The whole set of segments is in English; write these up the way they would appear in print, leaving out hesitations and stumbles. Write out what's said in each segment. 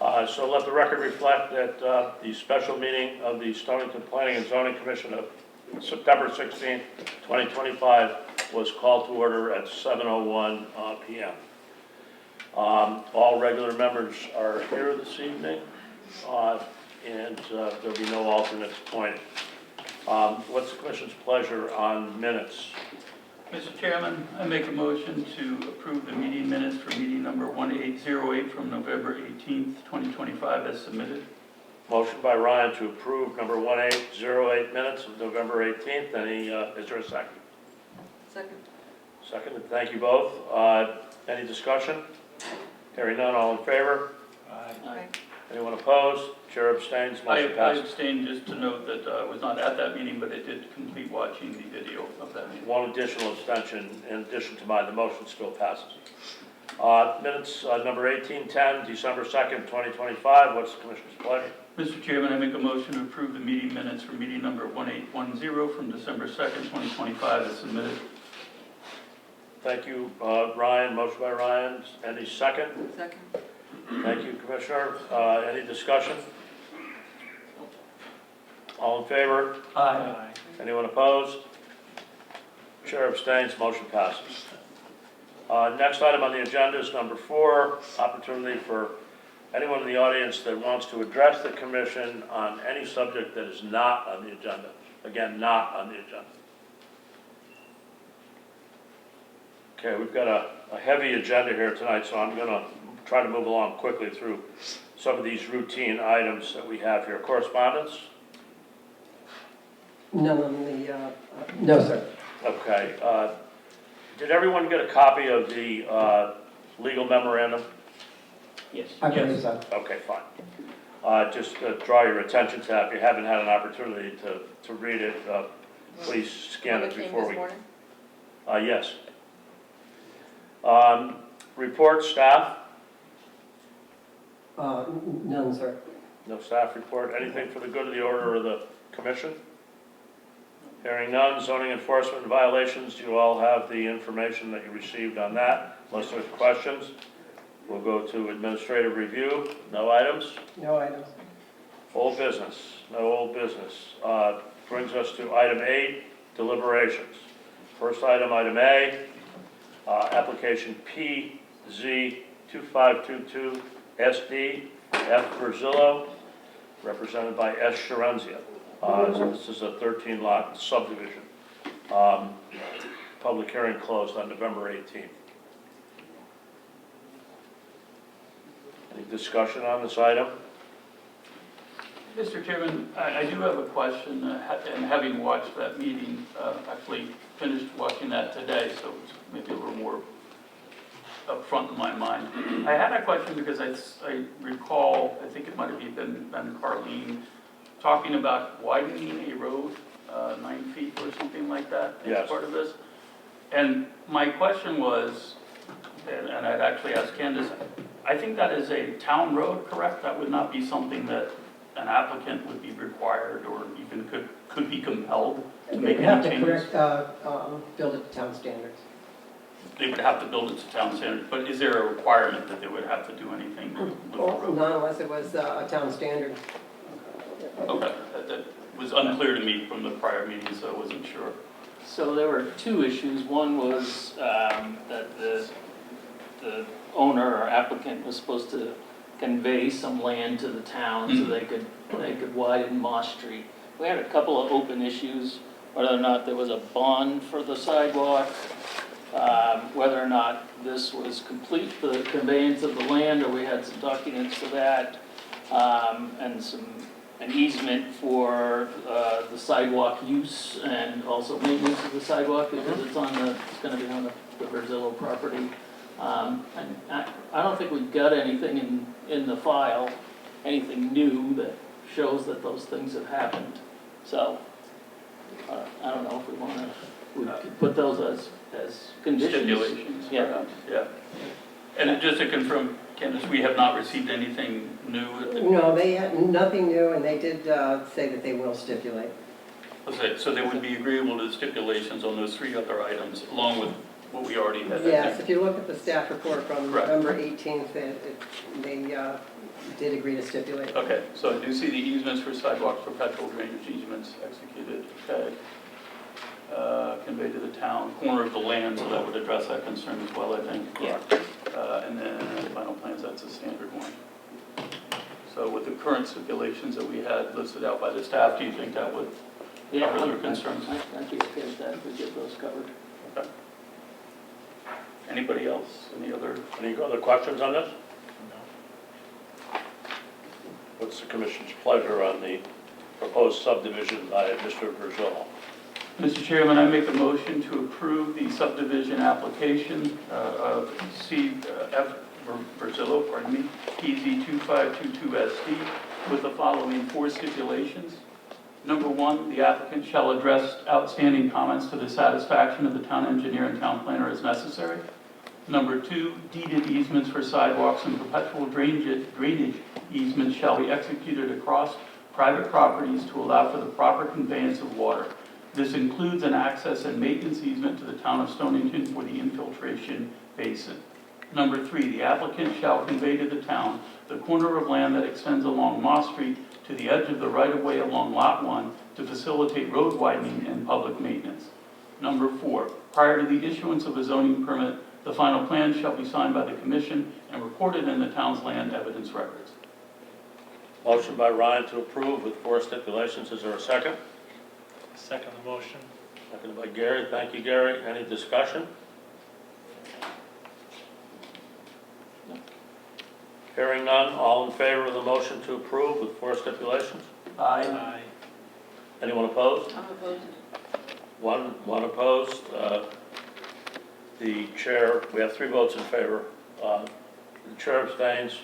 So let the record reflect that the special meeting of the Stonington Planning and Zoning Commission of September 16, 2025 was called to order at 7:01 p.m. All regular members are here this evening, and there'll be no alternates appointed. What's the Commission's pleasure on minutes? Mr. Chairman, I make a motion to approve the meeting minutes for meeting number 1808 from November 18th, 2025 as submitted. Motion by Ryan to approve number 1808 minutes of November 18th. Is there a second? Second. Second, thank you both. Any discussion? Hearing none, all in favor? Aye. Anyone opposed? Chair abstains, motion I passes. abstained just to note that I was not at that meeting, but I did complete watching the video of that meeting. One additional abstention in addition to mine. The motion still passes. Minutes number 1810, December 2nd, 2025. What's the Commissioner's pleasure? Mr. Chairman, I make a motion to approve the meeting minutes for meeting number 1810 from December 2nd, 2025 as submitted. Thank you, Ryan. Motion by Ryan. Any second? Second. Thank you, Commissioner. Any discussion? All in favor? Aye. Anyone opposed? Chair abstains, motion passes. Next item on the agenda is number 4, opportunity for anyone in the audience that wants to address the Commission on any subject that is not on the agenda. Again, not on the agenda. Okay, we've got a heavy agenda here tonight, so I'm going to try to move along quickly through some of these routine items that we have here. Correspondence? None on the, no, sir. Okay. Did everyone get a copy of the legal memorandum? Yes. I believe so. Okay, fine. Just draw your attention to that. If you haven't had an opportunity to read it, please scan it before we... Yes. Report, staff? None, sir. No staff report. Anything for the good of the order of the Commission? Hearing none. Zoning enforcement violations. You all have the information that you received on that. Unless there's questions, we'll go to administrative review. No items. No items. Old business. No old business. Brings us to item 8, deliberations. First item, item A, application PZ2522 SD F. Verzillo, represented by S. Sharenzia. So this is a 13-lot subdivision. Public hearing closed on November 18th. Any discussion on this item? Mr. Chairman, I do have a question, and having watched that meeting, actually finished watching that today, so it's maybe a little more up front in my mind. I had a question because I recall, I think it might have been Carlene, talking about widening a road 9 feet or something like that as Yes. part of this. And my question was, and I'd actually asked Candace, I think that is a town road, correct? That would not be something that an applicant would be required or even could be compelled to make They have any to changes? build it to town standards. They would have to build it to town standards, but is there a requirement that they would have to do anything with the road? Not unless it was a town standard. Okay, that was unclear to me from the prior meeting, so I wasn't sure. So there were 2 issues. One was that the owner or applicant was supposed to convey some land to the town so they could widen Moss Street. We had a couple of open issues, whether or not there was a bond for the sidewalk, whether or not this was complete, the conveyance of the land, or we had some documents for that, and an easement for the sidewalk use and also maintenance of the sidewalk because it's going to be on the Verzillo property. And I don't think we've got anything in the file, anything new that shows that those things have happened. So I don't know if we could put those as conditions. Stipulations, Yeah. perhaps, yeah. And just to confirm, Candace, we have not received anything new? No, they had nothing new, and they did say that they will stipulate. Okay, so they would be agreeable to the stipulations on those 3 other items, along with what we already had. I Yes, think. if you look at the staff report from Correct. November 18th, they did agree to stipulate. Okay, so I do see the easements for sidewalks, perpetual drainage easements executed, okay. Conveyed to the town, corner of the land, so that would address that concern as well, I think. Yeah. And then final plans, that's a standard one. So with the current stipulations that we had listed out by the staff, do you think that would Yeah, cover their concerns? I'd be okay with that, if we get those covered. Okay. Anybody else? Any other? Any other questions on this? What's the commission's pleasure on the proposed subdivision by Mr. Brazil? Mr. Chairman, I make a motion to approve the subdivision application of CF Brazillo, PZ 2522SD, with the following 4 stipulations. Number 1, the applicant shall address outstanding comments to the satisfaction of the town engineer and town planner as necessary. Number 2, deeded easements for sidewalks and perpetual drainage easements shall be executed across private properties to allow for the proper conveyance of water. This includes an access and maintenance easement to the town of Stonington for the infiltration basin. Number 3, the applicant shall convey to the town the corner of land that extends along Moss Street to the edge of the right-of-way along Lot 1 to facilitate road widening and public maintenance. Number 4, prior to the issuance of a zoning permit, the final plan shall be signed by the commission and recorded in the town's land evidence records. Motion by Ryan to approve with 4 stipulations. Is there a second? Second the motion. Seconded by Gary. Thank you, Gary. Any discussion? Hearing none, all in favor of the motion to approve with 4 stipulations? Aye. Anyone opposed? I'm opposed. One opposed. The chair, we have 3 votes in favor. The chair abstains.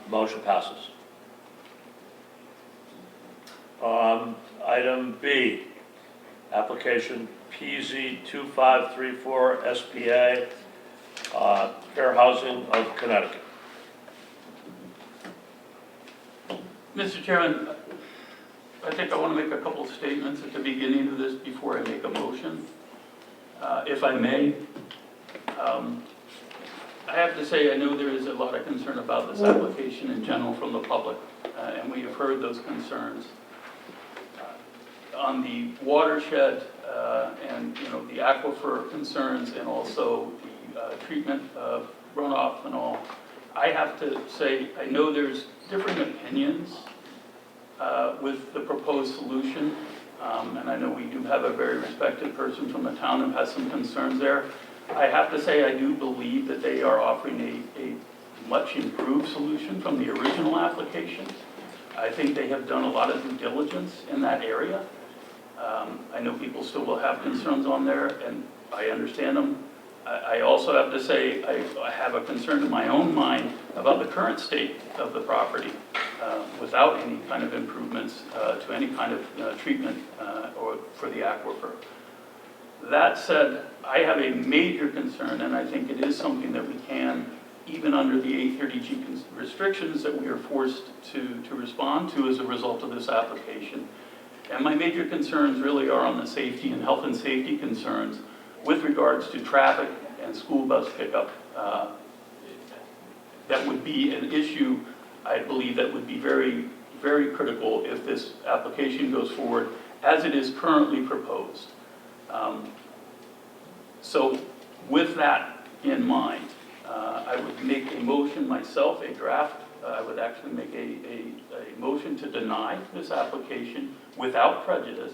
Motion passes. Item B, application PZ 2534 SPA, Fair Housing of Connecticut. Mr. Chairman, I think I want to make a couple of statements at the beginning of this before I make a motion. If I may, I have to say I know there is a lot of concern about this application in general from the public, and we have heard those concerns. On the watershed and the aquifer concerns and also the treatment of runoff and all, I have to say I know there's different opinions with the proposed solution, and I know we do have a very respected person from the town who has some concerns there. I have to say I do believe that they are offering a much improved solution from the original application. I think they have done a lot of due diligence in that area. I know people still will have concerns on there, and I understand them. I also have to say I have a concern in my own mind about the current state of the property without any kind of improvements to any kind of treatment or for the aquifer. That said, I have a major concern, and I think it is something that we can, even under the 830G restrictions that we are forced to respond to as a result of this application. And my major concerns really are on the safety and health and safety concerns with regards to traffic and school bus pickup. That would be an issue, I believe, that would be very, very critical if this application goes forward as it is currently proposed. So with that in mind, I would make a motion myself, a draft. I would actually make a motion to deny this application without prejudice.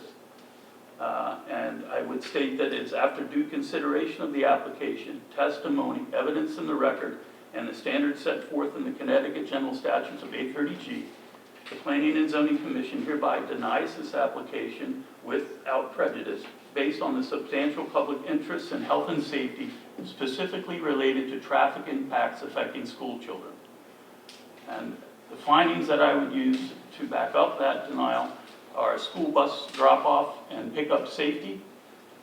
And I would state that it's after due consideration of the application, testimony, evidence in the record, and the standards set forth in the Connecticut General Statutes of 830G, the Planning and Zoning Commission hereby denies this application without prejudice based on the substantial public interests in health and safety specifically related to traffic impacts affecting school children. And the findings that I would use to back up that denial are school bus drop-off and pickup safety.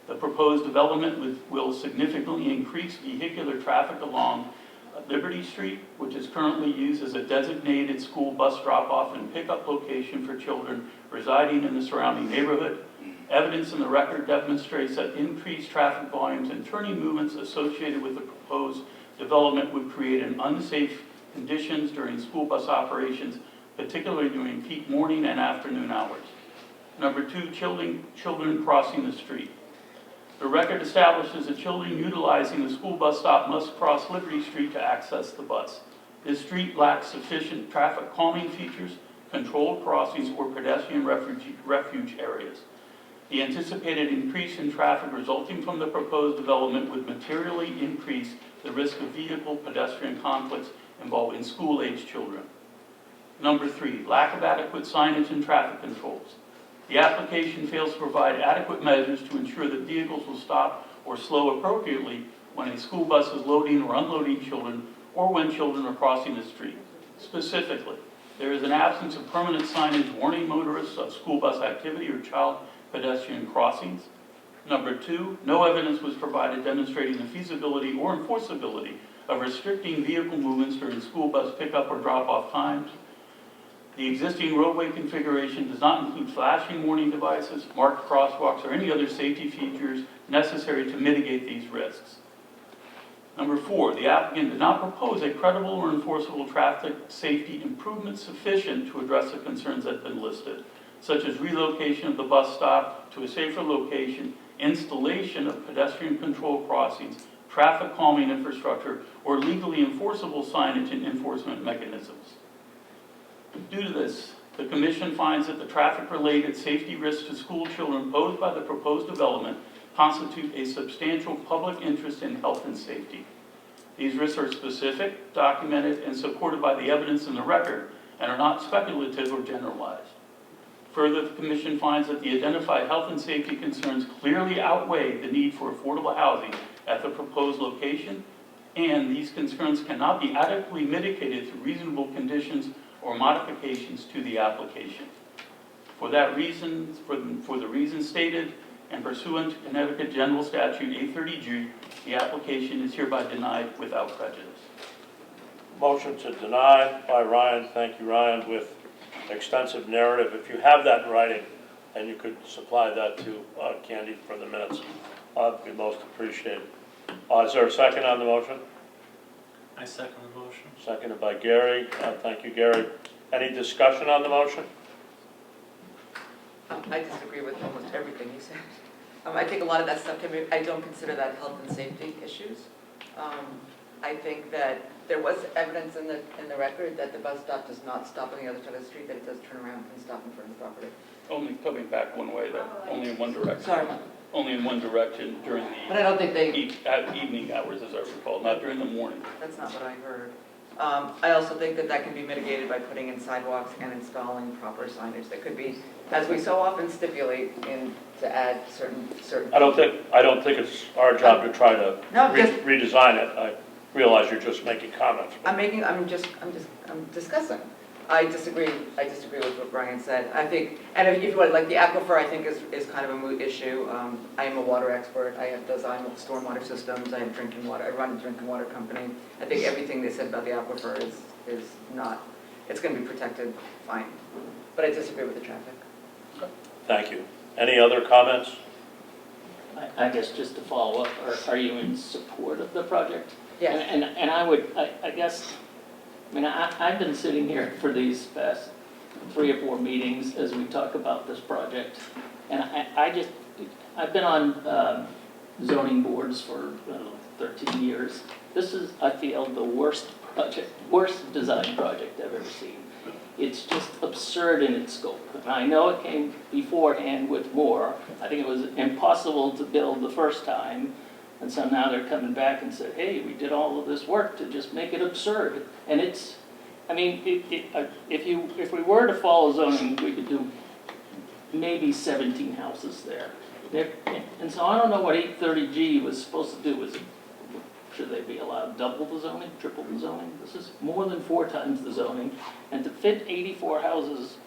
The proposed development will significantly increase vehicular traffic along Liberty Street, which is currently used as a designated school bus drop-off and pickup location for children residing in the surrounding neighborhood. Evidence in the record demonstrates that increased traffic volumes and turning movements associated with the proposed development would create an unsafe conditions during school bus operations, particularly during peak morning and afternoon hours. Number 2, children crossing the street. The record establishes that children utilizing the school bus stop must cross Liberty Street to access the bus. This street lacks sufficient traffic calming features, controlled crossings, or pedestrian refuge areas. The anticipated increase in traffic resulting from the proposed development would materially increase the risk of vehicle-pedestrian conflicts involving school-aged children. Number 3, lack of adequate signage and traffic controls. The application fails to provide adequate measures to ensure that vehicles will stop or slow appropriately when a school bus is loading or unloading children or when children are crossing the street. Specifically, there is an absence of permanent signage warning motorists of school bus activity or child pedestrian crossings. Number 2, no evidence was provided demonstrating the feasibility or enforceability of restricting vehicle movements during school bus pickup or drop-off times. The existing roadway configuration does not include flashing warning devices, marked crosswalks, or any other safety features necessary to mitigate these risks. Number 4, the applicant did not propose a credible or enforceable traffic safety improvement sufficient to address the concerns that have been listed, such as relocation of the bus stop to a safer location, installation of pedestrian control crossings, traffic calming infrastructure, or legally enforceable signage and enforcement mechanisms. Due to this, the Commission finds that the traffic-related safety risks to school children posed by the proposed development constitute a substantial public interest in health and safety. These risks are specific, documented, and supported by the evidence in the record, and are not speculative or generalized. Further, the Commission finds that the identified health and safety concerns clearly outweigh the need for affordable housing at the proposed location, and these concerns cannot be adequately mitigated through reasonable conditions or modifications to the application. For that reason, for the reasons stated, and pursuant to Connecticut General Statute 830G, the application is hereby denied without prejudice. Motion to deny by Ryan. Thank you, Ryan, with extensive narrative. If you have that in writing, and you could supply that to Candy for the minutes, it'd be most appreciated. Is there a second on the motion? I second the motion. Seconded by Gary. Thank you, Gary. Any discussion on the motion? I disagree with almost everything he said. I think a lot of that stuff can be, I don't consider that health and safety issues. I think that there was evidence in the record that the bus stop does not stop on the other side of the street, that it does turn around and stop in front of the property. Only coming back one way, though. Only in one direction. Sorry, Only in one direction during but I don't think they, the evening hours, as I recall, not during the morning. that's not what I heard. I also think that that can be mitigated by putting in sidewalks and installing proper signage. That could be, as we so often stipulate, in to add certain. I don't think it's our job to try to No, just- redesign it. I realize you're just making comments. I'm discussing. I disagree with what Brian said. I think, and if you would, like the aquifer, I think is kind of a moot issue. I am a water expert. I have designed stormwater systems. I have drinking water. I run a drinking water company. I think everything they said about the aquifer is not, it's going to be protected, fine. But I disagree with the traffic. Thank you. Any other comments? I guess just to follow up, are you in support of the project? Yes. And I guess, I mean, I've been sitting here for these past 3 or 4 meetings as we talk about this project. And I've been on zoning boards for 13 years. This is, I feel, the worst design project I've ever seen. It's just absurd in its scope. And I know it came beforehand with more. I think it was impossible to build the first time. And so now they're coming back and said, hey, we did all of this work to just make it absurd. And it's, I mean, if we were to follow zoning, we could do maybe 17 houses there. And so I don't know what 830G was supposed to do. Should they be allowed double the zoning, triple the zoning? This is more than 4 times the zoning. And to fit 84 houses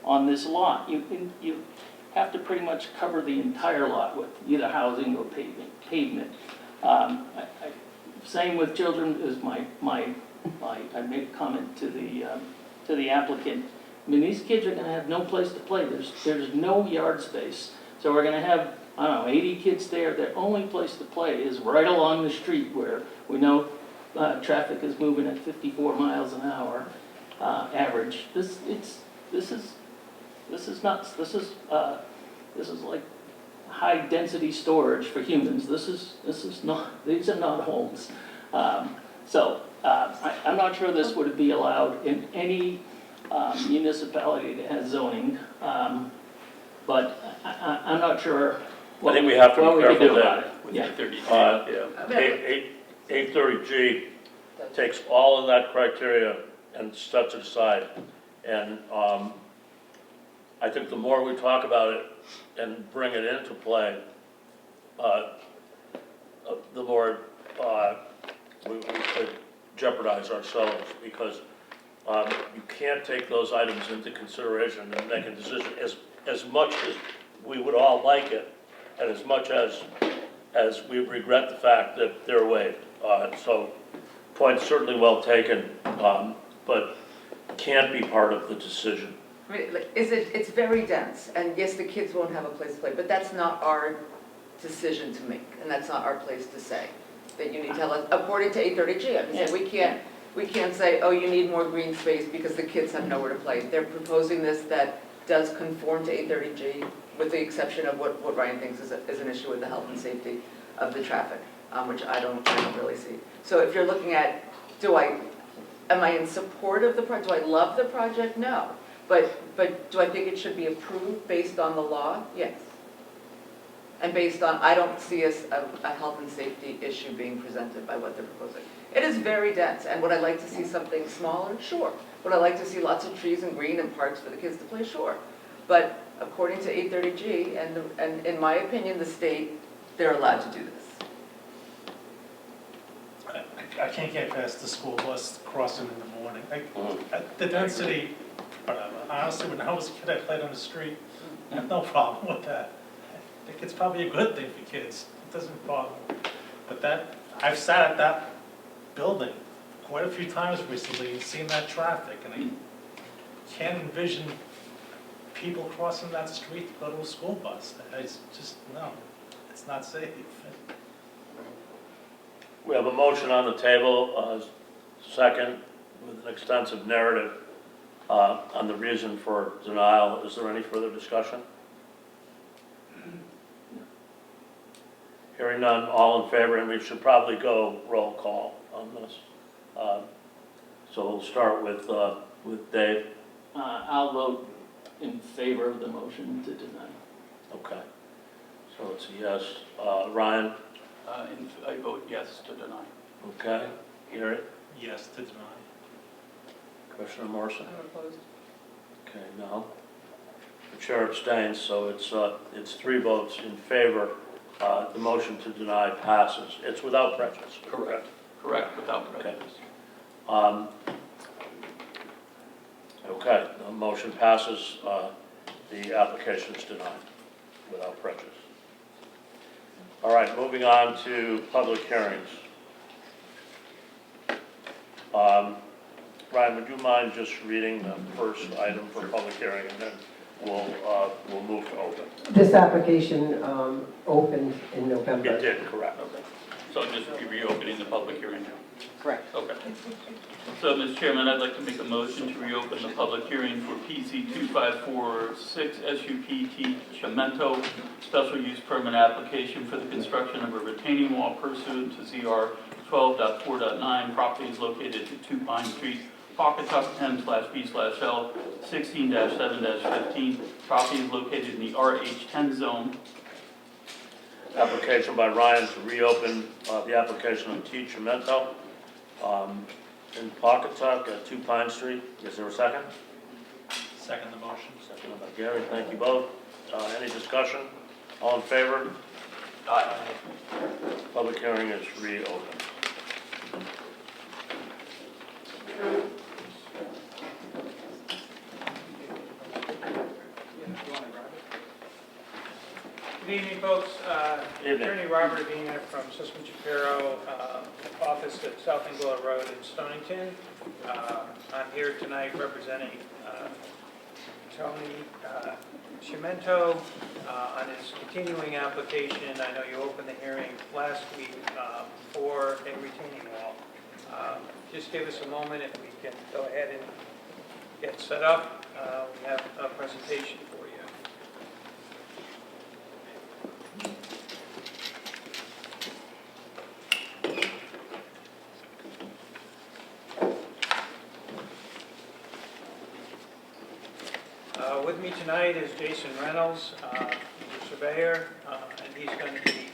on this lot, you have to pretty much cover the entire lot with either housing or pavement. Same with children is I made a comment to the applicant. I mean, these kids are going to have no place to play. There's no yard space So we're gonna have, I don't know, 80 kids there. Their only place to play is right along the street where we know traffic is moving at 54 miles an hour average. This is nuts. This is like high-density storage for humans. This is not, these are not homes. I'm not sure this would be allowed in any municipality that has zoning, but I'm not sure I think we have to what be we can do careful about that it. Yeah. 830G takes all of that criteria and sets it aside. And I think the more we talk about it and bring it into play, the more we could jeopardize ourselves, because you can't take those items into consideration and make a decision as much as we would all like it, and as much as we regret the fact that they're waived. So, point certainly well taken, but can't be part of the decision. I mean, like, it's very dense, and yes, the kids won't have a place to play, but that's not our decision to make, and that's not our place to say, that you need to tell us, according to 830G, I'm saying, we can't say, oh, you need more green space because the kids have nowhere to play. They're proposing this that does conform to 830G, with the exception of what Ryan thinks is an issue with the health and safety of the traffic, which I don't really see. So if you're looking at, am I in support of the project? Do I love the project? No. But do I think it should be approved based on the law? Yes. And based on, I don't see a health and safety issue being presented by what they're proposing. It is very dense, and would I like to see something smaller? Sure. Would I like to see lots of trees and green and parks for the kids to play? Sure. But according to 830G, and in my opinion, the state, they're allowed to do this. I can't get past the school bus crossing in the morning. The density, whatever. Honestly, when I was a kid, I played on the street. I have no problem with that. I think it's probably a good thing for kids. It doesn't bother me. But I've sat at that building quite a few times recently and seen that traffic, and I can't envision people crossing that street to go to a school bus. It's just, no, it's not safe. We have a motion on the table, second, with an extensive narrative on the reason for denial. Is there any further discussion? Hearing none, all in favor, and we should probably go roll call on this. So we'll start with Dave. I'll vote in favor of the motion to deny. Okay. So it's a yes. Ryan? I vote yes to deny. Okay. Gary? Yes to deny. Commissioner Morrison? I'm opposed. Okay, no. The chair abstains, so it's 3 votes in favor. The motion to deny passes. It's without prejudice. Correct, without prejudice. Okay, the motion passes. The application is denied without prejudice. All right, moving on to public hearings. Ryan, would you mind just reading the first item for public hearing, and then we'll move to open. This application opened in November. It did, correct. Okay. So just be reopening the public hearing now? Correct. Okay. So, Mr. Chairman, I'd like to make a motion to reopen the public hearing for PC 2546 SUPT Chimento special use permit application for the construction of a retaining wall pursuant to ZR 12.4.9. Property is located at 2 Pine Street, Pawcatuck, M/B/L 16-7-15. Property is located in the RH10 zone. Application by Ryan to reopen the application of T. Chimento in Pawcatuck at 2 Pine Street. Is there a second? Second the motion. Second by Gary. Thank you both. Any discussion? All in favor? Aye. Public hearing is reopened. Good evening, folks. Evening. Attorney Robert Avina from Sussman Shapiro, office at South Englewood Road in Stonington. I'm here tonight representing Tony Cimento on his continuing application. I know you opened the hearing last week for a retaining wall. Just give us a moment if we can go ahead and get set up. We have a presentation for you. With me tonight is Jason Reynolds, he's a surveyor, and he's going to be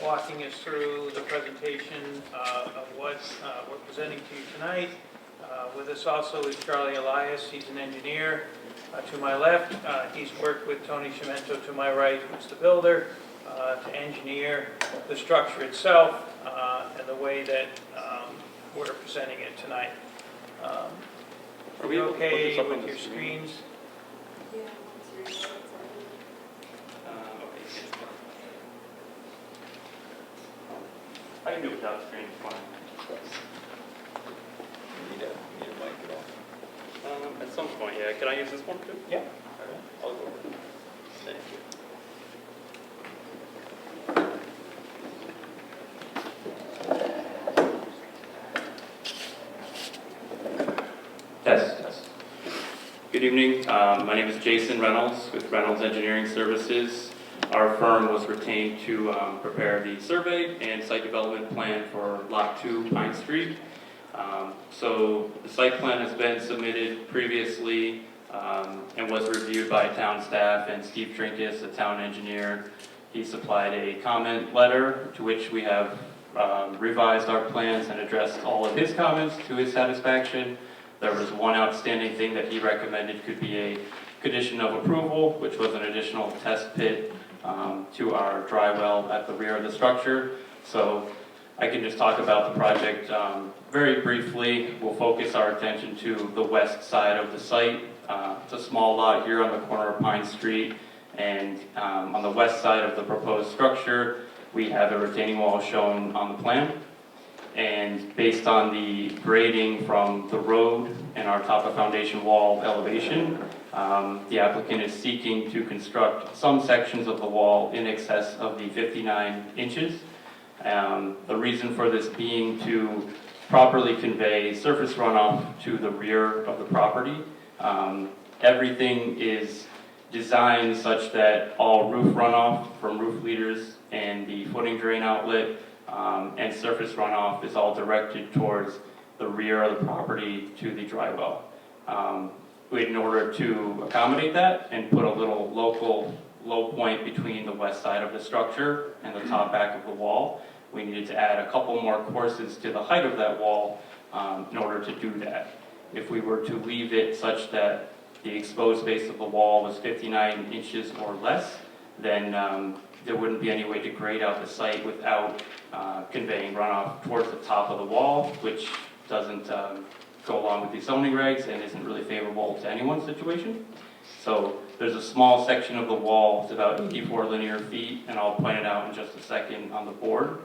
walking us through the presentation of what we're presenting to you tonight. With us also is Charlie Elias, he's an engineer. To my left, he's worked with Tony Cimento to my right, who's the builder, to engineer the structure itself and the way that we're presenting it tonight. Are we okay with your screens? I can do it without screen, it's fine. Need a mic at all? At some point, yeah. Can I use this one too? Yeah. All right, I'll go over it. Thank you. Test. Good evening. My name is Jason Reynolds with Reynolds Engineering Services. Our firm was retained to prepare the survey and site development plan for Lot 2 Pine Street. So the site plan has been submitted previously and was reviewed by town staff and Steve Trinkus, the town engineer. He supplied a comment letter to which we have revised our plans and addressed all of his comments to his satisfaction. There was one outstanding thing that he recommended could be a condition of approval, which was an additional test pit to our dry well at the rear of the structure. So I can just talk about the project very briefly. We'll focus our attention to the west side of the site. It's a small lot here on the corner of Pine Street, and on the west side of the proposed structure, we have a retaining wall shown on the plan. And based on the grading from the road and our top of foundation wall elevation, the applicant is seeking to construct some sections of the wall in excess of the 59 inches. The reason for this being to properly convey surface runoff to the rear of the property. Everything is designed such that all roof runoff from roof leaders and the footing drain outlet and surface runoff is all directed towards the rear of the property to the dry well. In order to accommodate that and put a little local low point between the west side of the structure and the top back of the wall, we needed to add a couple more courses to the height of that wall in order to do that. If we were to leave it such that the exposed face of the wall was 59 inches or less, then there wouldn't be any way to grade out the site without conveying runoff towards the top of the wall, which doesn't go along with the zoning regs and isn't really favorable to anyone's situation. So there's a small section of the wall, it's about 84 linear feet, and I'll point it out in just a second on the board.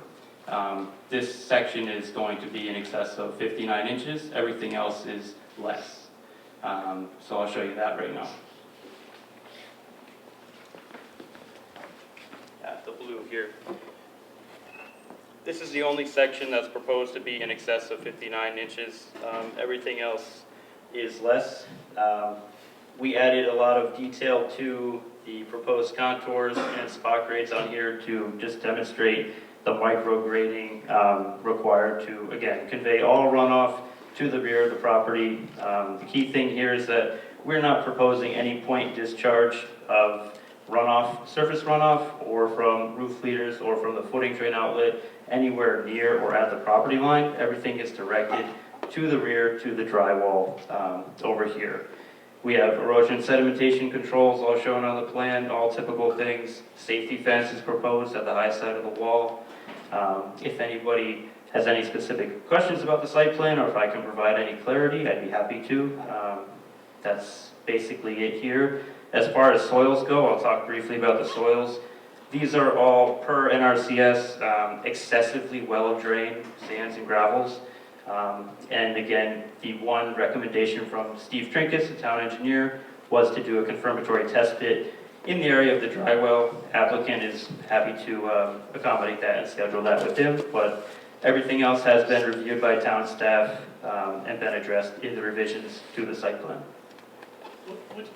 This section is going to be in excess of 59 inches, everything else is less. So I'll show you that right now. The blue here. This is the only section that's proposed to be in excess of 59 inches. Everything else is less. We added a lot of detail to the proposed contours and spot grades on here to just demonstrate the micro grading required to, again, convey all runoff to the rear of the property. The key thing here is that we're not proposing any point discharge of runoff, surface runoff, or from roof leaders or from the footing drain outlet anywhere near or at the property line. Everything is directed to the rear, to the drywall over here. We have erosion sedimentation controls all shown on the plan, all typical things. Safety fence is proposed at the high side of the wall. If anybody has any specific questions about the site plan, or if I can provide any clarity, I'd be happy to. That's basically it here. As far as soils go, I'll talk briefly about the soils. These are all, per NRCS, excessively well-drained sands and gravels. And again, the one recommendation from Steve Trinkus, the town engineer, was to do a confirmatory test pit in the area of the dry well. Applicant is happy to accommodate that and schedule that with him, but everything else has been reviewed by town staff and been addressed in the revisions to the site plan.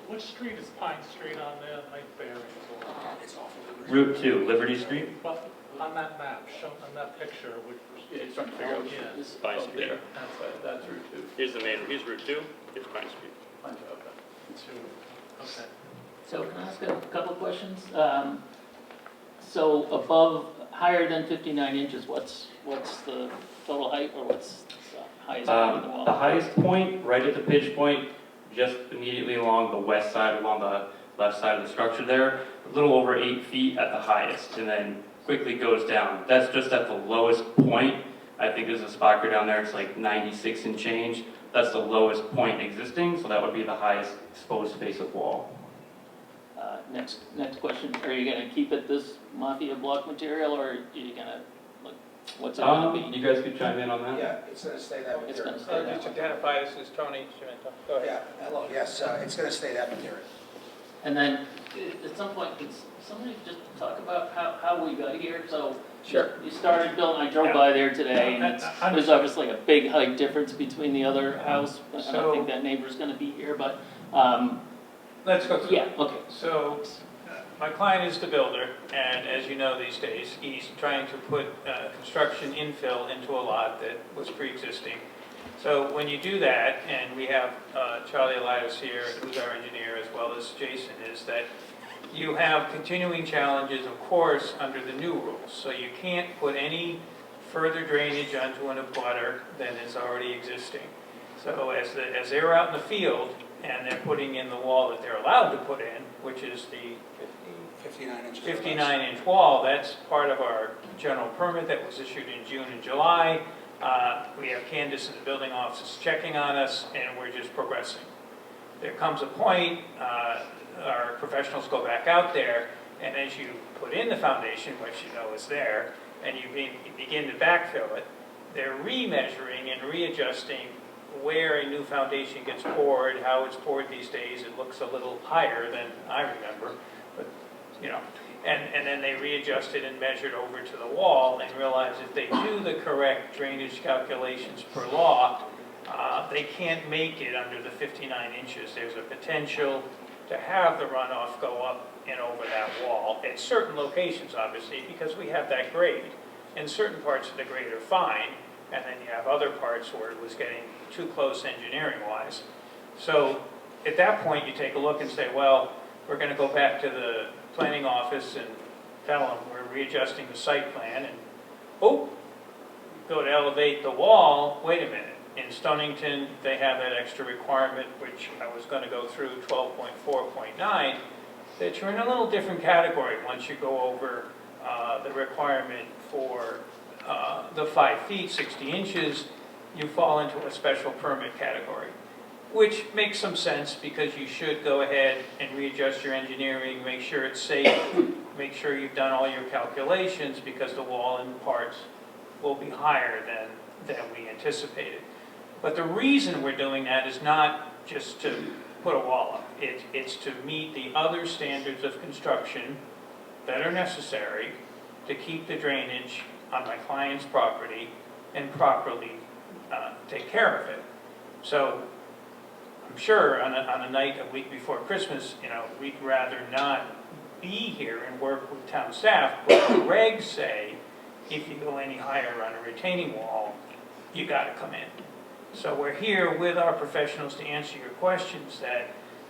Which street is Pine Street on there, my bearings? Route 2, Liberty Street. But on that map, shown on that picture, which, Yeah, he's trying to figure out which Yeah. is Pine up Street. there. That's Route 2. Here's the main, here's Route 2, it's Pine Street. Pine Street, okay. okay. So can I ask a couple of questions? So above, higher than 59 inches, what's the total height, or what's the highest point of the wall? The highest point, right at the pitch point, just immediately along the west side, along the left side of the structure there, a little over 8 feet at the highest, and then quickly goes down. That's just at the lowest point. I think there's a spot down there, it's like 96 and change. That's the lowest point existing, so that would be the highest exposed face of wall. Next question, are you gonna keep it this mafia block material, or are you gonna, like, what's it gonna be? You guys could chime in on that? Yeah, it's gonna stay that It's material. gonna stay that Just way. identify this as Tony Cimento. Go ahead. Yeah, hello, yes, it's gonna stay that material. And then, at some point, could somebody just talk about how we got here? So, Sure. you started building, I drove by there today, and there's obviously a big height difference between the other house. I So- don't think that neighbor's gonna be here, but, Let's go through. yeah, okay. So, my client is the builder, and as you know these days, he's trying to put construction infill into a lot that was pre-existing. So when you do that, and we have Charlie Elias here, who's our engineer, as well as Jason, is that you have continuing challenges, of course, under the new rules. So you can't put any further drainage onto an abutter than is already existing. So as they're out in the field, and they're putting in the wall that they're allowed to put in, which is the 59 inches. 59-inch wall, that's part of our general permit that was issued in June and July. We have Candace in the building office checking on us, and we're just progressing. There comes a point, our professionals go back out there, and as you put in the foundation, which you know is there, and you begin to backfill it, they're remeasuring and readjusting where a new foundation gets poured, how it's poured these days. It looks a little higher than I remember, but, you know. And then they readjusted and measured over to the wall and realized if they do the correct drainage calculations per law, they can't make it under the 59 inches. There's a potential to have the runoff go up and over that wall at certain locations, obviously, because we have that grade. And certain parts of the grade are fine, and then you have other parts where it was getting too close engineering-wise. So at that point, you take a look and say, well, we're going to go back to the planning office and tell them we're readjusting the site plan, and oh, go to elevate the wall, wait a minute. In Stonington, they have that extra requirement, which I was going to go through, 12.4.9, that you're in a little different category once you go over the requirement for the 5 feet, 60 inches, you fall into a special permit category, which makes some sense because you should go ahead and readjust your engineering, make sure it's safe, make sure you've done all your calculations because the wall in parts will be higher than we anticipated. But the reason we're doing that is not just to put a wall up. It's to meet the other standards of construction that are necessary to keep the drainage on my client's property and properly take care of it. So I'm sure on a night a week before Christmas, you know, we'd rather not be here and work with town staff, but the regs say if you go any higher on a retaining wall, you got to come in. So we're here with our professionals to answer your questions that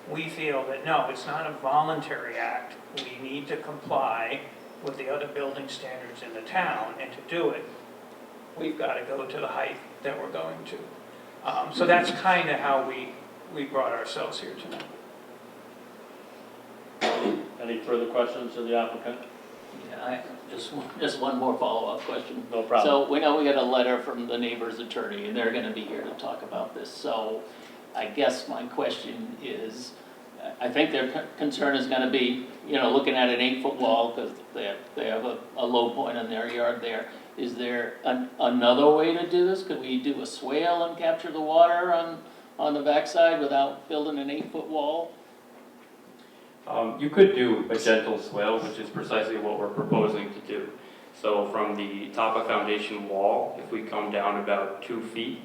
we feel that no, it's not a voluntary act. We need to comply with the other building standards in the town, and to do it, we've got to go to the height that we're going to. So that's kind of how we brought ourselves here tonight. Any further questions of the applicant? Yeah, just one more follow-up question. No problem. So we know we got a letter from the neighbor's attorney, and they're gonna be here to talk about this. So I guess my question is, I think their concern is gonna be, you know, looking at an 8-foot wall, because they have a low point in their yard there. Is there another way to do this? Could we do a swale and capture the water on the backside without building an 8-foot wall? You could do a gentle swale, which is precisely what we're proposing to do. So from the top of foundation wall, if we come down about 2 feet,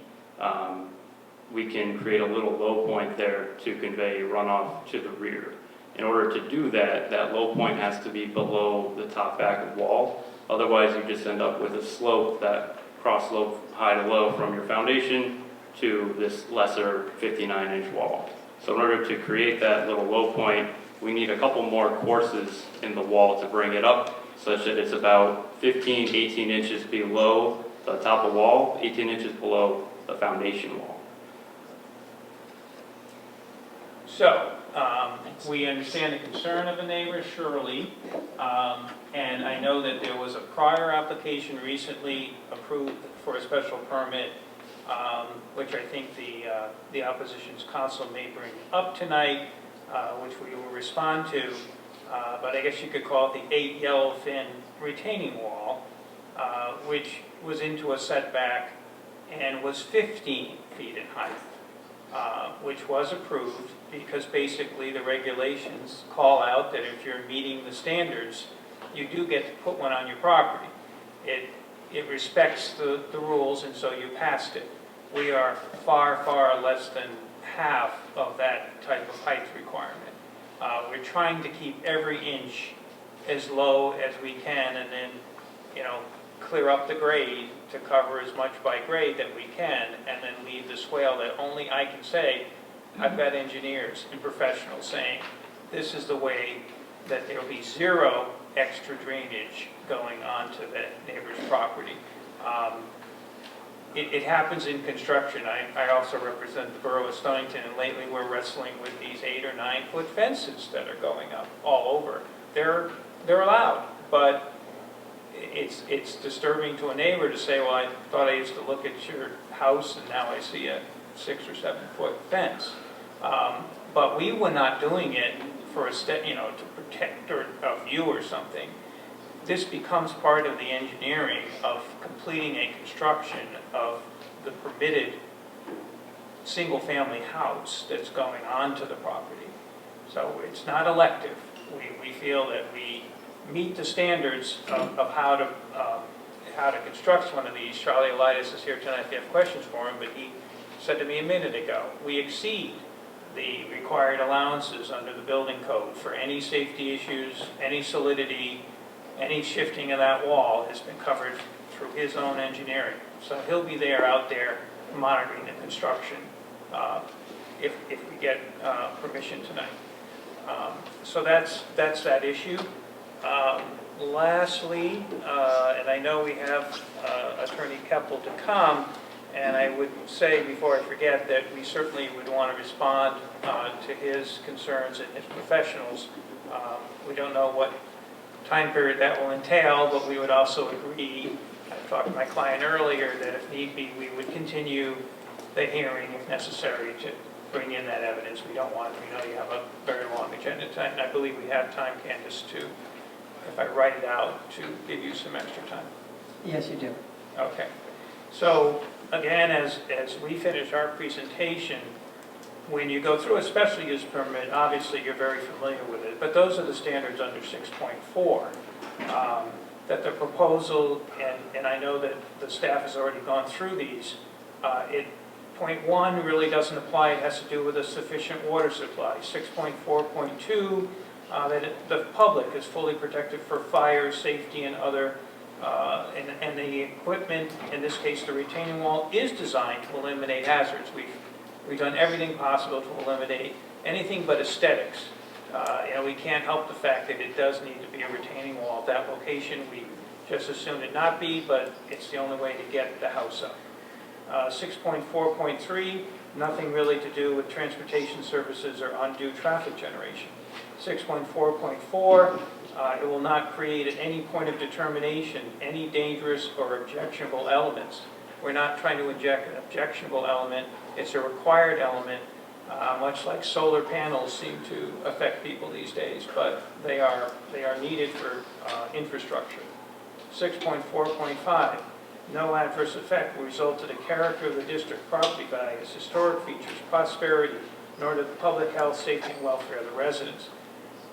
we can create a little low point there to convey runoff to the rear. In order to do that, that low point has to be below the top back of wall. Otherwise, you just end up with a slope, that cross slope high to low from your foundation to this lesser 59-inch wall. So in order to create that little low point, we need a couple more courses in the wall to bring it up, such that it's about 15, 18 inches below the top of wall, 18 inches below the foundation wall. So, we understand the concern of the neighbors, surely, and I know that there was a prior application recently approved for a special permit, which I think the opposition's counsel may bring up tonight, which we will respond to, but I guess you could call it the 8 yellowfin retaining wall, which was into a setback and was 15 feet in height. Which was approved because basically the regulations call out that if you're meeting the standards, you do get to put one on your property. It respects the rules, and so you passed it. We are far, far less than half of that type of height requirement. We're trying to keep every inch as low as we can, and then, clear up the grade to cover as much by grade that we can, and then leave the swale that only I can say. I've got engineers and professionals saying this is the way that there will be zero extra drainage going onto the neighbor's property. It happens in construction. I also represent the borough of Stonington, and lately we're wrestling with these 8 or 9 foot fences that are going up all over. They're allowed, but it's disturbing to a neighbor to say, well, I thought I used to look at your house and now I see a 6 or 7 foot fence. But we were not doing it for to protect a view or something. This becomes part of the engineering of completing a construction of the permitted single-family house that's going onto the property. So it's not elective. We feel that we meet the standards of how to construct one of these. Charlie Elias is here tonight if you have questions for him, but he said to me a minute ago, we exceed the required allowances under the building code for any safety issues, any solidity, any shifting of that wall has been covered through his own engineering. So he'll be out there monitoring the construction if we get permission tonight. So that's that issue. Lastly, and I know we have Attorney Keppel to come, and I would say before I forget that we certainly would want to respond to his concerns and his professionals. We don't know what time period that will entail, but we would also agree, I talked to my client earlier, that if need be, we would continue the hearing if necessary to bring in that evidence. We don't want, we know you have a very long agenda tonight, and I believe we have time, Candace, to, if I write it out, to give you some extra time. Yes, you do. Okay. So, again, as we finish our presentation, when you go through a special use permit, obviously you're very familiar with it, but those are the standards under 6.4. That the proposal, and I know that the staff has already gone through these, point 1 really doesn't apply. It has to do with a sufficient water supply. 6.4.2, that the public is fully protected for fire, safety, and other, and the equipment, in this case the retaining wall, is designed to eliminate hazards. We've done everything possible to eliminate anything but aesthetics. We can't help the fact that it does need to be a retaining wall at that location. We just assumed it not be, but it's the only way to get the house up. 6.4.3, nothing really to do with transportation services or undue traffic generation. 6.4.4, it will not create at any point of determination any dangerous or objectionable elements. We're not trying to inject an objectionable element. It's a required element, much like solar panels seem to affect people these days, but they are needed for infrastructure. 6.4.5, no adverse effect will result to the character of the district property values, historic features, prosperity, nor to the public health, safety, and welfare of the residents.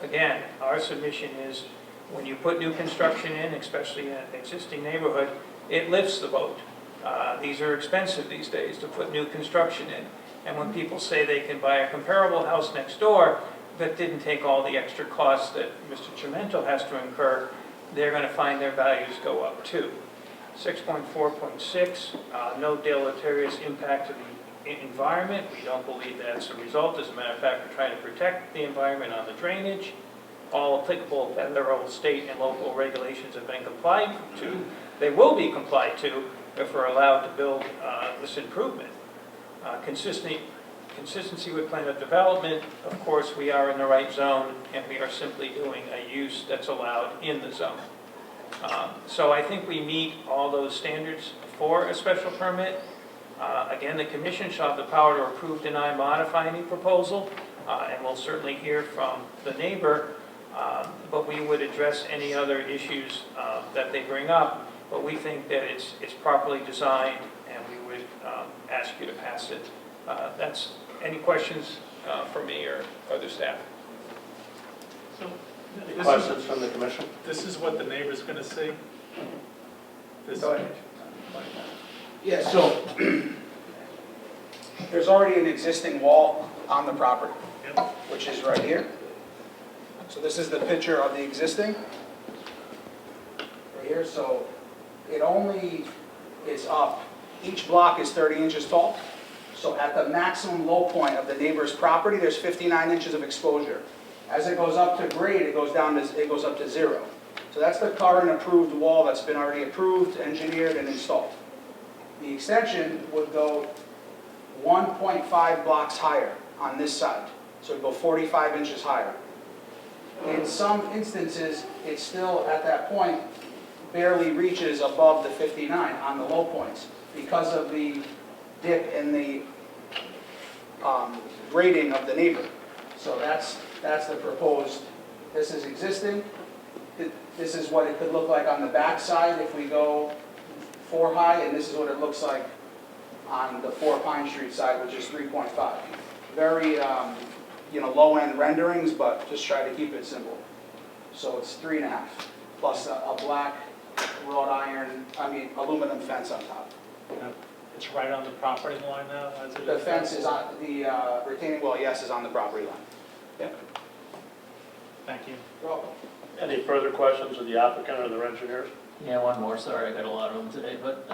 again, our submission is, when you put new construction in, especially in an existing neighborhood, it lifts the boat. These are expensive these days to put new construction in. And when people say they can buy a comparable house next door that didn't take all the extra costs that Mr. Chimento has to incur, they're going to find their values go up too. 6.4.6, no deleterious impact to the environment. We don't believe that's a result. As a matter of fact, we're trying to protect the environment on the drainage. All applicable federal, state, and local regulations have been complied to. They will be complied to if we're allowed to build this improvement. Consistency with plan of development, of course, we are in the right zone, and we are simply doing a use that's allowed in the zone. So I think we meet all those standards for a special permit. Again, the commission shall have the power to approve, deny, modify any proposal, and we'll certainly hear from the neighbor, but we would address any other issues that they bring up. But we think that it's properly designed, and we would ask you to pass it. That's any questions for me or other staff? So, Any this questions from the commission? this is what the neighbor's gonna see? This, Go ahead. Yeah, so there's already an existing wall on the property, Yep. which is right here. So this is the picture of the existing. Right here, so it only is up, each block is 30 inches tall. So at the maximum low point of the neighbor's property, there's 59 inches of exposure. As it goes up to grade, it goes up to 0. So that's the current approved wall that's been already approved, engineered, and installed. The extension would go 1.5 blocks higher on this side. So it'd go 45 inches higher. In some instances, it still, at that point, barely reaches above the 59 on the low points because of the dip in the grading of the neighbor. So that's the proposed, this is existing. This is what it could look like on the back side if we go 4 high, and this is what it looks like on the 4 Pine Street side, which is 3.5. Very, low-end renderings, but just try to keep it simple. So it's 3.5, plus a black aluminum fence on top. it's right on the property line now, as it is? The fence is on, the retaining wall, yes, is on the property line. Thank you. You're welcome. Any further questions of the applicant or their engineers? Yeah, one more, sorry, I got a lot of them today, but,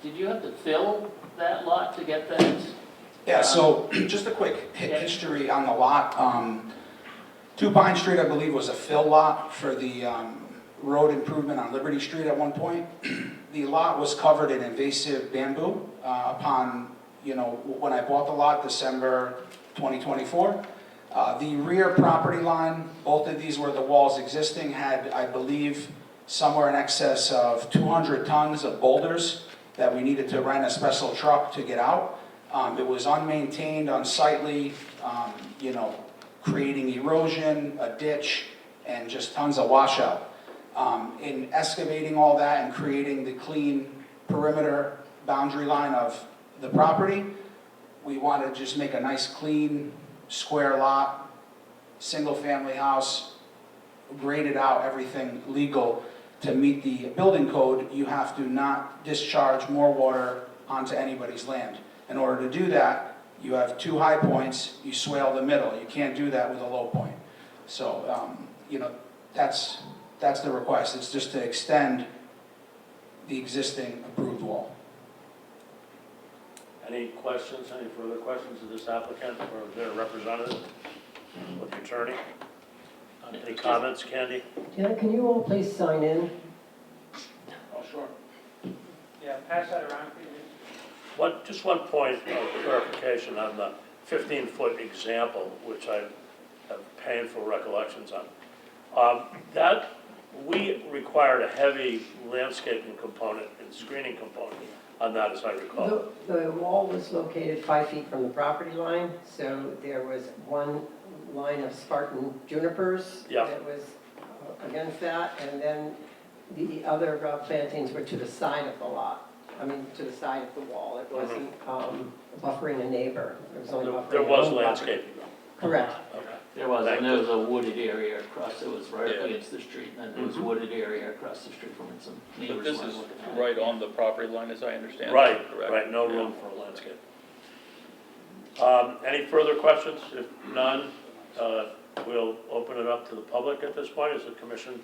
did you have to fill that lot to get that? Yeah, so just a quick history on the lot. 2 Pine Street, I believe, was a fill lot for the road improvement on Liberty Street at one point. The lot was covered in invasive bamboo upon, when I bought the lot, December 2024. The rear property line, both of these where the walls existing, had, I believe, somewhere in excess of 200 tons of boulders that we needed to rent a special truck to get out. It was unmaintained, unsightly, creating erosion, a ditch, and just tons of washout. In excavating all that and creating the clean perimeter boundary line of the property, we wanted to just make a nice, clean, square lot, single-family house, graded out, everything legal. To meet the building code, you have to not discharge more water onto anybody's land. In order to do that, you have 2 high points, you swale the middle. You can't do that with a low point. So, that's the request. It's just to extend the existing approved wall. Any questions, any further questions of this applicant or their representative with the attorney? Any comments, Candy? Yeah, can you all please sign in? Oh, sure. Yeah, pass that around, please. Just one point of clarification on the 15-foot example, which I have painful recollections on. That we required a heavy landscaping component and screening component on that, as I recall. The wall was located 5 feet from the property line, so there was one line of Spartan junipers Yeah. that was against that, and then the other plantings were to the side of the lot. To the side of the wall. It wasn't buffering a neighbor. It was only buffering There its was own property. landscaping though. Correct. Okay. There was, Thank and there was a wooded area across, it was right Yeah. against the street, and then there was Mhm. wooded area across the street from it, some But neighbors this were is looking at it. right on the property line, as I understand it, Right, correct? right, no Yeah. room for a landscape. Any further questions? If none, we'll open it up to the public at this point. Is the commission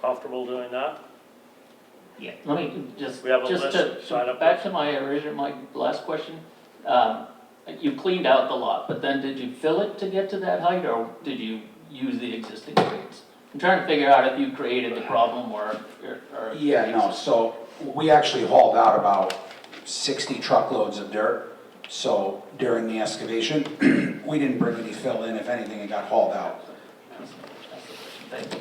comfortable doing that? Yeah, let me just, We have a just list, sign to, up back list. to my last question. You cleaned out the lot, but then did you fill it to get to that height, or did you use the existing grades? I'm trying to figure out if you created the problem or. Yeah, no, so we actually hauled out about 60 truckloads of dirt. So during the excavation, we didn't bring any fill in. If anything, it got hauled out. That's the question. Thank you.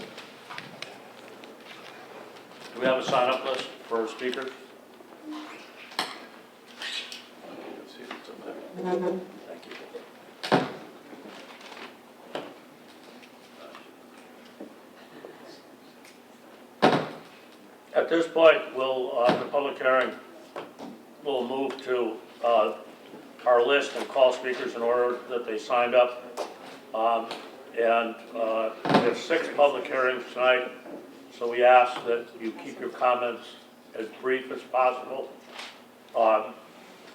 Do we have a sign-up list for speakers? Let's see if it's in there. Thank you. At this point, the public hearing will move to our list and call speakers in order that they signed up. We have 6 public hearings tonight, so we ask that you keep your comments as brief as possible.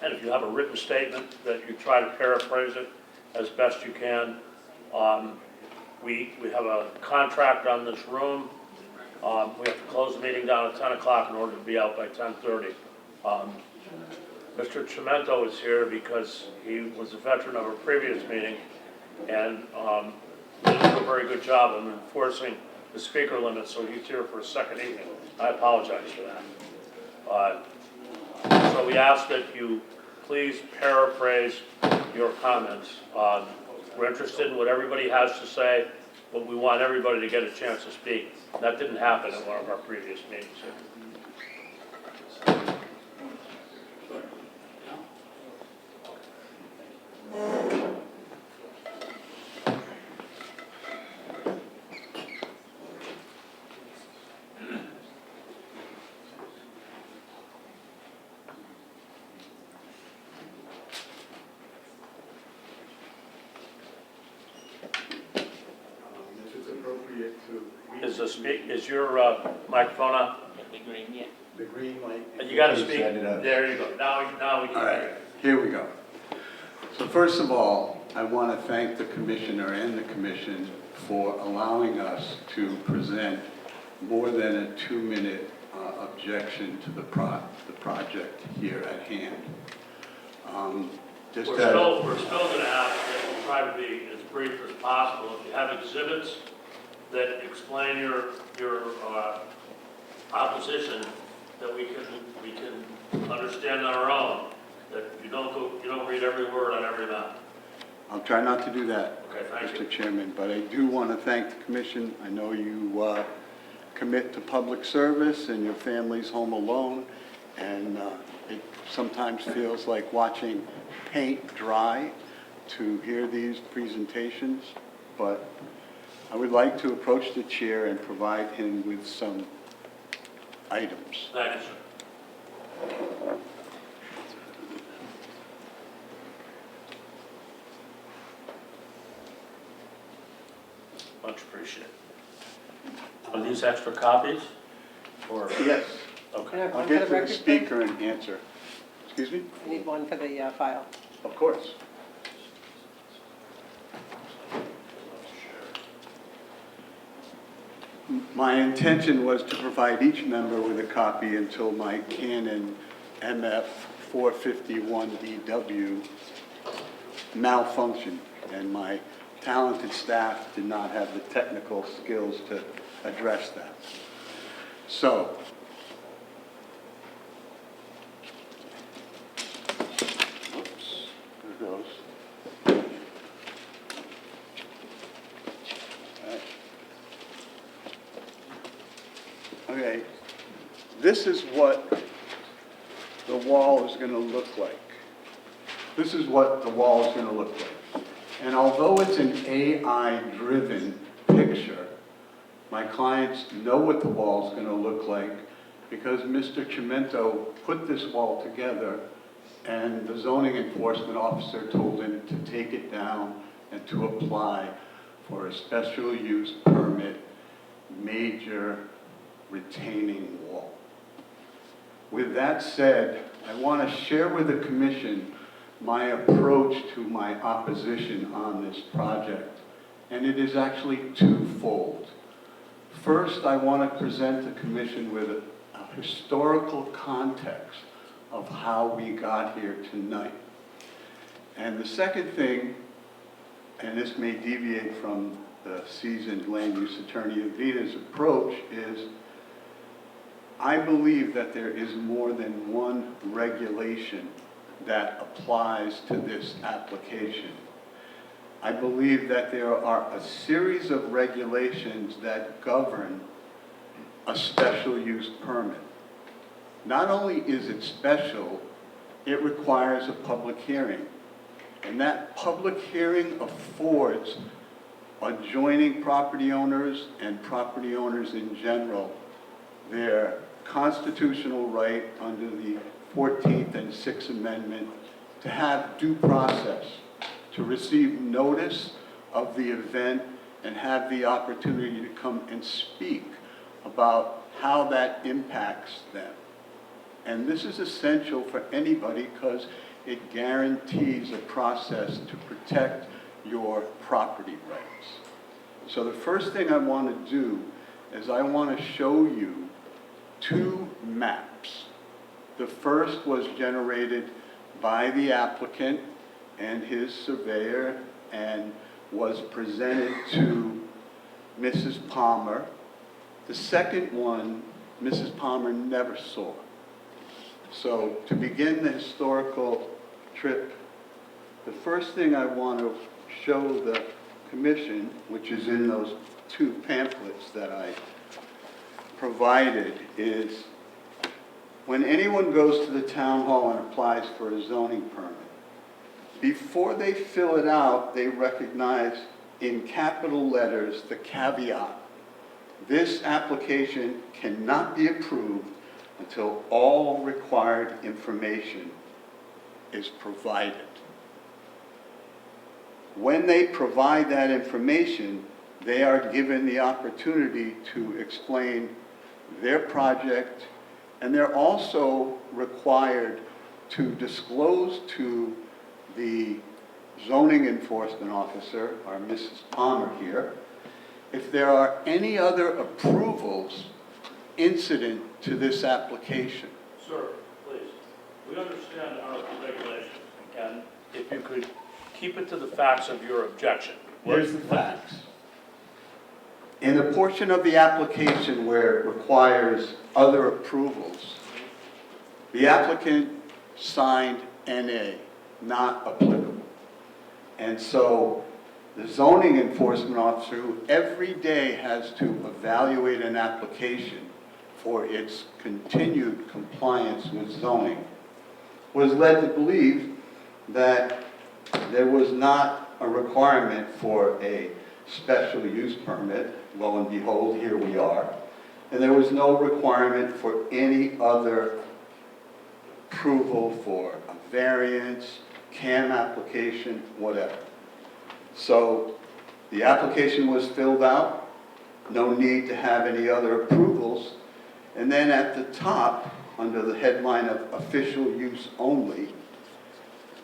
And if you have a written statement, that you try to paraphrase it as best you can. We have a contract on this room. We have to close the meeting down at 10 o'clock in order to be out by 10:30. Mr. Chimento is here because he was a veteran of a previous meeting and did a very good job of enforcing the speaker limit, so he's here for a second evening. I apologize for that. So we ask that you please paraphrase your comments. We're interested in what everybody has to say, but we want everybody to get a chance to speak. That didn't happen in one of our previous meetings. If it's appropriate to. Is your microphone on? The green, yeah. The green light. You gotta Please speak. set it up. There you go. Now we can All hear right, you. here we go. So first of all, I want to thank the commissioner and the commission for allowing us to present more than a 2-minute objection to the project here at hand. We're still gonna ask that you try to be as brief as possible. If you have exhibits that explain your opposition, that we can understand on our own, that you don't read every word on every mouth. I'll try not to do that, Okay, thank you. Mr. Chairman, but I do want to thank the commission. I know you commit to public service and your family's home alone, and it sometimes feels like watching paint dry to hear these presentations, but I would like to approach the chair and provide him with some items. Thank you, sir. Much appreciated. Are these extra copies? Or, Yes, okay. I'll get to the speaker and answer. Excuse me? I need one for the file. Of course. My intention was to provide each member with a copy until my Canon MF 451DW malfunctioned, and my talented staff did not have the technical skills to address that. So, oops, there goes. Okay, this is what the wall is going to look like. This is what the wall is going to look like. And although it's an AI-driven picture, my clients know what the wall is going to look like because Mr. Chimento put this wall together and the zoning enforcement officer told him to take it down and to apply for a special use permit major retaining wall. With that said, I want to share with the commission my approach to my opposition on this project, and it is actually twofold. First, I want to present the commission with a historical context of how we got here tonight. And the second thing, and this may deviate from the seasoned land use attorney Avina's approach, is I believe that there is more than one regulation that applies to this application. I believe that there are a series of regulations that govern a special use permit. Not only is it special, it requires a public hearing. And that public hearing affords adjoining property owners and property owners in general their constitutional right under the 14th and 6th Amendment to have due process, to receive notice of the event and have the opportunity to come and speak about how that impacts them. And this is essential for anybody because it guarantees a process to protect your property rights. So the first thing I want to do is I want to show you two maps. The first was generated by the applicant and his surveyor and was presented to Mrs. Palmer. The second one, Mrs. Palmer never saw. So to begin the historical trip, the first thing I want to show the commission, which is in those two pamphlets that I provided, is when anyone goes to the town hall and applies for a zoning permit, before they fill it out, they recognize in capital letters the caveat. This application cannot be approved until all required information is provided. When they provide that information, they are given the opportunity to explain their project, and they're also required to disclose to the zoning enforcement officer, our Mrs. Palmer here, if there are any other approvals incident to this application. Sir, please, we understand our regulations, and if you could keep it to the facts of your objection. Here's the facts. In the portion of the application where it requires other approvals, the applicant signed NA, not applicable. And so the zoning enforcement officer, who every day has to evaluate an application for its continued compliance with zoning, was led to believe that there was not a requirement for a special use permit. Lo and behold, here we are. And there was no requirement for any other approval for a variance, CAM application, whatever. So the application was filled out, no need to have any other approvals. And then at the top, under the headline of official use only,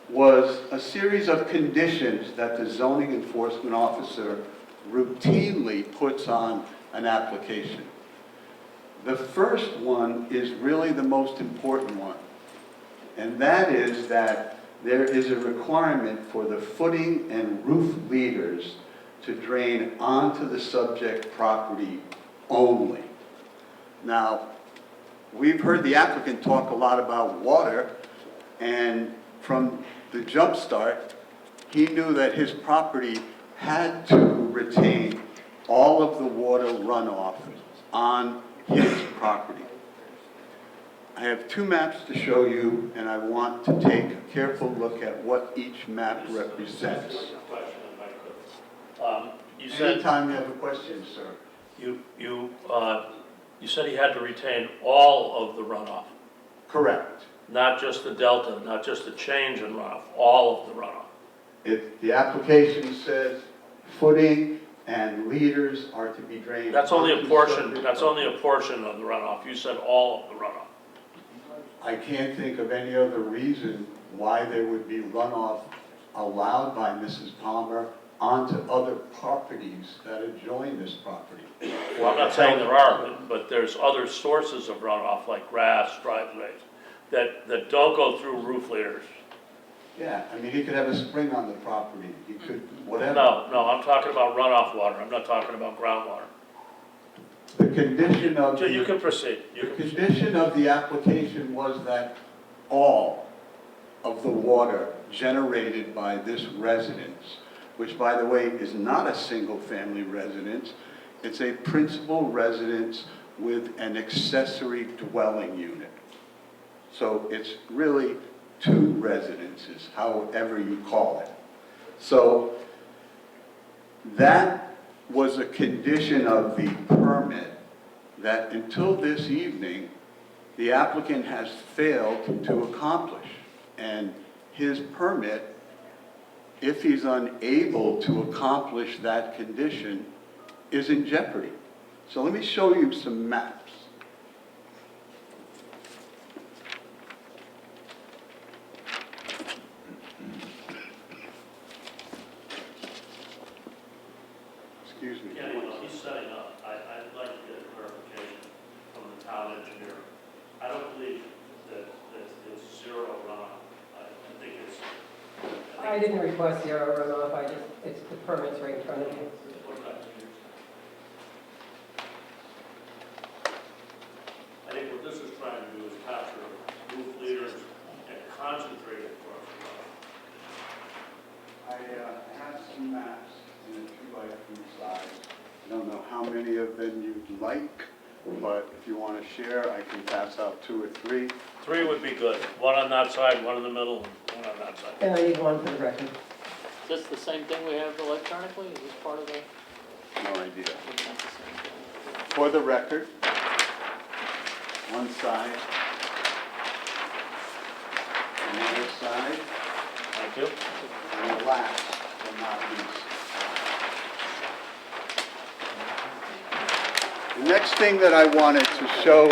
was a series of conditions that the zoning enforcement officer routinely puts on an application. The first one is really the most important one, and that is that there is a requirement for the footing and roof leaders to drain onto the subject property only. Now, we've heard the applicant talk a lot about water, and from the jump start, he knew that his property had to retain all of the water runoff on his property. I have two maps to show you, and I want to take a careful look at what each map represents. You said Anytime you have a question, sir. you said he had to retain all of the runoff, Correct. not just the delta, not just the change in runoff, all of the runoff. If the application says footing and leaders are to be drained. That's only a onto portion, subject- that's only a portion of the runoff. You said all of the runoff. I can't think of any other reason why there would be runoff allowed by Mrs. Palmer onto other properties that adjoin this property. Well, I'm not saying there are, but there's other sources of runoff, like grass, driveways, that don't go through roof leaders. Yeah, I mean, he could have a spring on the property, he could, whatever. No, I'm talking about runoff water. I'm not talking about groundwater. The condition of. So you can proceed. The condition of the application was that all of the water generated by this residence, which by the way is not a single-family residence, it's a principal residence with an accessory dwelling unit. So it's really two residences, however you call it. So that was a condition of the permit that until this evening, the applicant has failed to accomplish. And his permit, if he's unable to accomplish that condition, is in jeopardy. So let me show you some maps. Excuse me. Kenny, while he's setting up, I'd like to get a clarification from the town engineer. I don't believe that it's zero runoff. I think it's. I didn't request zero runoff, it's the permits right in front of you. I think what this is trying to do is capture roof leaders and concentrate it for us. I have some maps in a 2x3 size. I don't know how many of them you'd like, but if you want to share, I can pass out 2 or 3. 3 would be good. One on that side, one in the middle, and one on that side. And I need one for the record. Is this the same thing we have electronically? Is this part of the? No idea. It's not the same thing. For the record, one side, another side, Thank you. and last but not least. The next thing that I wanted to show.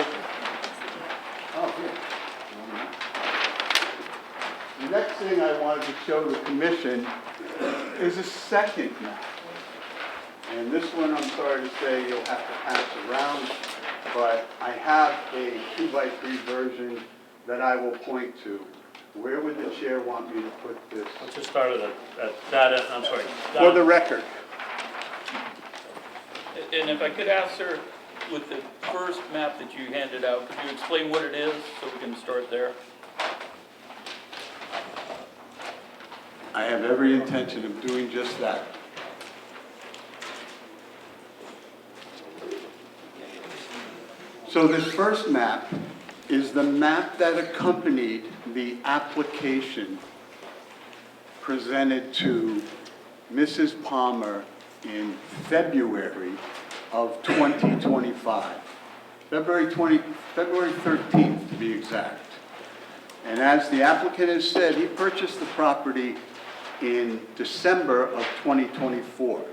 Oh, here. The next thing I wanted to show the commission is a second map. And this one, I'm sorry to say, you'll have to pass around, but I have a 2x3 version that I will point to. Where would the chair want me to put this? Let's just start at that end, I'm sorry. For the record. And if I could ask, sir, with the first map that you handed out, could you explain what it is so we can start there? I have every intention of doing just that. So this first map is the map that accompanied the application presented to Mrs. Palmer in February of 2025. February 13th to be exact. And as the applicant has said, he purchased the property in December of 2024.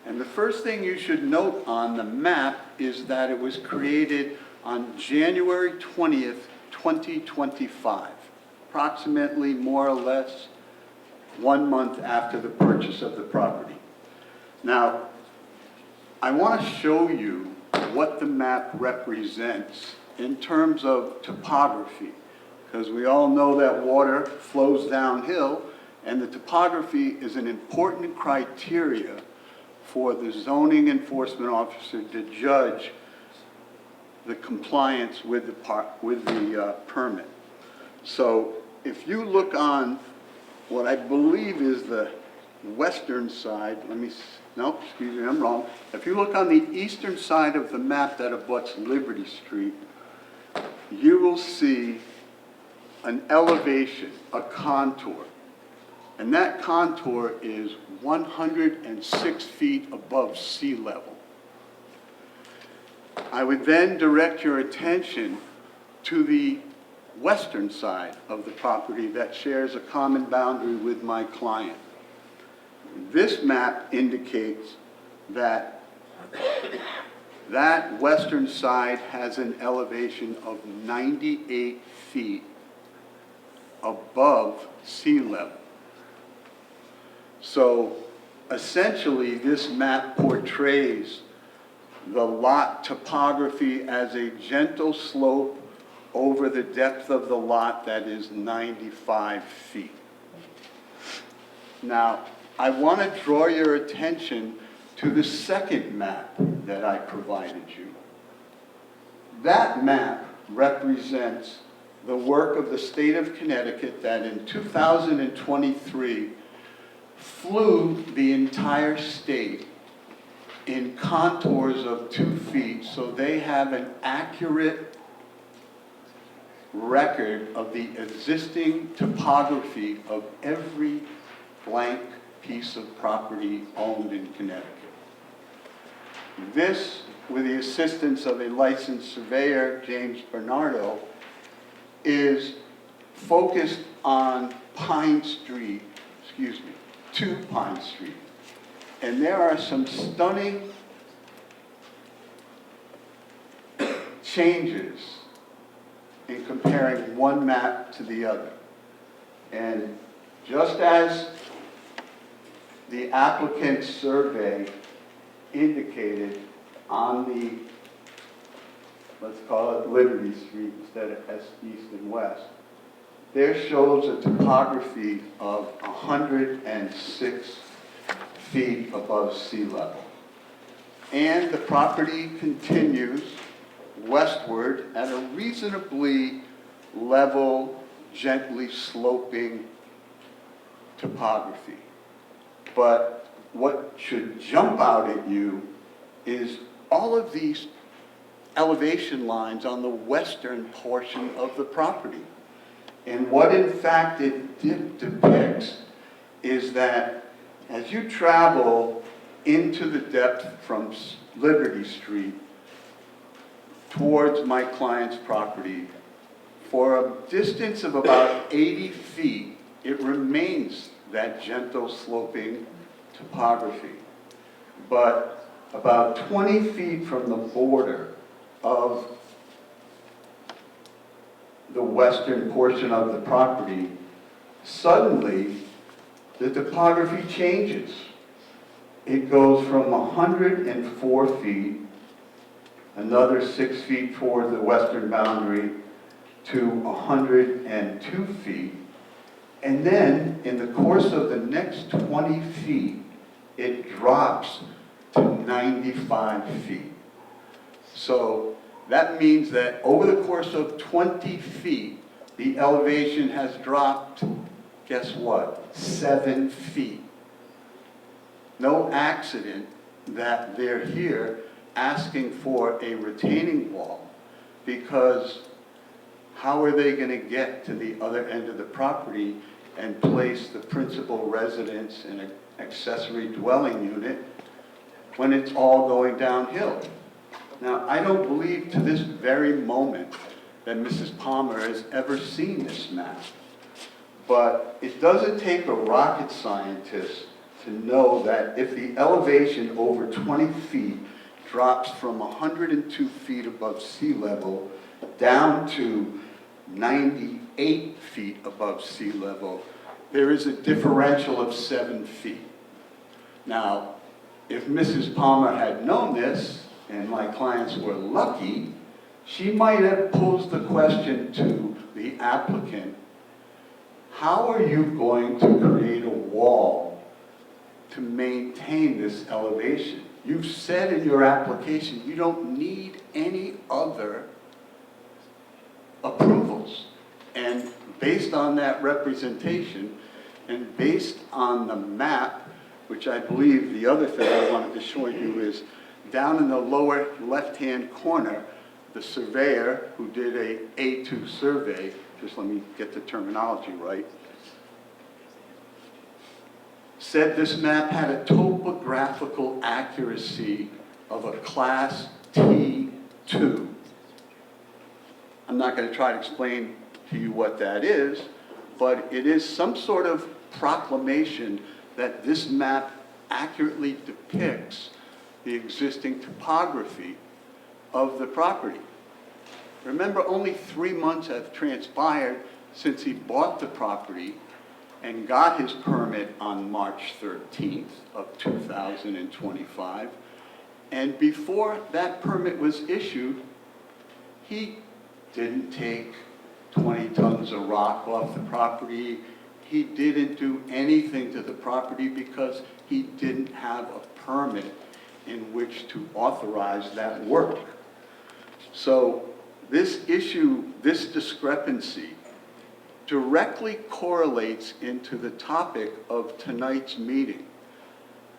And the first thing you should note on the map is that it was created on January 20th, 2025, approximately more or less 1 month after the purchase of the property. Now, I want to show you what the map represents in terms of topography, because we all know that water flows downhill, and the topography is an important criteria for the zoning enforcement officer to judge the compliance with the permit. So if you look on what I believe is the western side, no, excuse me, I'm wrong. If you look on the eastern side of the map that abuts Liberty Street, you will see an elevation, a contour. And that contour is 106 feet above sea level. I would then direct your attention to the western side of the property that shares a common boundary with my client. This map indicates that that western side has an elevation of 98 feet above sea level. So essentially, this map portrays the lot topography as a gentle slope over the depth of the lot that is 95 feet. Now, I want to draw your attention to the second map that I provided you. That map represents the work of the state of Connecticut that in 2023 flew the entire state in contours of 2 feet, so they have an accurate record of the existing topography of every blank piece of property owned in Connecticut. This, with the assistance of a licensed surveyor, James Bernardo, is focused on Pine Street, 2 Pine Street. And there are some stunning changes in comparing one map to the other. And just as the applicant's survey indicated on the, let's call it Liberty Street instead of east and west, there shows a topography of 106 feet above sea level. And the property continues westward at a reasonably level, gently sloping topography. But what should jump out at you is all of these elevation lines on the western portion of the property. And what in fact it depicts is that as you travel into the depth from Liberty Street towards my client's property, for a distance of about 80 feet, it remains that gentle sloping topography. But about 20 feet from the border of the western portion of the property, suddenly the topography changes. It goes from 104 feet, another 6 feet toward the western boundary, to 102 feet. And then, in the course of the next 20 feet, it drops to 95 feet. So that means that over the course of 20 feet, the elevation has dropped, guess what, 7 feet. No accident that they're here asking for a retaining wall, because how are they going to get to the other end of the property and place the principal residence and an accessory dwelling unit when it's all going downhill? Now, I don't believe to this very moment that Mrs. Palmer has ever seen this map, but it doesn't take a rocket scientist to know that if the elevation over 20 feet drops from 102 feet above sea level down to 98 feet above sea level, there is a differential of 7 feet. Now, if Mrs. Palmer had known this, and my clients were lucky, she might have posed the question to the applicant, how are you going to create a wall to maintain this elevation? You've said in your application you don't need any other approvals. And based on that representation, and based on the map, which I believe the other thing I wanted to show you is down in the lower left-hand corner, the surveyor who did a A2 survey, just let me get the terminology right, said this map had a topographical accuracy of a class T2. I'm not going to try to explain to you what that is, but it is some sort of proclamation that this map accurately depicts the existing topography of the property. Remember, only 3 months have transpired since he bought the property and got his permit on March 13th of 2025. And before that permit was issued, he didn't take 20 tons of rock off the property. He didn't do anything to the property because he didn't have a permit in which to authorize that work. So this issue, this discrepancy, directly correlates into the topic of tonight's meeting: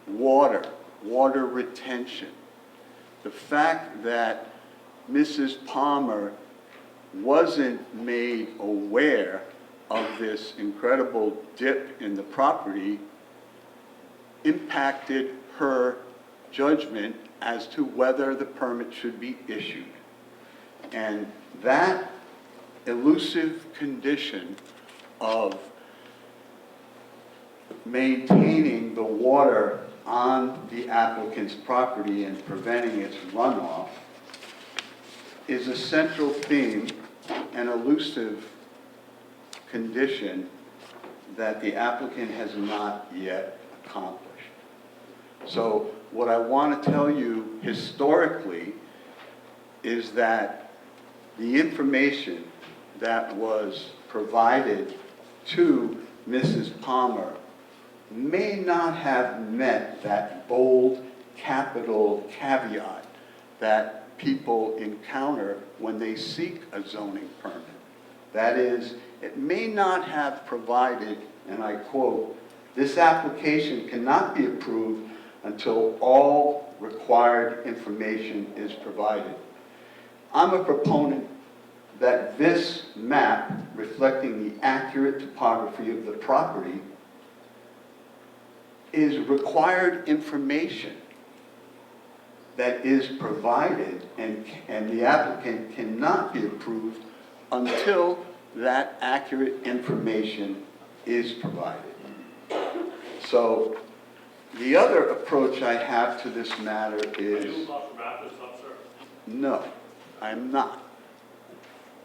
water, water retention. The fact that Mrs. Palmer wasn't made aware of this incredible dip in the property impacted her judgment as to whether the permit should be issued. And that elusive condition of maintaining the water on the applicant's property and preventing its runoff is a central theme and elusive condition that the applicant has not yet accomplished. So what I want to tell you historically is that the information that was provided to Mrs. Palmer may not have met that bold capital caveat that people encounter when they seek a zoning permit. That is, it may not have provided, and I quote, "This application cannot be approved until all required information is provided." I'm a proponent that this map, reflecting the accurate topography of the property, is required information that is provided, and the applicant cannot be approved until that accurate information is provided. So the other approach I have to this matter Are you is, about to wrap this up, sir? no, I'm not.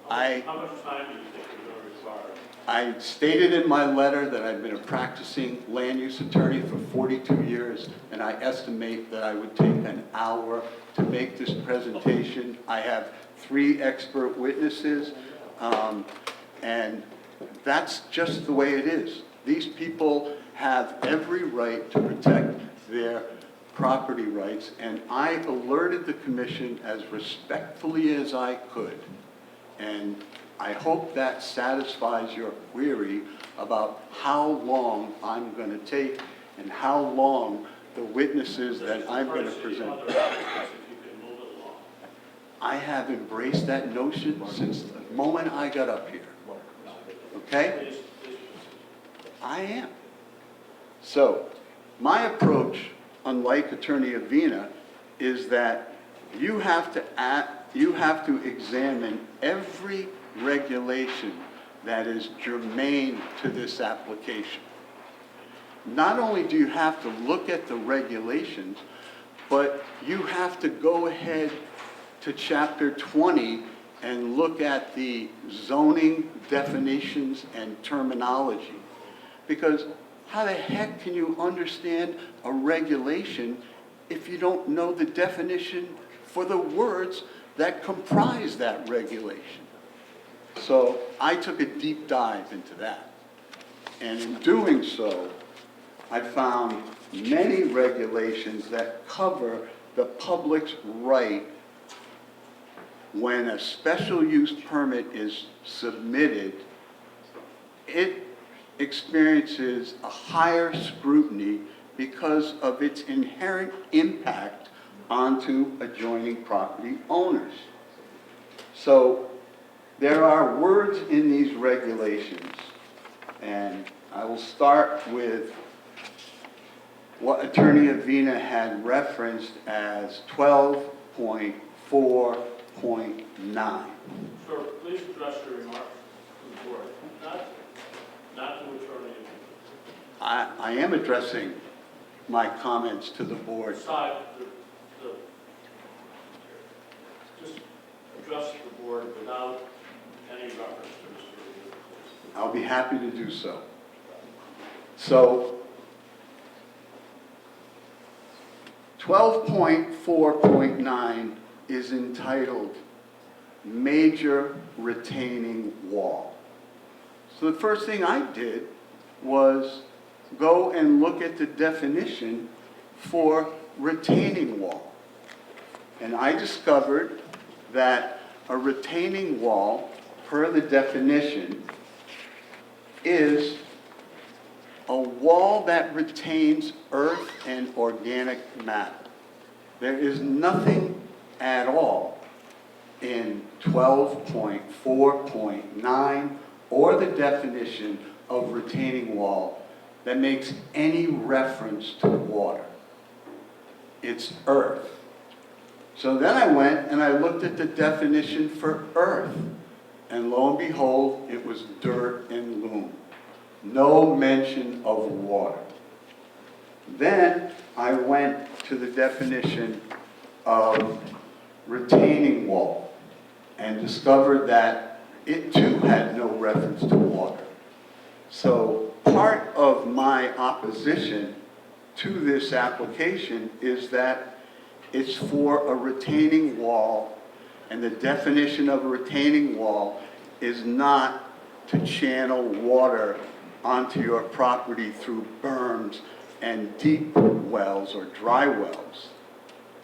How much time do you think you're going to require? I stated in my letter that I've been a practicing land use attorney for 42 years, and I estimate that I would take an hour to make this presentation. I have 3 expert witnesses, and that's just the way it is. These people have every right to protect their property rights, and I alerted the commission as respectfully as I could. And I hope that satisfies your query about how long I'm going to take and how long the witnesses that I'm going to present. I have embraced that notion since the moment I got up here. Okay? I am. So, my approach, unlike Attorney Avina, is that you have to examine every regulation that is germane to this application. Not only do you have to look at the regulations, but you have to go ahead to Chapter 20 and look at the zoning definitions and terminology. Because how the heck can you understand a regulation if you don't know the definition for the words that comprise that regulation? So I took a deep dive into that. And in doing so, I found many regulations that cover the public's right when a special use permit is submitted. It experiences a higher scrutiny because of its inherent impact onto adjoining property owners. So there are words in these regulations, and I will start with what Attorney Avina had referenced as 12.4.9. Sir, please address your remarks to the board, not to Attorney Avina. I am addressing my comments to the board. Aside, I'll be happy to do so. So 12.4.9 is entitled Major Retaining Wall. So the first thing I did was go and look at the definition for retaining wall. And I discovered that a retaining wall, per the definition, is a wall that retains earth and organic matter. There is nothing at all in 12.4.9 or the definition of retaining wall that makes any reference to water. It's earth. So then I went and I looked at the definition for earth, and lo and behold, it was dirt and loam. No mention of water. Then I went to the definition of retaining wall and discovered that it too had no reference to water. So part of my opposition to this application is that it's for a retaining wall, and the definition of a retaining wall is not to channel water onto your property through berms and deep wells or dry wells.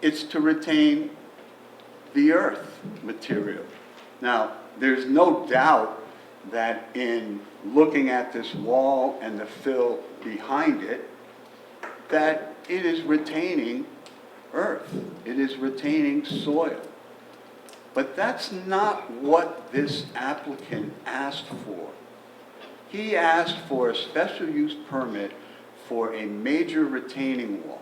It's to retain the earth material. Now, there's no doubt that in looking at this wall and the fill behind it, that it is retaining earth. It is retaining soil. But that's not what this applicant asked for. He asked for a special use permit for a major retaining wall,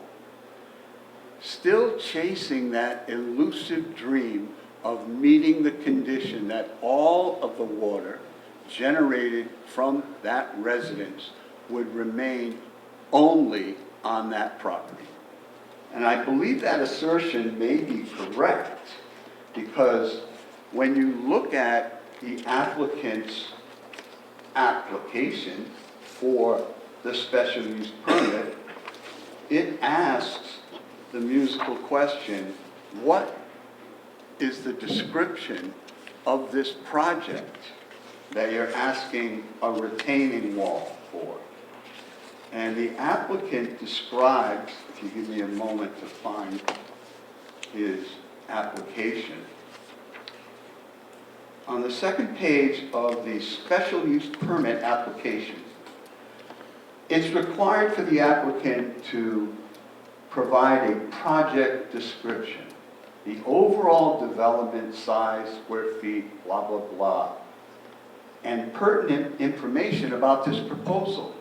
still chasing that elusive dream of meeting the condition that all of the water generated from that residence would remain only on that property. And I believe that assertion may be correct, because when you look at the applicant's application for the special use permit, it asks the musical question, what is the description of this project that you're asking a retaining wall for? And the applicant describes, if you give me a moment to find his application, on the second page of the special use permit application, it's required for the applicant to provide a project description, the overall development size, square feet, blah, blah, blah, and pertinent information about this proposal.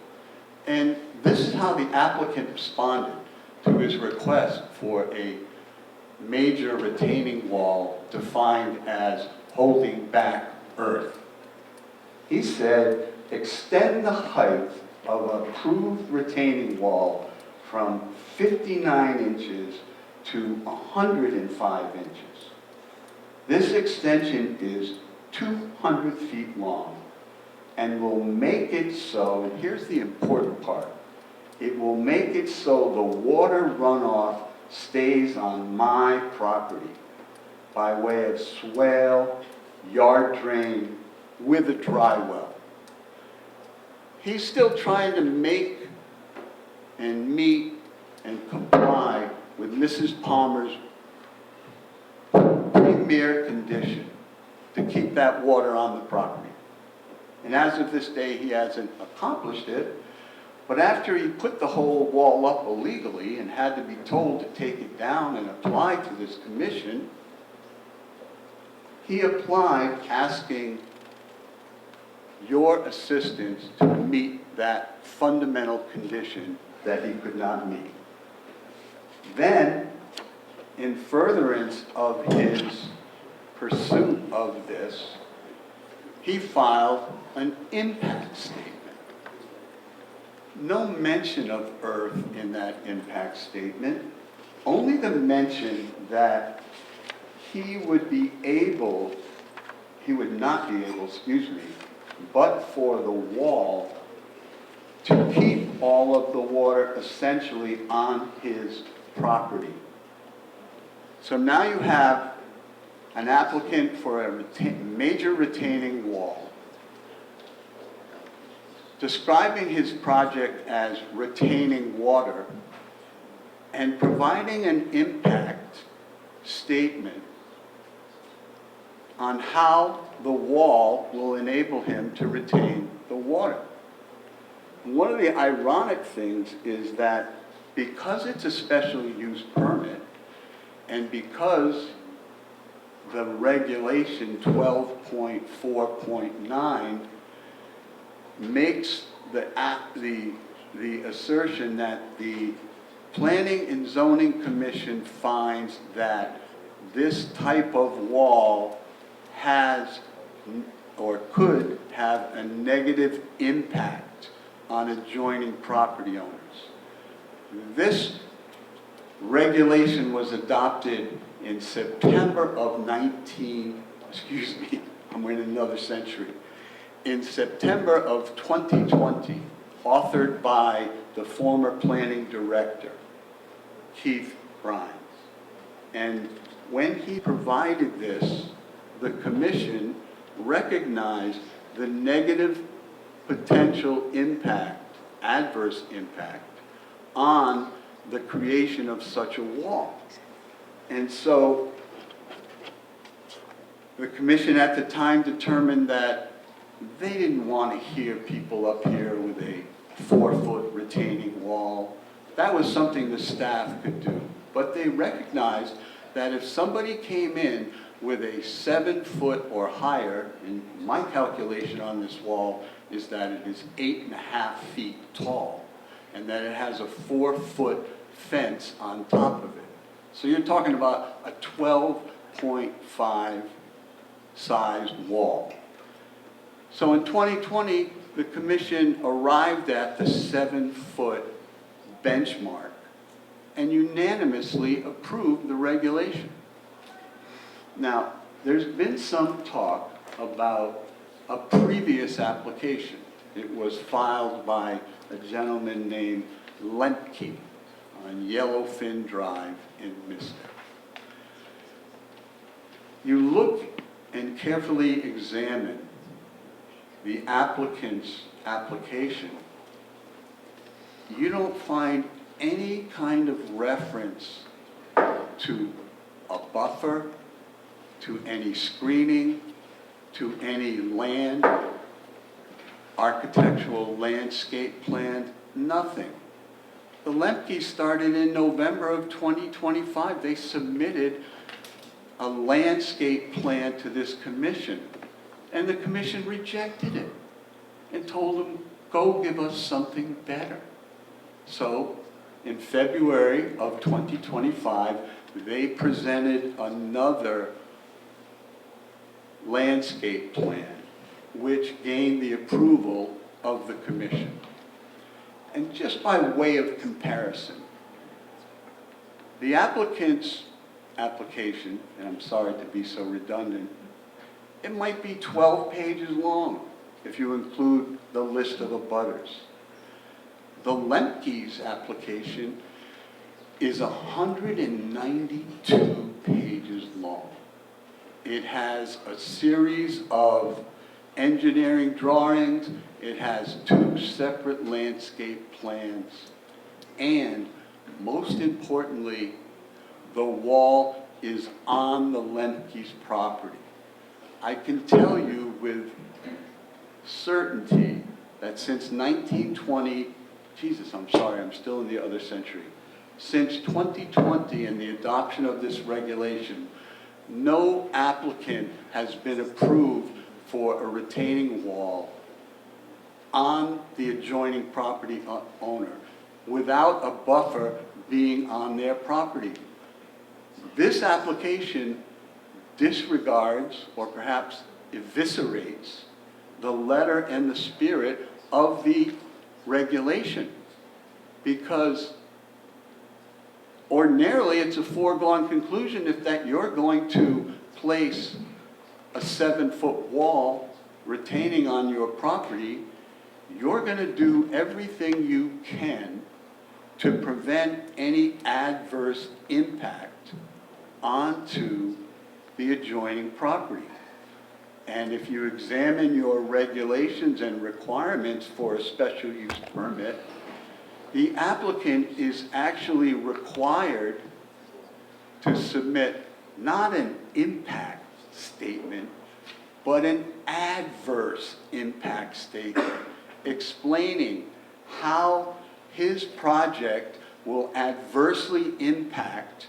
And this is how the applicant responded to his request for a major retaining wall defined as holding back earth. He said, extend the height of approved retaining wall from 59 inches to 105 inches. This extension is 200 feet long and will make it so, and here's the important part, it will make it so the water runoff stays on my property by way of swale, yard drain, with a dry well. He's still trying to make and meet and comply with Mrs. Palmer's premier condition to keep that water on the property. And as of this day, he hasn't accomplished it. But after he put the whole wall up illegally and had to be told to take it down and apply to this commission, he applied asking your assistance to meet that fundamental condition that he could not meet. Then, in furtherance of his pursuit of this, he filed an impact statement. No mention of earth in that impact statement, only the mention that he would not be able, but for the wall to keep all of the water essentially on his property. So now you have an applicant for a major retaining wall, describing his project as retaining water, and providing an impact statement on how the wall will enable him to retain the water. One of the ironic things is that because it's a special use permit, and because the regulation 12.4.9 makes the assertion that the Planning and Zoning Commission finds that this type of wall has or could have a negative impact on adjoining property owners. This regulation was adopted in September of I'm in another century. In September of 2020, authored by the former planning director, Keith Grimes. And when he provided this, the commission recognized the negative potential impact, adverse impact, on the creation of such a wall. And so the commission at the time determined that they didn't want to hear people up here with a 4-foot retaining wall. That was something the staff could do. But they recognized that if somebody came in with a 7-foot or higher, and my calculation on this wall is that it is 8.5 feet tall, and that it has a 4-foot fence on top of it. So you're talking about a 12.5 sized wall. So in 2020, the commission arrived at the 7-foot benchmark and unanimously approved the regulation. Now, there's been some talk about a previous application. It was filed by a gentleman named Lemke on Yellowfin Drive in Mystic. You look and carefully examine the applicant's application, you don't find any kind of reference to a buffer, to any screening, to any land, architectural landscape plan, nothing. The Lemke started in November of 2025. They submitted a landscape plan to this commission, and the commission rejected it and told them, go give us something better. So in February of 2025, they presented another landscape plan, which gained the approval of the commission. And just by way of comparison, the applicant's application, and I'm sorry to be so redundant, it might be 12 pages long if you include the list of abutters. The Lemke's application is 192 pages long. It has a series of engineering drawings, it has 2 separate landscape plans, and most importantly, the wall is on the Lemke's property. I can tell you with certainty that since 1920, Jesus, I'm sorry, I'm still in the other century. Since 2020 and the adoption of this regulation, no applicant has been approved for a retaining wall on the adjoining property owner without a buffer being on their property. This application disregards or perhaps eviscerates the letter and the spirit of the regulation, because ordinarily it's a foregone conclusion if that you're going to place a 7-foot wall retaining on your property, you're going to do everything you can to prevent any adverse impact onto the adjoining property. And if you examine your regulations and requirements for a special use permit, the applicant is actually required to submit not an impact statement, but an adverse impact statement explaining how his project will adversely impact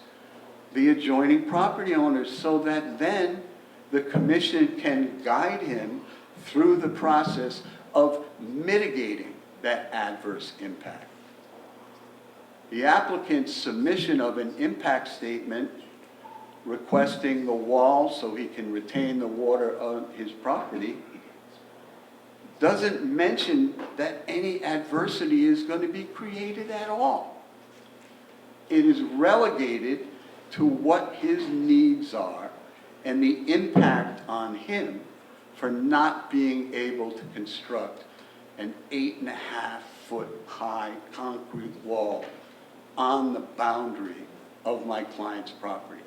the adjoining property owners, so that then the commission can guide him through the process of mitigating that adverse impact. The applicant's submission of an impact statement requesting the wall so he can retain the water on his property doesn't mention that any adversity is going to be created at all. It is relegated to what his needs are and the impact on him for not being able to construct an 8.5-foot high concrete wall on the boundary of my client's property.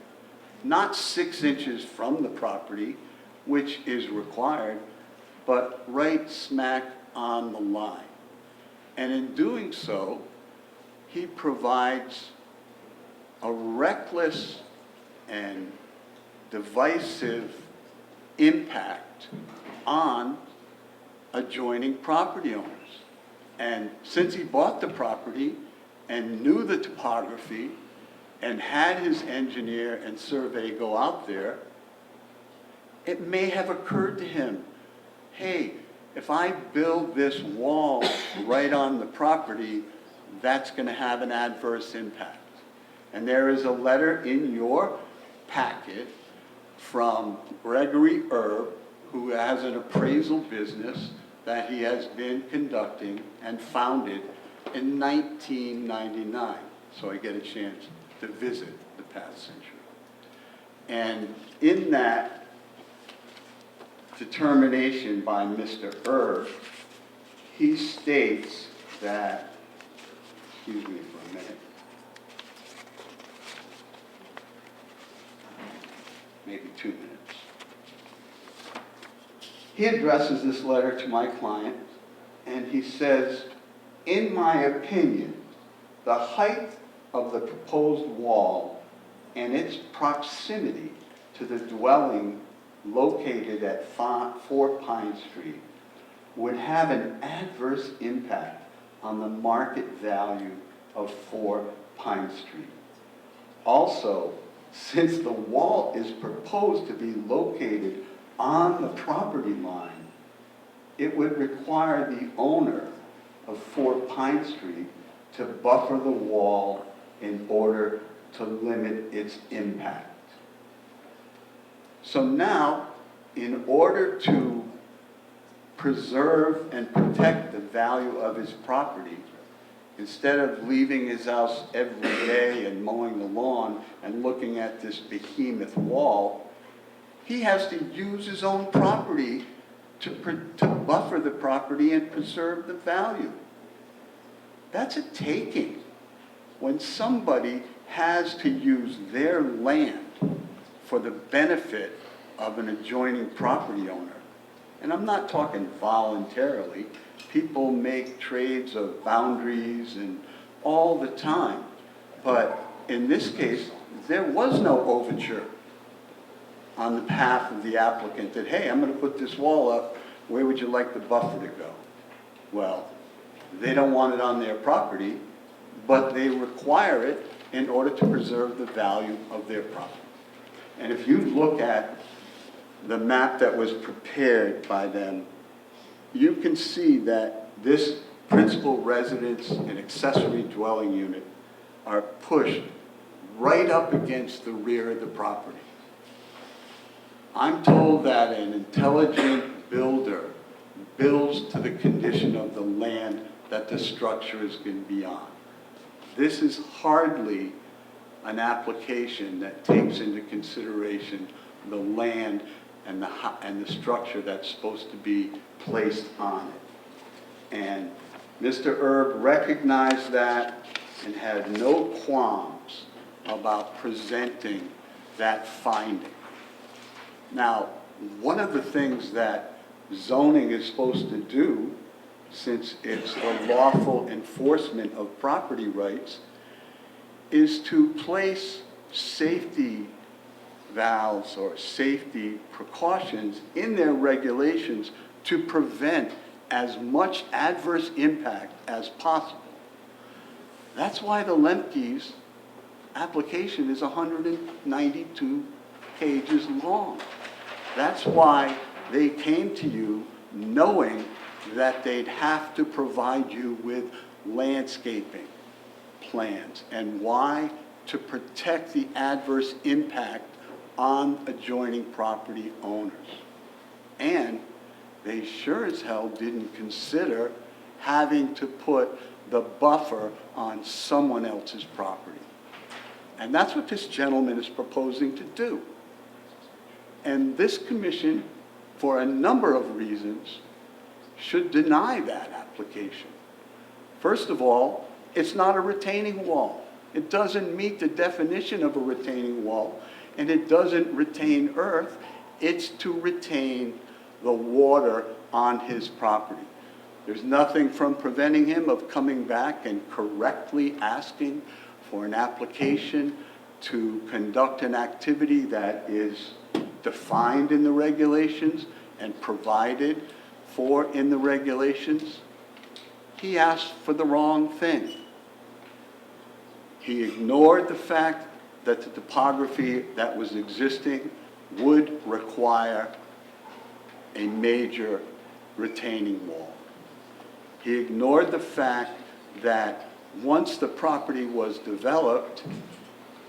Not 6 inches from the property, which is required, but right smack on the line. And in doing so, he provides a reckless and divisive impact on adjoining property owners. And since he bought the property and knew the topography and had his engineer and survey go out there, it may have occurred to him, hey, if I build this wall right on the property, that's going to have an adverse impact. And there is a letter in your packet from Gregory Erb, who has an appraisal business that he has been conducting and founded in 1999. So I get a chance to visit the past century. And in that determination by Mr. Erb, he states that, excuse me for a minute, maybe 2 minutes. He addresses this letter to my client, and he says, in my opinion, the height of the proposed wall and its proximity to the dwelling located at 4 Pine Street would have an adverse impact on the market value of 4 Pine Street. Also, since the wall is proposed to be located on the property line, it would require the owner of 4 Pine Street to buffer the wall in order to limit its impact. So now, in order to preserve and protect the value of his property, instead of leaving his house every day and mowing the lawn and looking at this behemoth wall, he has to use his own property to buffer the property and preserve the value. That's a taking. When somebody has to use their land for the benefit of an adjoining property owner, and I'm not talking voluntarily, people make trades of boundaries and all the time, but in this case, there was no overture on the behalf of the applicant that, hey, I'm going to put this wall up, where would you like the buffer to go? Well, they don't want it on their property, but they require it in order to preserve the value of their property. And if you look at the map that was prepared by them, you can see that this principal residence and accessory dwelling unit are pushed right up against the rear of the property. I'm told that an intelligent builder builds to the condition of the land that the structure is going to be on. This is hardly an application that takes into consideration the land and the structure that's supposed to be placed on it. And Mr. Erb recognized that and had no qualms about presenting that finding. Now, one of the things that zoning is supposed to do, since it's the lawful enforcement of property rights, is to place safety valves or safety precautions in their regulations to prevent as much adverse impact as possible. That's why the Lemke's application is 192 pages long. That's why they came to you knowing that they'd have to provide you with landscaping plans. And why? To protect the adverse impact on adjoining property owners. And they sure as hell didn't consider having to put the buffer on someone else's property. And that's what this gentleman is proposing to do. And this commission, for a number of reasons, should deny that application. First of all, it's not a retaining wall. It doesn't meet the definition of a retaining wall, and it doesn't retain earth. It's to retain the water on his property. There's nothing from preventing him of coming back and correctly asking for an application to conduct an activity that is defined in the regulations and provided for in the regulations. He asked for the wrong thing. He ignored the fact that the topography that was existing would require a major retaining wall. He ignored the fact that once the property was developed,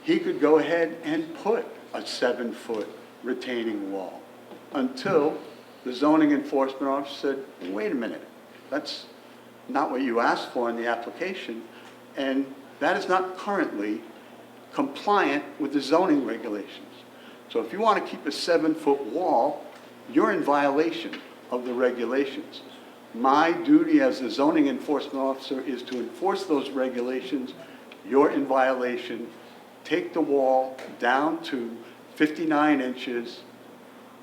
he could go ahead and put a 7-foot retaining wall until the zoning enforcement officer said, wait a minute, that's not what you asked for in the application, and that is not currently compliant with the zoning regulations. So if you want to keep a 7-foot wall, you're in violation of the regulations. My duty as the zoning enforcement officer is to enforce those regulations. You're in violation. Take the wall down to 59 inches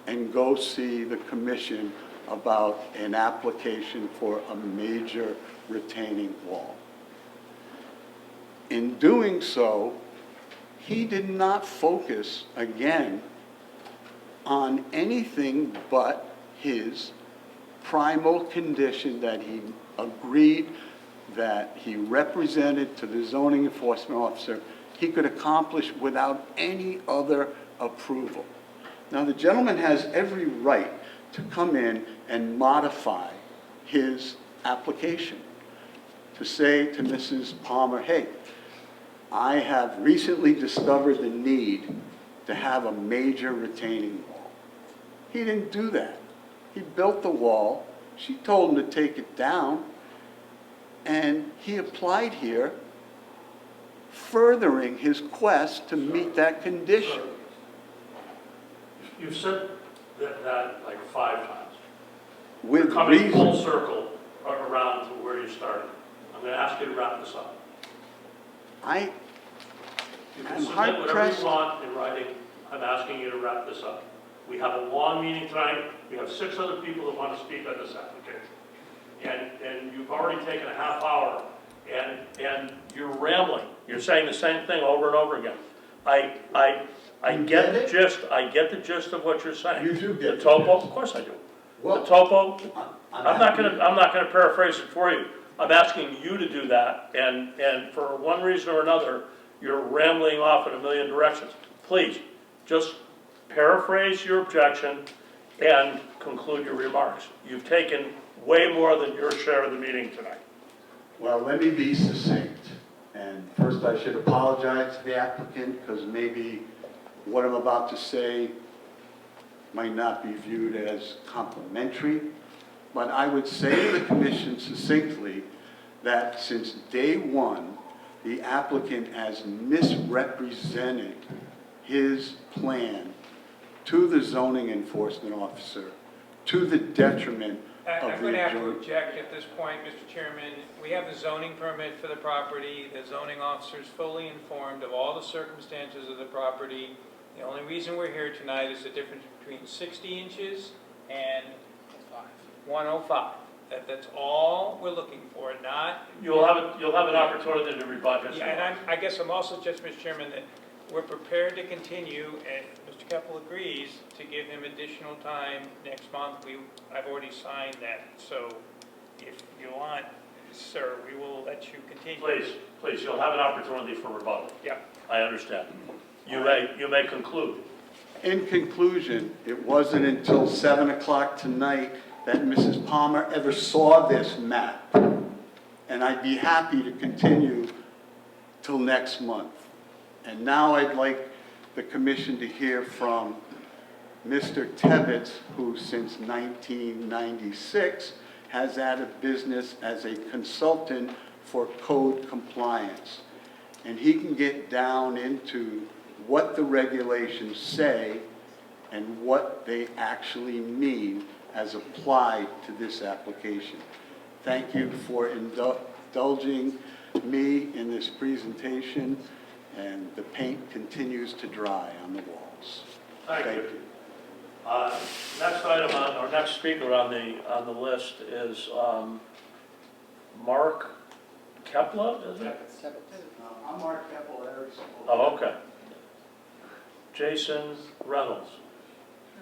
and go see the commission about an application for a major retaining wall. In doing so, he did not focus, again, on anything but his primal condition that he agreed that he represented to the zoning enforcement officer he could accomplish without any other approval. Now, the gentleman has every right to come in and modify his application, to say to Mrs. Palmer, hey, I have recently discovered the need to have a major retaining wall. He didn't do that. He built the wall. She told him to take it down, and he applied here, furthering his quest to meet that condition. You've said that like 5 times. With You're coming reason. full circle around to where you started. I'm going to ask you to wrap this up. I You can I'm submit whatever hard-pressed. you want in writing. I'm asking you to wrap this up. We have a long meeting tonight. We have 6 other people that want to speak on this application. And you've already taken a half hour, and you're rambling. You're saying the same thing over and over again. I get the gist. I get the gist of what you're saying. You do get the the topo. gist. Of course I do. Well, the topo. I'm not happy- gonna paraphrase it for you. I'm asking you to do that, and for one reason or another, you're rambling off in a million directions. Please, just paraphrase your objection and conclude your remarks. You've taken way more than your share of the meeting tonight. Well, let me be succinct. And first I should apologize to the applicant because maybe what I'm about to say might not be viewed as complimentary. But I would say to the commission succinctly that since day one, the applicant has misrepresented his plan to the zoning enforcement officer, to the detriment of I'm going to have to the object at this point, Mr. Chairman. We have the zoning permit for the property. The zoning officer is fully informed of all the circumstances of the property. The only reason we're here tonight is the difference between 60 inches and 105. That's all we're looking for, not... You'll have an opportunity to rebut, Mr. Yeah, and I guess I'm also just, Mr. Chairman, that we're prepared to continue, and Mr. Keppel agrees to give him additional time next month. I've already signed that, so if you want, sir, we will let you continue. Please, you'll have an opportunity for rebuttal. Yeah. I understand. You may conclude. In conclusion, it wasn't until 7 o'clock tonight that Mrs. Palmer ever saw this map. And I'd be happy to continue till next month. And now I'd like the commission to hear from Mr. Tebbetts, who since 1996 has had a business as a consultant for code compliance. And he can get down into what the regulations say and what they actually mean as applied to this application. Thank you for indulging me in this presentation, and the paint continues to dry on the walls. Thank you. Next item our next speaker on the list is Mark Kepler, is it? I'm Mark Keppel, Eric's. Oh, okay. Jason Reynolds.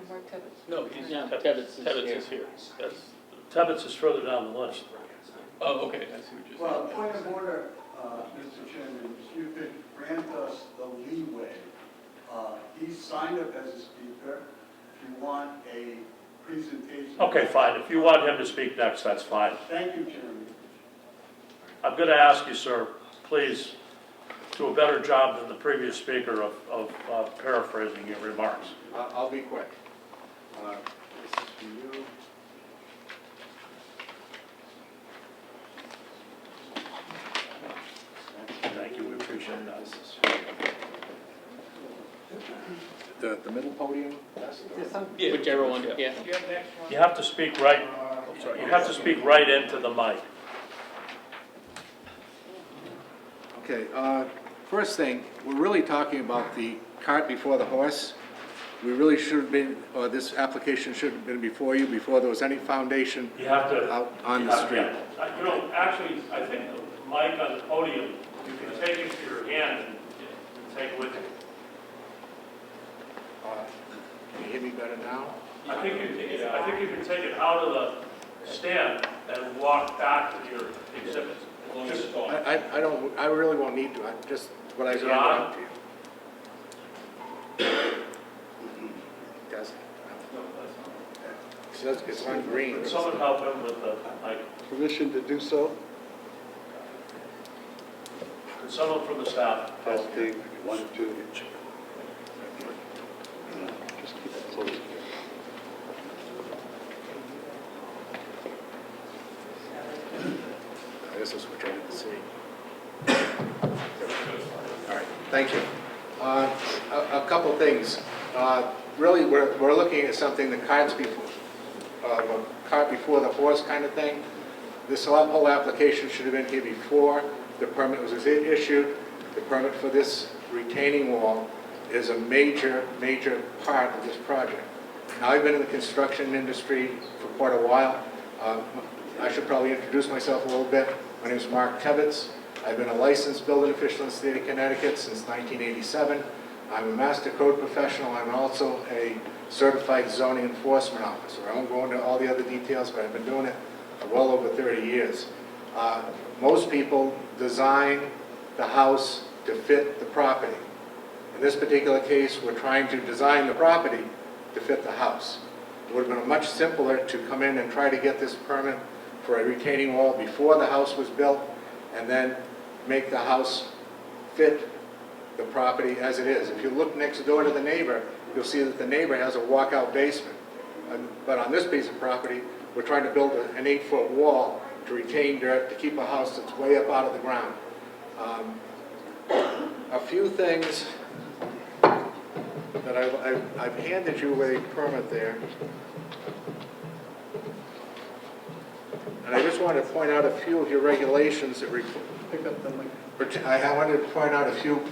Mark Tibbetts. No, he's, Yeah, Tebbetts is here. That's, Tebbetts is further down the list. oh, okay, I see what you're saying. Well, point of order, Mr. Chairman, if you could grant us the leeway. He's signed up as a speaker. If you want a presentation. Okay, fine. If you want him to speak next, that's fine. Thank you, Chairman. I'm going to ask you, sir, please do a better job than the previous speaker of paraphrasing your remarks. I'll be quick. This is for you. Thank you, we appreciate that. The middle podium? Yeah, whichever one, yeah. You have to speak right, you have to speak right into the mic. Okay, first thing, we're really talking about the cart before the horse. We really should have been, or this application should have been before you, before there was any foundation You have to. out on you the have street. to- You know, actually, I think the mic on the podium, you can take it to your hand and take it with you. Can you hear me better now? I think you can take it out of the stand and walk back to your exhibit. Just- I really won't need to, I just, what I Is it handed on? out to you. Does it? It says it's on green. Could someone help him with the mic? Permission to do so? Could someone from the staff help? Testing, 1, 2. Just keep it close. This is what I didn't see. All right, thank you. A couple things. Really, we're looking at something, the cart before the horse kind of thing. This whole application should have been here before the permit was issued. The permit for this retaining wall is a major, major part of this project. Now, I've been in the construction industry for quite a while. I should probably introduce myself a little bit. My name is Mark Tebbetts. I've been a licensed building official in the state of Connecticut since 1987. I'm a master code professional. I'm also a certified zoning enforcement officer. I won't go into all the other details, but I've been doing it for well over 30 years. Most people design the house to fit the property. In this particular case, we're trying to design the property to fit the house. It would have been much simpler to come in and try to get this permit for a retaining wall before the house was built, and then make the house fit the property as it is. If you look next door to the neighbor, you'll see that the neighbor has a walkout basement. But on this piece of property, we're trying to build an 8-foot wall to retain dirt, to keep a house that's way up out of the ground. A few things that I've handed you a permit there. And I just wanted to point out a few of your regulations that Pick up the mic. I wanted to point out a few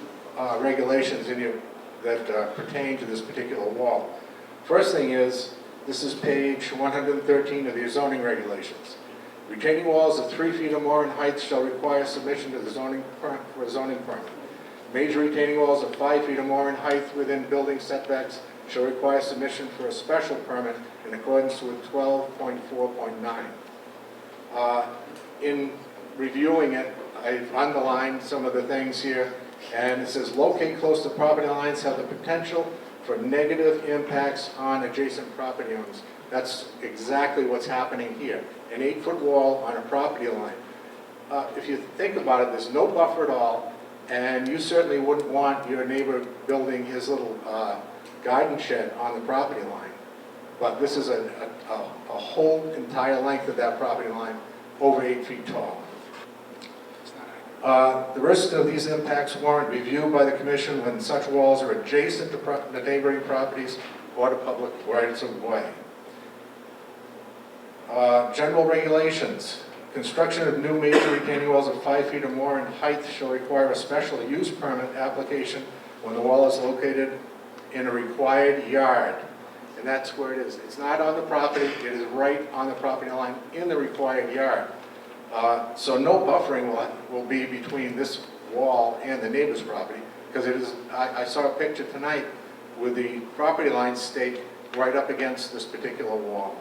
regulations that pertain to this particular wall. First thing is, this is page 113 of the zoning regulations. Retaining walls of 3 feet or more in height shall require submission to the for a zoning permit. Major retaining walls of 5 feet or more in height within building setbacks shall require submission for a special permit in accordance with 12.4.9. In reviewing it, I've underlined some of the things here, and it says locate close to property lines have the potential for negative impacts on adjacent property owners. That's exactly what's happening here. An 8-foot wall on a property line. If you think about it, there's no buffer at all, and you certainly wouldn't want your neighbor building his little garden shed on the property line. But this is a whole entire length of that property line, over 8 feet tall. The rest of these impacts warrant review by the commission when such walls are adjacent to the neighboring properties or to public rights of way. General regulations. Construction of new major retaining walls of 5 feet or more in height shall require a special use permit application when the wall is located in a required yard. And that's where it is. It's not on the property, it is right on the property line in the required yard. So no buffering will be between this wall and the neighbor's property, because it is, I saw a picture tonight with the property line staked right up against this particular wall.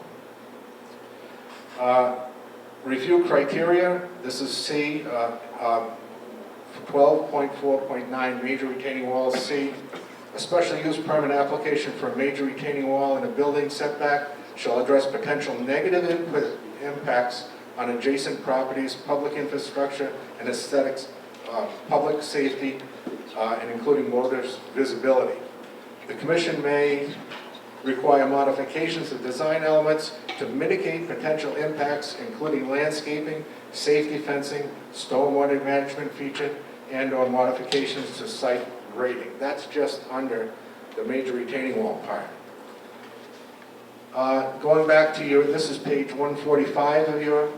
Review criteria, this is C, 12.4.9, major retaining walls. C, a special use permit application for a major retaining wall in a building setback shall address potential negative impacts on adjacent properties, public infrastructure, and aesthetics, public safety, and including motorist visibility. The commission may require modifications of design elements to mitigate potential impacts, including landscaping, safety fencing, stormwater management feature, and/or modifications to site grading. That's just under the major retaining wall part. Going back to this is page 145 of your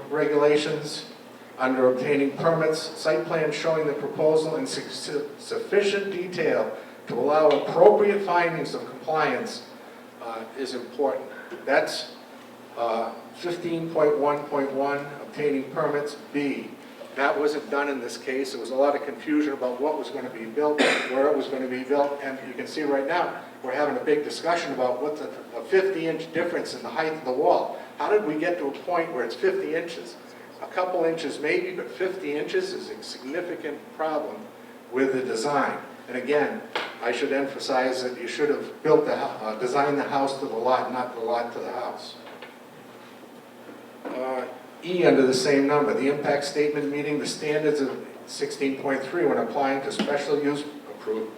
regulations. Under obtaining permits, site plan showing the proposal in sufficient detail to allow appropriate findings of compliance is important. That's 15.1.1, obtaining permits. B, that wasn't done in this case. There was a lot of confusion about what was going to be built, where it was going to be built, and you can see right now we're having a big discussion about what's a 50-inch difference in the height of the wall. How did we get to a point where it's 50 inches? A couple inches maybe, but 50 inches is a significant problem with the design. And again, I should emphasize that you should have built designed the house to the lot, not the lot to the house. E, under the same number, the impact statement meeting the standards of 16.3 when applying to special use approved.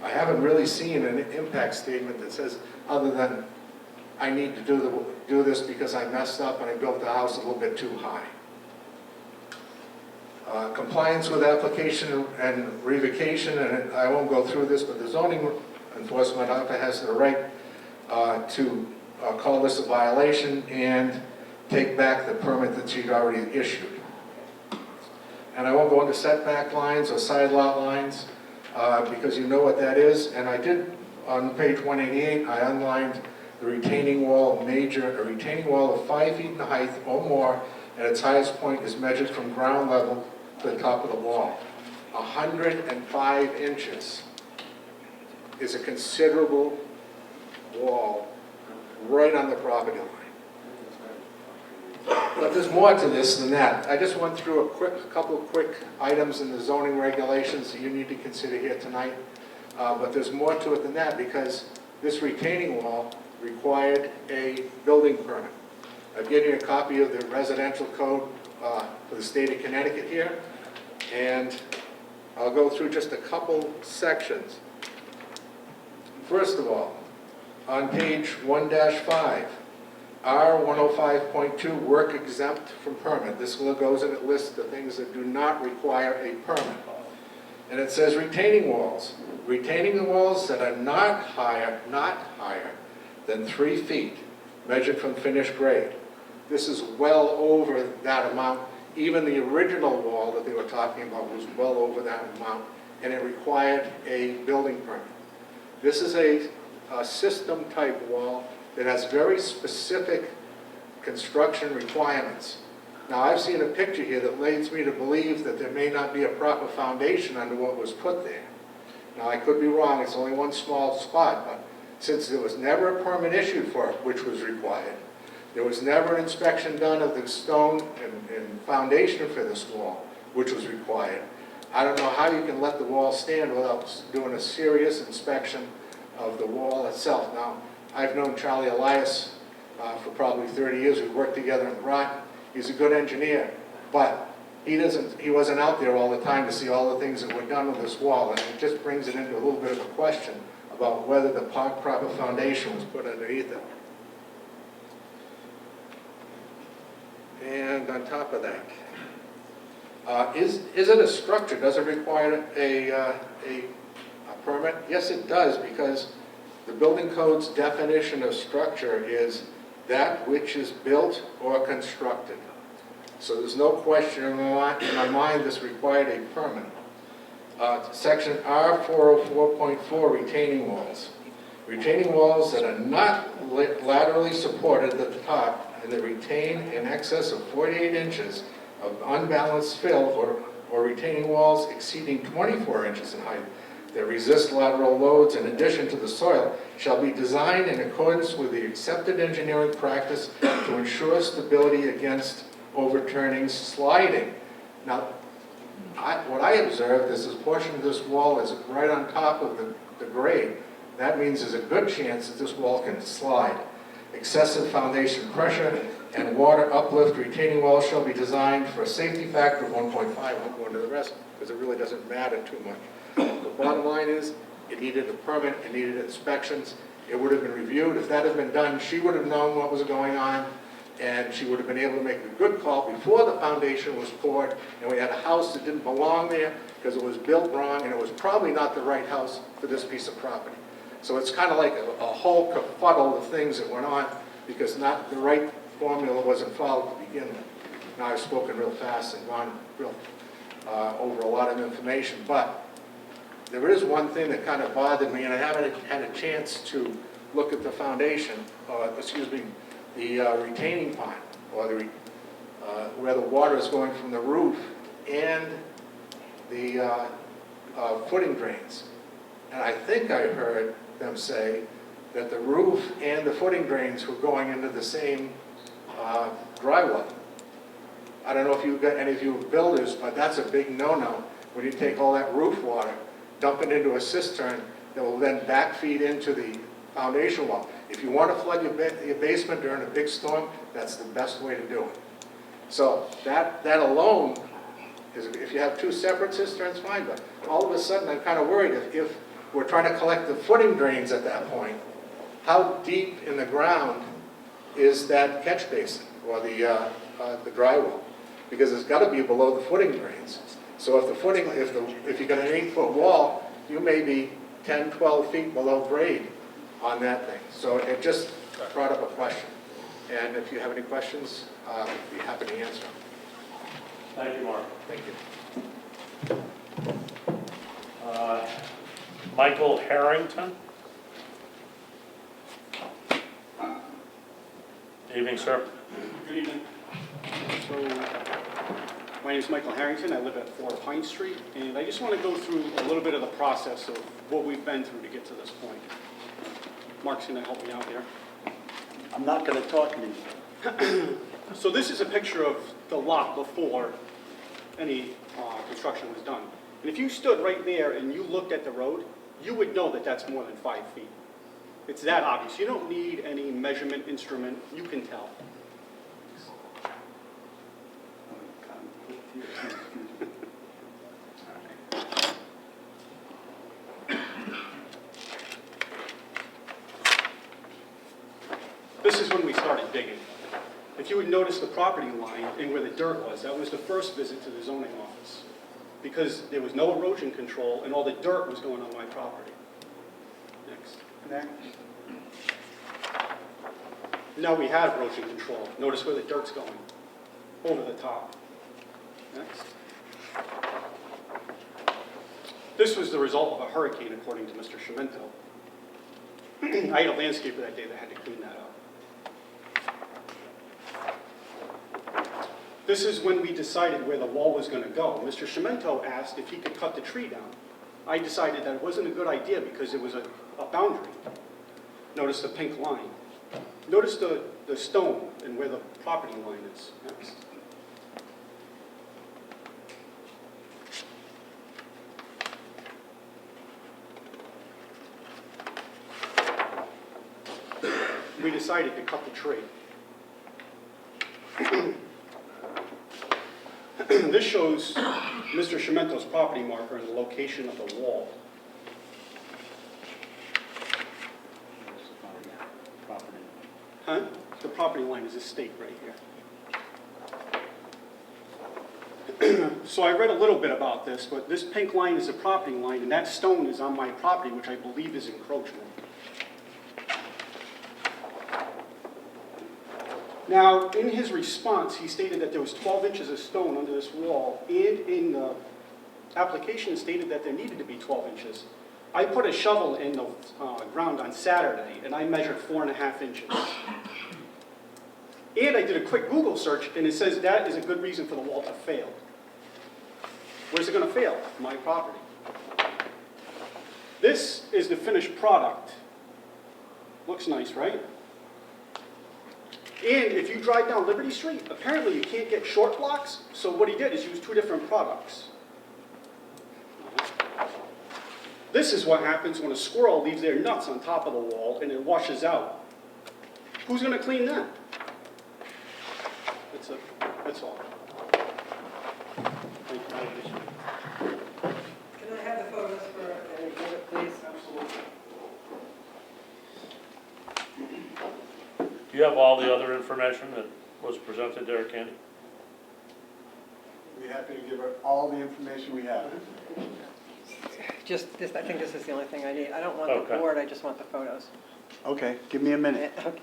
I haven't really seen an impact statement that says, other than I need to do this because I messed up and I built the house a little bit too high. Compliance with application and revocation, and I won't go through this, but the zoning enforcement officer has the right to call this a violation and take back the permit that she'd already issued. And I won't go into setback lines or side lot lines because you know what that is. And I did, on page 188, I underlined the retaining wall major, a retaining wall of 5 feet in height or more, and its highest point is measured from ground level to the top of the wall. 105 inches is a considerable wall right on the property line. But there's more to this than that. I just went through a couple of quick items in the zoning regulations that you need to consider here tonight. But there's more to it than that, because this retaining wall required a building permit. I've given you a copy of the residential code for the state of Connecticut here, and I'll go through just a couple sections. First of all, on page 1-5, R105.2, work exempt from permit. This goes and it lists the things that do not require a permit. And it says retaining walls. Retaining walls that are not higher than 3 feet, measured from finished grade. This is well over that amount. Even the original wall that they were talking about was well over that amount, and it required a building permit. This is a system type wall that has very specific construction requirements. Now, I've seen a picture here that leads me to believe that there may not be a proper foundation under what was put there. Now, I could be wrong, it's only one small spot, but since there was never a permit issued for it, which was required, there was never an inspection done of the stone and foundation for this wall, which was required. I don't know how you can let the wall stand without doing a serious inspection of the wall itself. Now, I've known Charlie Elias for probably 30 years. We've worked together in Groton. He's a good engineer, but he wasn't out there all the time to see all the things that were done with this wall, and it just brings it into a little bit of a question about whether the proper foundation was put underneath it. And on top of that, is it a structure? Does it require a permit? Yes, it does, because the building code's definition of structure is that which is built or constructed. So there's no question in my mind this required a permit. Section R404.4, retaining walls. Retaining walls that are not laterally supported at the top and that retain in excess of 48 inches of unbalanced fill or retaining walls exceeding 24 inches in height that resist lateral loads in addition to the soil shall be designed in accordance with the accepted engineering practice to ensure stability against overturning sliding. Now, what I observed is this portion of this wall is right on top of the grade. That means there's a good chance that this wall can slide. Excessive foundation pressure and water uplift retaining walls shall be designed for a safety factor of 1.5. I won't go into the rest because it really doesn't matter too much. The bottom line is it needed a permit, it needed inspections, it would have been reviewed. If that had been done, she would have known what was going on, and she would have been able to make a good call before the foundation was poured, and we had a house that didn't belong there because it was built wrong, and it was probably not the right house for this piece of property. So it's kind of like a whole kerfuddle of things that went on because not the right formula wasn't followed to begin with. Now, I've spoken real fast and gone real over a lot of information, but there is one thing that kind of bothered me, and I haven't had a chance to look at the foundation, the retaining pond, or where the water is going from the roof and the footing drains. And I think I heard them say that the roof and the footing drains were going into the same drywall. I don't know if you've got any of you builders, but that's a big no-no when you take all that roof water, dump it into a cistern that will then backfeed into the foundation wall. If you want to flood your basement during a big storm, that's the best way to do it. So that alone is, if you have two separate cisterns, fine, but all of a sudden I'm kind of worried if we're trying to collect the footing drains at that point, how deep in the ground is that catch basin or the drywall? Because it's got to be below the footing drains. So if you got an 8-foot wall, you may be 10, 12 feet below grade on that thing. So it just brought up a question. And if you have any questions, I'd be happy to answer them. Thank you, Mark. Thank you. Michael Harrington. Evening, sir. Good evening. So, my name is Michael Harrington. I live at 4 Pine Street, and I just want to go through a little bit of the process of what we've been through to get to this point. Mark's going to help me out here. I'm not going to talk anymore. So this is a picture of the lot before any construction was done. And if you stood right there and you looked at the road, you would know that that's more than 5 feet. It's that obvious. You don't need any measurement instrument. You can tell. This is when we started digging. If you would notice the property line and where the dirt was, that was the first visit to the zoning office. because there was no erosion control and all the dirt was going on my property. Next. Now we have erosion control. Notice where the dirt's going, over the top. Next. This was the result of a hurricane, according to Mr. Shimento. I had a landscaper that day that had to clean that up. This is when we decided where the wall was going to go. Mr. Shimento asked if he could cut the tree down. I decided that it wasn't a good idea because it was a boundary. Notice the pink line. Notice the stone and where the property line is. Next. We decided to cut the tree. This shows Mr. Shimento's property marker and the location of the wall. Huh? The property line is a stake right here. So I read a little bit about this, but this pink line is a property line, and that stone is on my property, which I believe is encroachment. Now, in his response, he stated that there was 12 inches of stone under this wall, and in the application it stated that there needed to be 12 inches. I put a shovel in the ground on Saturday, and I measured 4.5 inches. And I did a quick Google search, and it says that is a good reason for the wall to fail. Where's it going to fail? My property. This is the finished product. Looks nice, right? And if you drive down Liberty Street, apparently you can't get short blocks, so what he did is use 2 different products. This is what happens when a squirrel leaves their nuts on top of the wall and it washes out. Who's going to clean that? That's all. Thank you. Can I have the photos for an exhibit, please? Absolutely. Do you have all the other information that was presented there, Candy? We're happy to give her all the information we have. Just this, I think this is the only thing I need. I don't want the Okay. board, I just want the photos. Okay, give me a minute. Okay.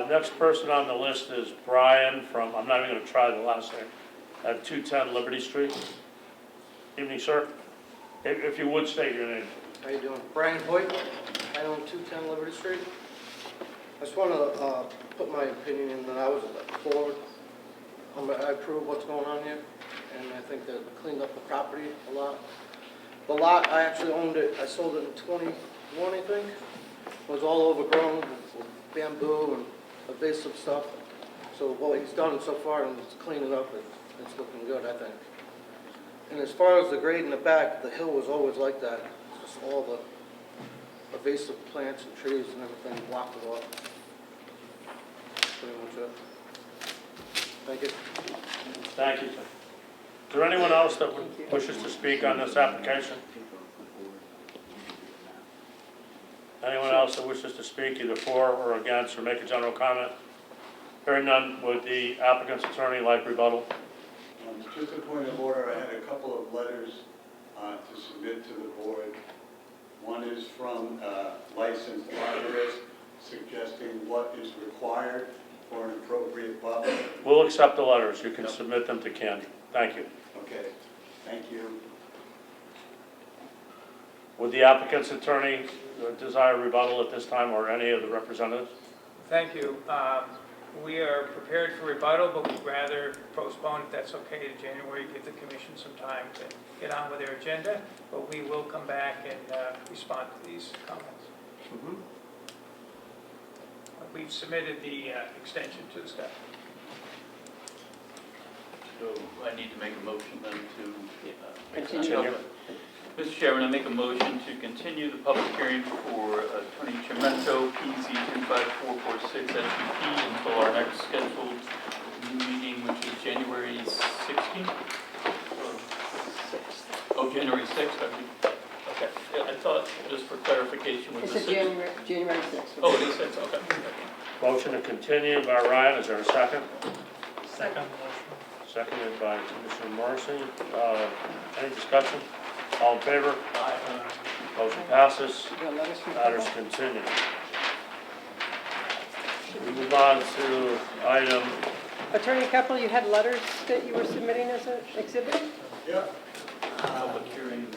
Next person on the list is Brian from, I'm not even going to try the last name, at 210 Liberty Street. Evening, sir. If you would state your name. How you doing? Brian Hoyt, I own 210 Liberty Street. I just want to put my opinion in that I was forward. I approve what's going on here, and I think that it cleaned up the property a lot. The lot, I actually owned it, I sold it in 21, I think. It was all overgrown with bamboo and invasive stuff. So what he's done so far and it's cleaning up, it's looking good, I think. And as far as the grade in the back, the hill was always like that. It's just all the invasive plants and trees and everything blocked it off. Pretty much it. Thank you. Thank you, sir. Is there anyone else that wishes to speak on this application? Anyone else that wishes to speak either for or against or make a general comment? Hearing none, would the applicant's attorney like rebuttal? Just a point of order, I had a couple of letters to submit to the board. One is from a licensed arborist suggesting what is required for an appropriate buffer. We'll accept the letters. You can submit them to Candy. Thank you. Okay, thank you. Would the applicant's attorney desire rebuttal at this time, or any of the representatives? Thank you. We are prepared for rebuttal, but we'd rather postpone, if that's okay, to January, give the commission some time to get on with their agenda, but we will come back and respond to these comments. We've submitted the extension to the staff. So I need to make a motion then to Continue. Mr. Chairman, I make a motion to continue the public hearing for Attorney Chimento, PZ 25446 SVP until our next scheduled meeting, which is January 16th? Oh, January 6th, I mean. Okay, yeah, I thought, just for clarification, was It's the a 6th? January 6th. Oh, it is 6th, okay. Motion to continue by Ryan. Is there a second? Second motion. seconded by Commissioner Morrissey. Any discussion? All in favor? Motion passes. Matters continued. We move on to item, Attorney Keppel, you had letters that you were submitting as an exhibit? Public hearing. B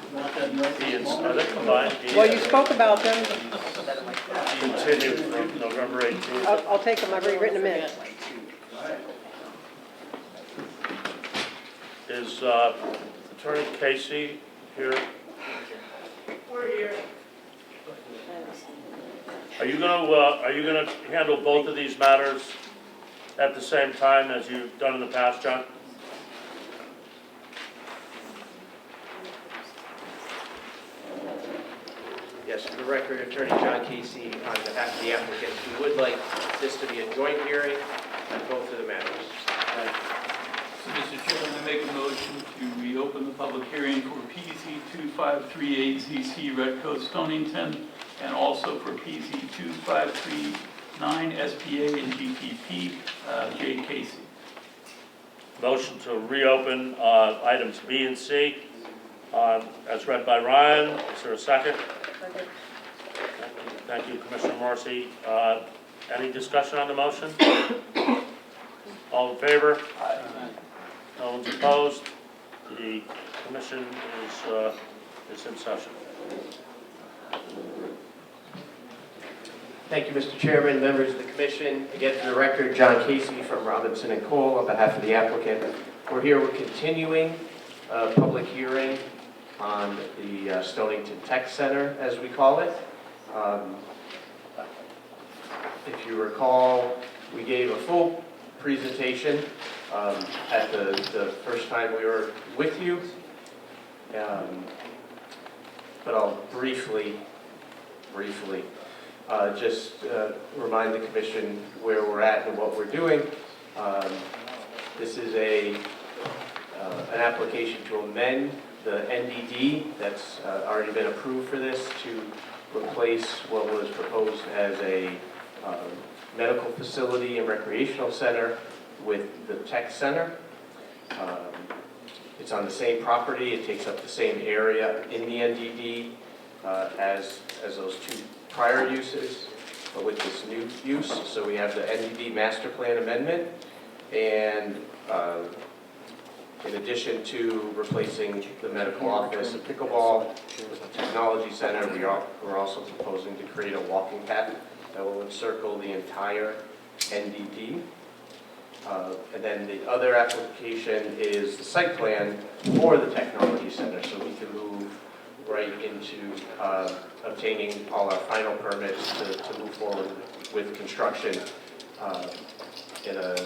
and, are they combined? B Well, and you C? spoke about them. Continued from November 18th. I'll take them, I've already written them in. Is Attorney Casey here? We're here. Are you gonna handle both of these matters at the same time as you've done in the past, John? Yes, for the record, Attorney John Casey, on behalf of the applicant, we would like this to be a joint hearing on both of the matters. So, Mr. Chairman, I make a motion to reopen the public hearing for PZ 2538ZC Redco Stonington, and also for PZ 2539 SPA and GTP J. Casey. Motion to reopen items B and C as read by Ryan. Is there a second? Thank you, Commissioner Morrissey. Any discussion on the motion? All in favor? No one's opposed? The commission is in session. Thank you, Mr. Chairman, members of the commission. Again, for the record, John Casey from Robinson & Cole on behalf of the applicant. We're continuing a public hearing on the Stonington Tech Center, as we call it. If you recall, we gave a full presentation at the first time we were with you. But I'll briefly just remind the commission where we're at and what we're doing. This is an application to amend the NDD that's already been approved for this to replace what was proposed as a medical facility and recreational center with the tech center. It's on the same property. It takes up the same area in the NDD as those two prior uses, but with this new use. So we have the NDD master plan amendment, and in addition to replacing the medical office and pickleball with the technology center, we're also proposing to create a walking path that will encircle the entire NDD. And then the other application is the site plan for the technology center, so we can move right into obtaining all our final permits to move forward with construction in a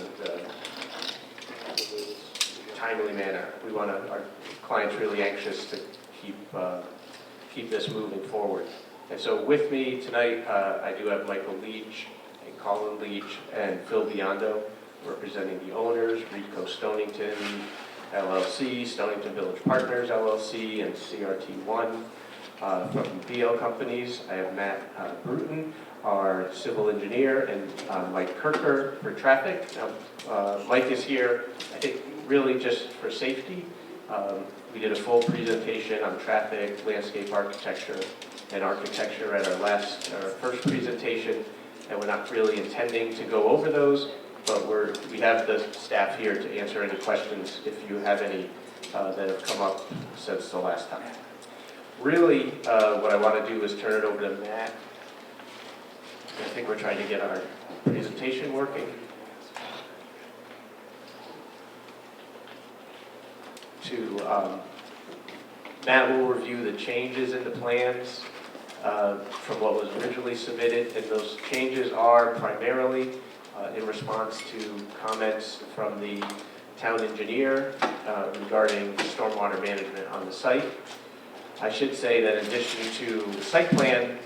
timely manner. Our client's really anxious to keep this moving forward. And so with me tonight, I do have Michael Leach and Colin Leach and Phil Biondo, representing the owners, Redco Stonington LLC, Stonington Village Partners LLC, and CRT1. From BL Companies, I have Matt Bruton, our civil engineer, and Mike Kirker for traffic. Mike is here, I think, really just for safety. We did a full presentation on traffic, landscape architecture, and architecture at our first presentation, and we're not really intending to go over those, but we have the staff here to answer any questions if you have any that have come up since the last time. Really, what I want to do is turn it over to Matt. I think we're trying to get our presentation working. Matt will review the changes in the plans from what was originally submitted, and those changes are primarily in response to comments from the town engineer regarding stormwater management on the site. I should say that in addition to the site plan,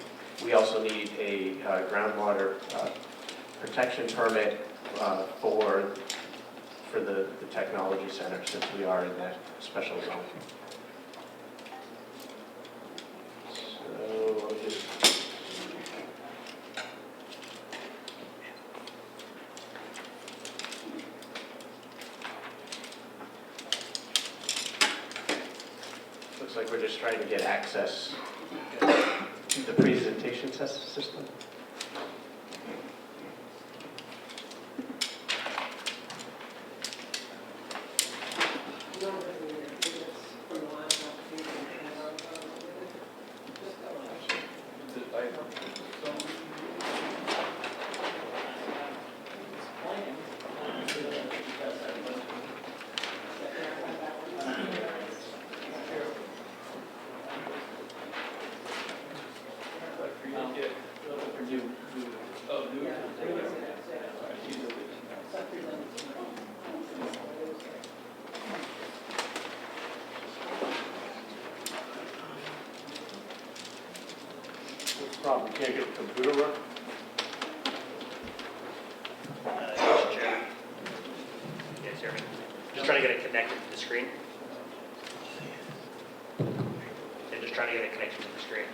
we also need a groundwater protection permit for the technology center, since we are in that special zone. So I'll just like we're just trying to get access to the presentation system. Problem, can't get the computer work? Mr. Chairman. You guys hear me? Just trying to get it connected to the screen. Yeah, just trying to get it connected to the screen.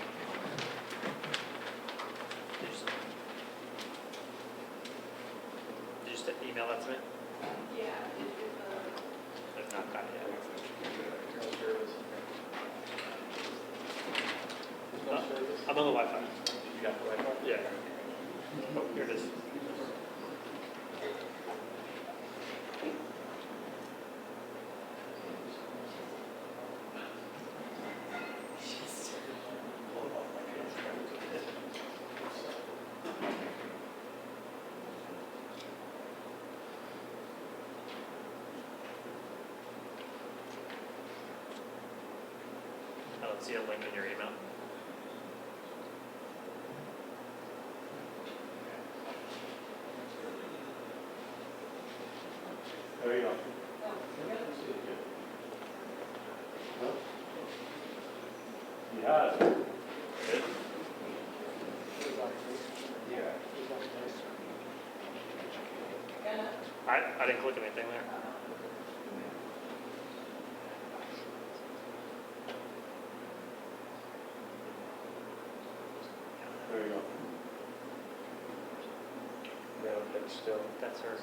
Did you just email that to me? Yeah. I've not got it yet. I'm on the Wi-Fi. You got the Wi-Fi? Yeah. Oh, here it is. I don't see a link in your email. There you go. Yeah. I didn't click anything there. There you go. No, that's still, that's her.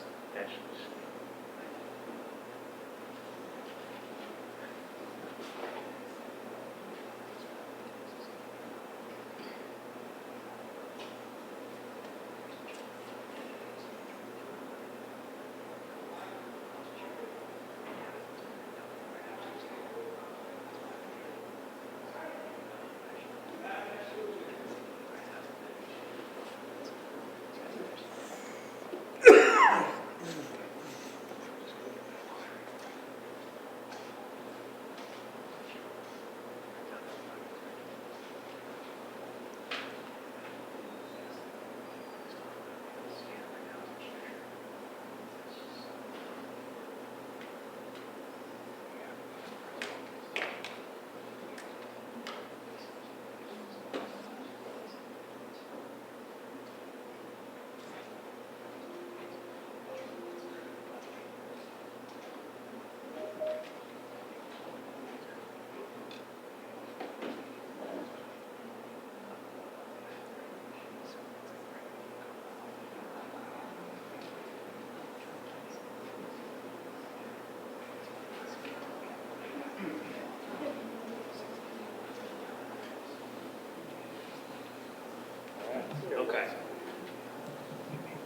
Okay.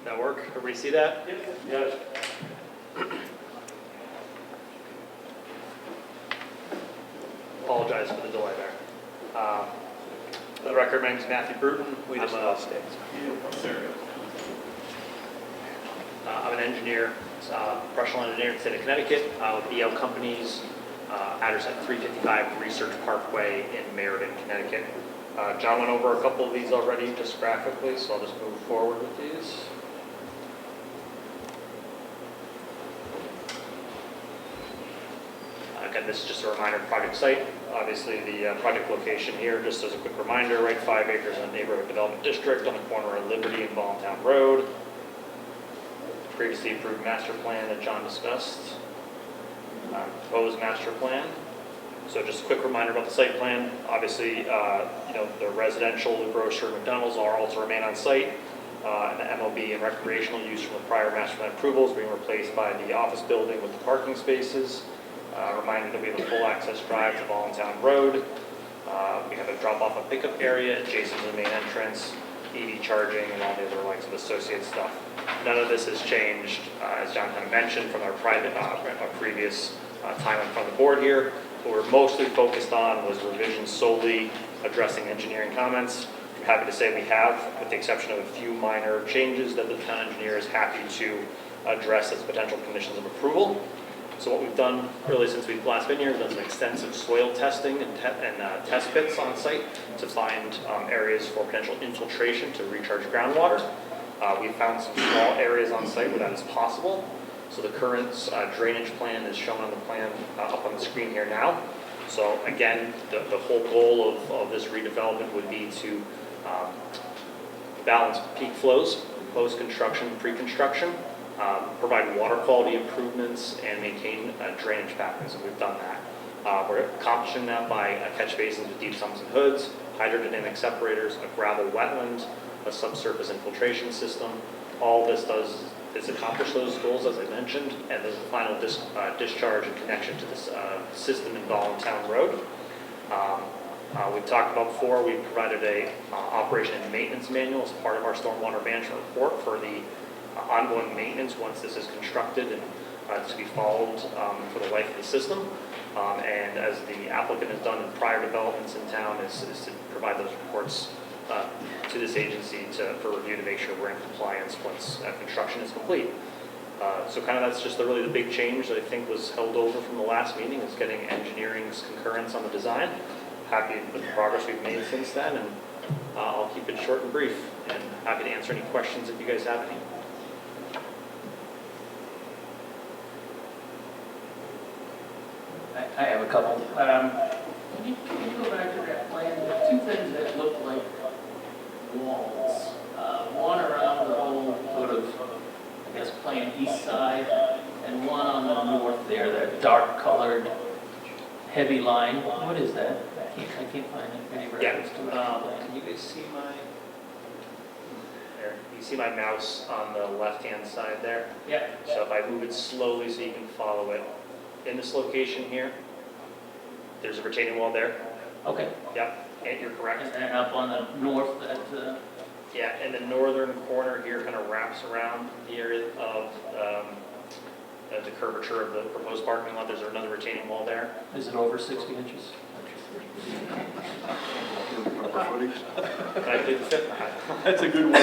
That work? Everybody see that? Yes. Apologize for the delay there. For the record, my name is Matthew Bruton. I'm an engineer, professional engineer in the state of Connecticut with EL Companies, address at 355 Research Parkway in Meriden, Connecticut. John went over a couple of these already just graphically, so I'll just move forward with these. Again, this is just a reminder of project site. Obviously, the project location here, just as a quick reminder, right, 5 acres in the neighborhood development district on the corner of Liberty and Balltown Road. Previously approved master plan that John discussed. Proposed master plan. So just a quick reminder about the site plan. Obviously, the residential, the grocery, McDonald's are all to remain on site. And the MOB and recreational use from the prior master plan approval is being replaced by the office building with the parking spaces. Reminder that we have a full access drive to Voluntown Road. We have a drop-off and pickup area adjacent to the main entrance, EV charging, and all the other like some associated stuff. None of this has changed, as John kind of mentioned, from our previous time in front of the board here. What we're mostly focused on was revisions solely addressing engineering comments. I'm happy to say we have, with the exception of a few minor changes that the town engineer is happy to address as potential conditions of approval. So what we've done really since we've last been here, we've done some extensive soil testing and test pits on site to find areas for potential infiltration to recharge groundwater. We found some small areas on site where that is possible. So the current drainage plan is shown on the plan up on the screen here now. So again, the whole goal of this redevelopment would be to balance peak flows, post-construction, pre-construction, provide water quality improvements, and maintain drainage patterns, and we've done that. We're accomplishing that by catch basins with deep sumps and hoods, hydrodynamic separators, a gravel wetland, a subsurface infiltration system. All this does is accomplish those goals, as I mentioned, and there's the final discharge and connection to this system in Voluntown Road. We've talked about before, we provided a operation and maintenance manual as part of our stormwater management report for the ongoing maintenance once this is constructed and to be followed for the life of the system. And as the applicant has done in prior developments in town, is to provide those reports to this agency for review to make sure we're in compliance once construction is complete. So kind of that's just really the big change that I think was held over from the last meeting, is getting engineering's concurrence on the design. Happy with the progress we've made since then, and I'll keep it short and brief, and happy to answer any questions if you guys have any. I have a couple. Can you go back to that plan? There are two things that look like walls. One around the whole sort of, I guess, plan east side, and one on the north there, that dark colored heavy line. What is that? I can't find any reference to it on the plan. Can you guys see there? You see my mouse on the left-hand side there? Yeah. So if I move it slowly so you can follow it, in this location here, there's a retaining wall there. Okay. Yep, and you're correct. And then up on the north, that. Yeah, and the northern corner here kind of wraps around the area of the curvature of the proposed parking lot. There's another retaining wall there. Is it over 60 inches? I did fit that. That's a good one.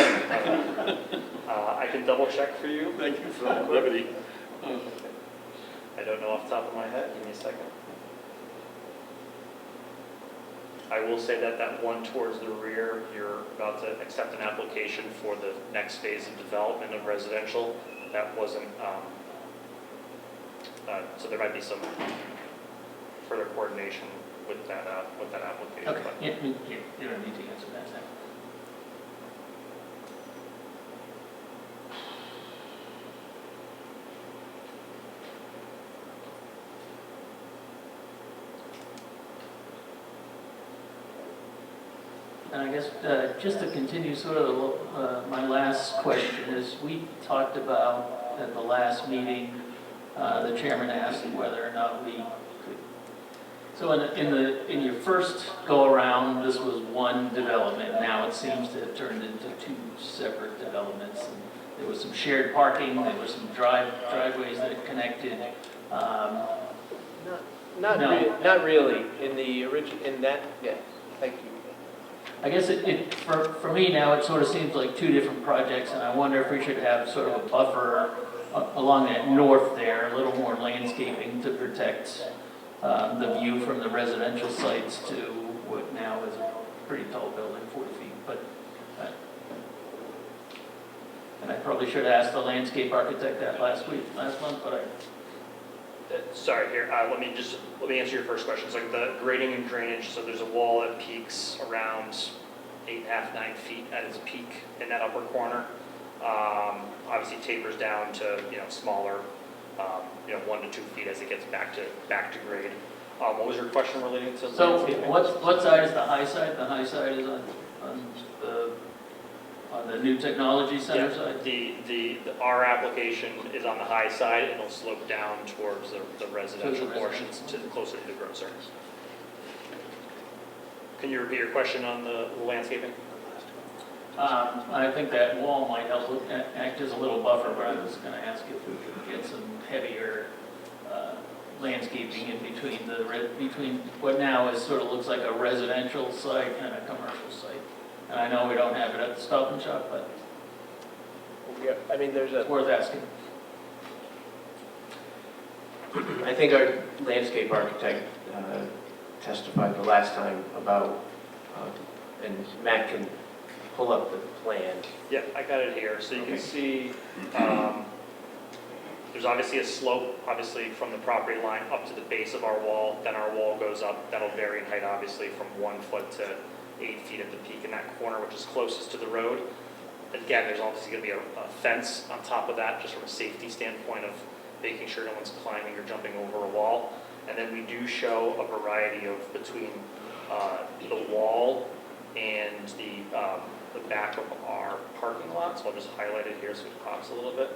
I can double check for you. Thank you for the brevity. I don't know off the top of my head. Give me a second. I will say that that one towards the rear, you're about to accept an application for the next phase of development of residential. That wasn't, so there might be some further coordination with that application. Okay, you don't need to answer that now. And I guess just to continue sort of my last question is, we talked about at the last meeting, the chairman asked whether or not we could. So in your first go around, this was one development. Now it seems to have turned into two separate developments. And there was some shared parking. There were some driveways that connected. Not really. In the yeah. Thank you. I guess for me now, it sort of seems like two different projects, and I wonder if we should have sort of a buffer along that north there, a little more landscaping to protect the view from the residential sites to what now is a pretty tall building, 40 feet. But and I probably should have asked the landscape architect that last month, but I. Sorry, here, let me answer your first question. It's like the grading and drainage, so there's a wall that peaks around 8.5, 9 feet at its peak in that upper corner. Obviously tapers down to, smaller, 1 to 2 feet as it gets back to grade. What was your question relating to So landscaping? what side is the high side? The high side is on the On the new technology center Yeah, side? our application is on the high side, and it'll slope down towards the residential To the portions, to closer to the grocer. Can you repeat your question on the landscaping? I think that wall might help act as a little buffer, but I was gonna ask if we could get some heavier landscaping in between between what now is sort of looks like a residential site and a commercial site. And I know we don't have it at the Stop and Shop, but Yeah, I mean, there's it's worth asking. I think our landscape architect testified the last time about, and Matt can pull up the plan. Yeah, I got it here. So you can see, there's obviously a slope, obviously from the property line up to the base of our wall. Then our wall goes up. That'll vary in height, obviously, from 1 foot to 8 feet at the peak in that corner, which is closest to the road. Again, there's obviously going to be a fence on top of that, just from a safety standpoint of making sure no one's climbing or jumping over a wall. And then we do show a variety of between the wall and the back of our parking lot. So I'll just highlight it here so it pops a little bit.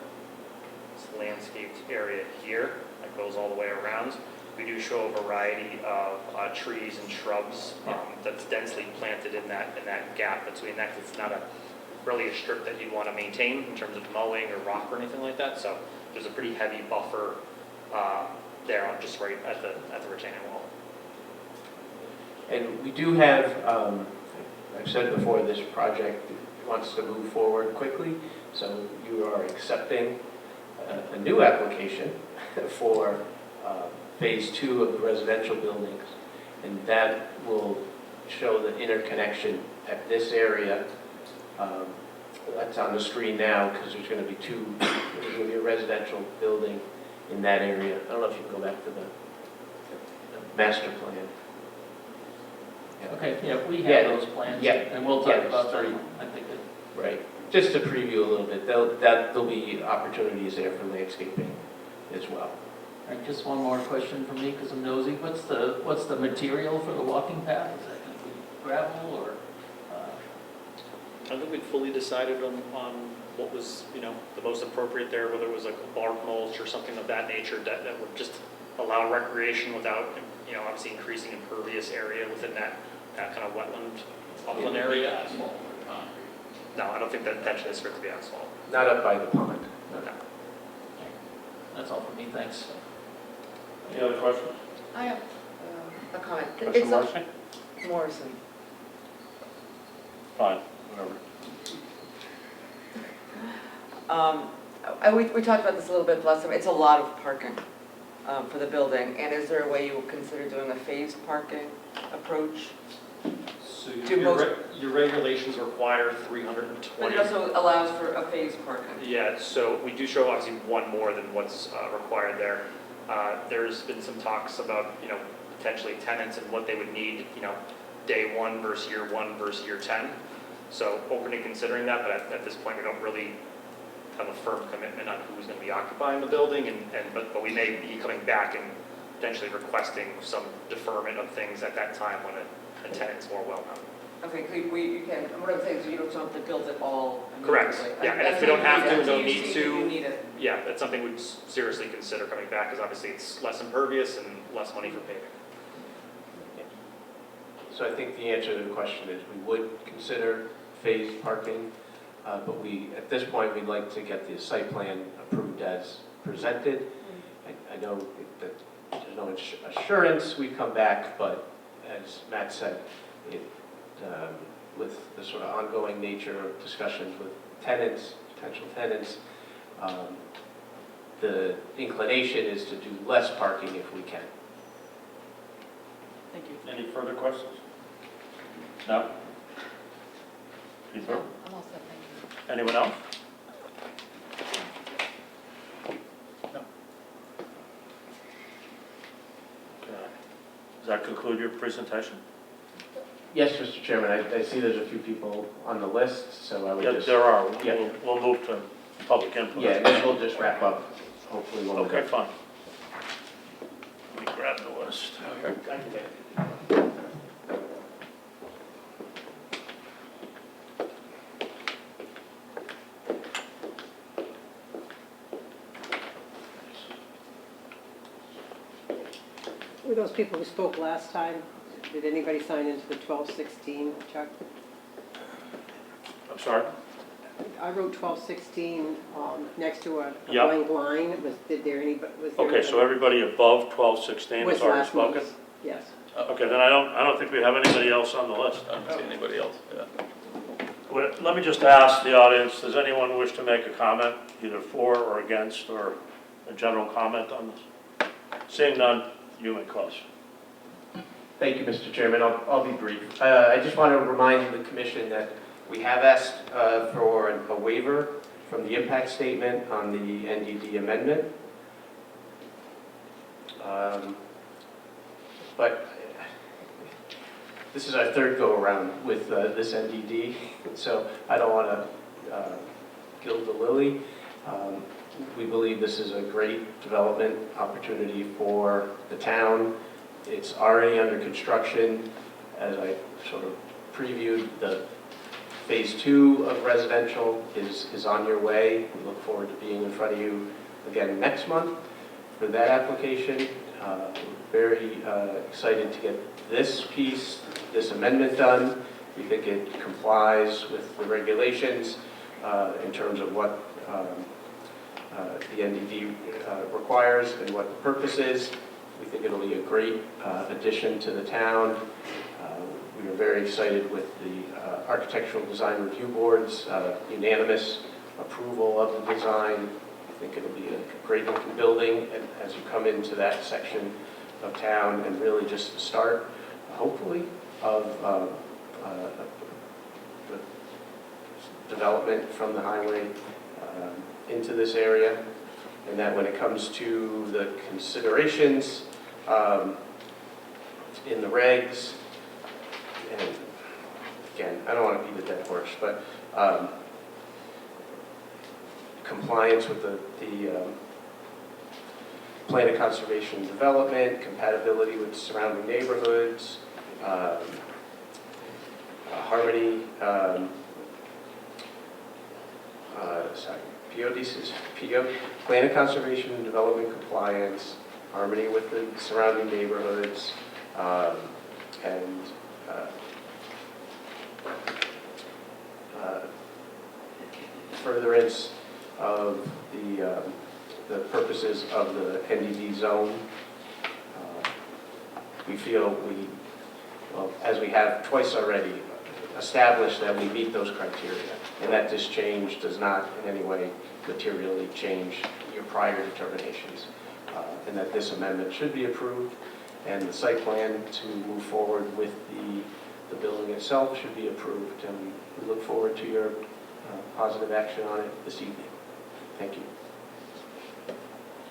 This landscaped area here that goes all the way around. We do show a variety of trees and shrubs that's densely planted in that gap between that. 'Cause it's not really a strip that you'd want to maintain in terms of mowing or rock or anything like that. So there's a pretty heavy buffer there, just right at the retaining wall. And we do have, I've said before, this project wants to move forward quickly, so you are accepting a new application for phase 2 of the residential buildings, and that will show the interconnection at this area. That's on the screen now because there's going to be there's going to be a residential building in that area. I don't know if you can go back to the master plan. Okay, yeah, we Yeah. have those plans. Yeah. And we'll talk Yeah, about sorry. them, I think. Right. Just to preview a little bit, there'll be opportunities there for landscaping as well. All right, just one more question from me because I'm nosy. What's the material for the walking path? Is that going to be gravel or? I don't think we'd fully decided on what was, the most appropriate there, whether it was like a bark mulch or something of that nature that would just allow recreation without, obviously increasing impervious area within that kind of wetland upland area. No, I don't think that should necessarily be asphalt. Not up by the pond. No. That's all for me, thanks. Any other questions? I have a comment. Commissioner It's Morrissey? Morrison. Fine, whatever. We talked about this a little bit last time. It's a lot of parking for the building. And is there a way you would consider doing a phased parking approach? So Do most- your regulations require But 320. it also allows for a phased parking. Yeah, so we do show obviously one more than what's required there. There's been some talks about, potentially tenants and what they would need, day 1 versus year 1 versus year 10. So open to considering that, but at this point, we don't really have a firm commitment on who's going to be occupying the building, but we may be coming back and potentially requesting some deferment of things at that time when a tenant's more well-known. Okay, so you can, what I'm saying is you don't have to build it all Correct. immediately. Yeah, and if we don't have to, don't You need see to. You need it. Yeah, that's something we'd seriously consider coming back, because obviously it's less impervious and less money for paving. So I think the answer to the question is we would consider phased parking, but at this point, we'd like to get the site plan approved as presented. I know that there's no assurance we'd come back, but as Matt said, with the sort of ongoing nature of discussions with tenants, potential tenants, the inclination is to do less parking if we can. Thank you. Any further questions? No? Peter? I'm all set, thank you. Anyone else? No. Okay. Does that conclude your presentation? Yes, Mr. Chairman, I see there's a few people on the list, so I would Yes, just... there are. Yeah. We'll move to public input. Yeah, and then we'll just wrap up, hopefully when we're Okay, done. fine. Let me grab the list. I can get it. For those people who spoke last time, did anybody sign into the 1216, Chuck? I'm sorry? I wrote 1216 next to a Yep. blank line. Was there anybody? Okay, so everybody above 1216 has Was already last spoken? month's, yes. Okay, then I don't think we have anybody else on the list. I don't see anybody else, yeah. Well, let me just ask the audience, does anyone wish to make a comment, either for or against, or a general comment on this? Seeing none, you may close. Thank you, Mr. Chairman. I'll be brief. I just want to remind the commission that we have asked for a waiver from the impact statement on the NDD amendment. But this is our third go-around with this NDD, so I don't want to gild the lily. We believe this is a great development opportunity for the town. It's already under construction. As I sort of previewed, the phase 2 of residential is on your way. We look forward to being in front of you again next month for that application. We're very excited to get this piece, this amendment done. We think it complies with the regulations in terms of what the NDD requires and what the purpose is. We think it'll be a great addition to the town. We are very excited with the Architectural Design Review Board's unanimous approval of the design. I think it'll be a great looking building, and as you come into that section of town, and really just the start, hopefully, of the development from the highway into this area. And that when it comes to the considerations in the regs, and again, I don't want to beat a dead horse, but compliance with the plan of conservation and development, compatibility with surrounding neighborhoods, harmony, plan of conservation and development compliance, harmony with the surrounding neighborhoods, and furtherance of the purposes of the NDD zone. We feel well, as we have twice already, established that we meet those criteria, and that this change does not in any way materially change your prior determinations, and that this amendment should be approved, and the site plan to move forward with the building itself should be approved, and we look forward to your positive action on it this evening. Thank you.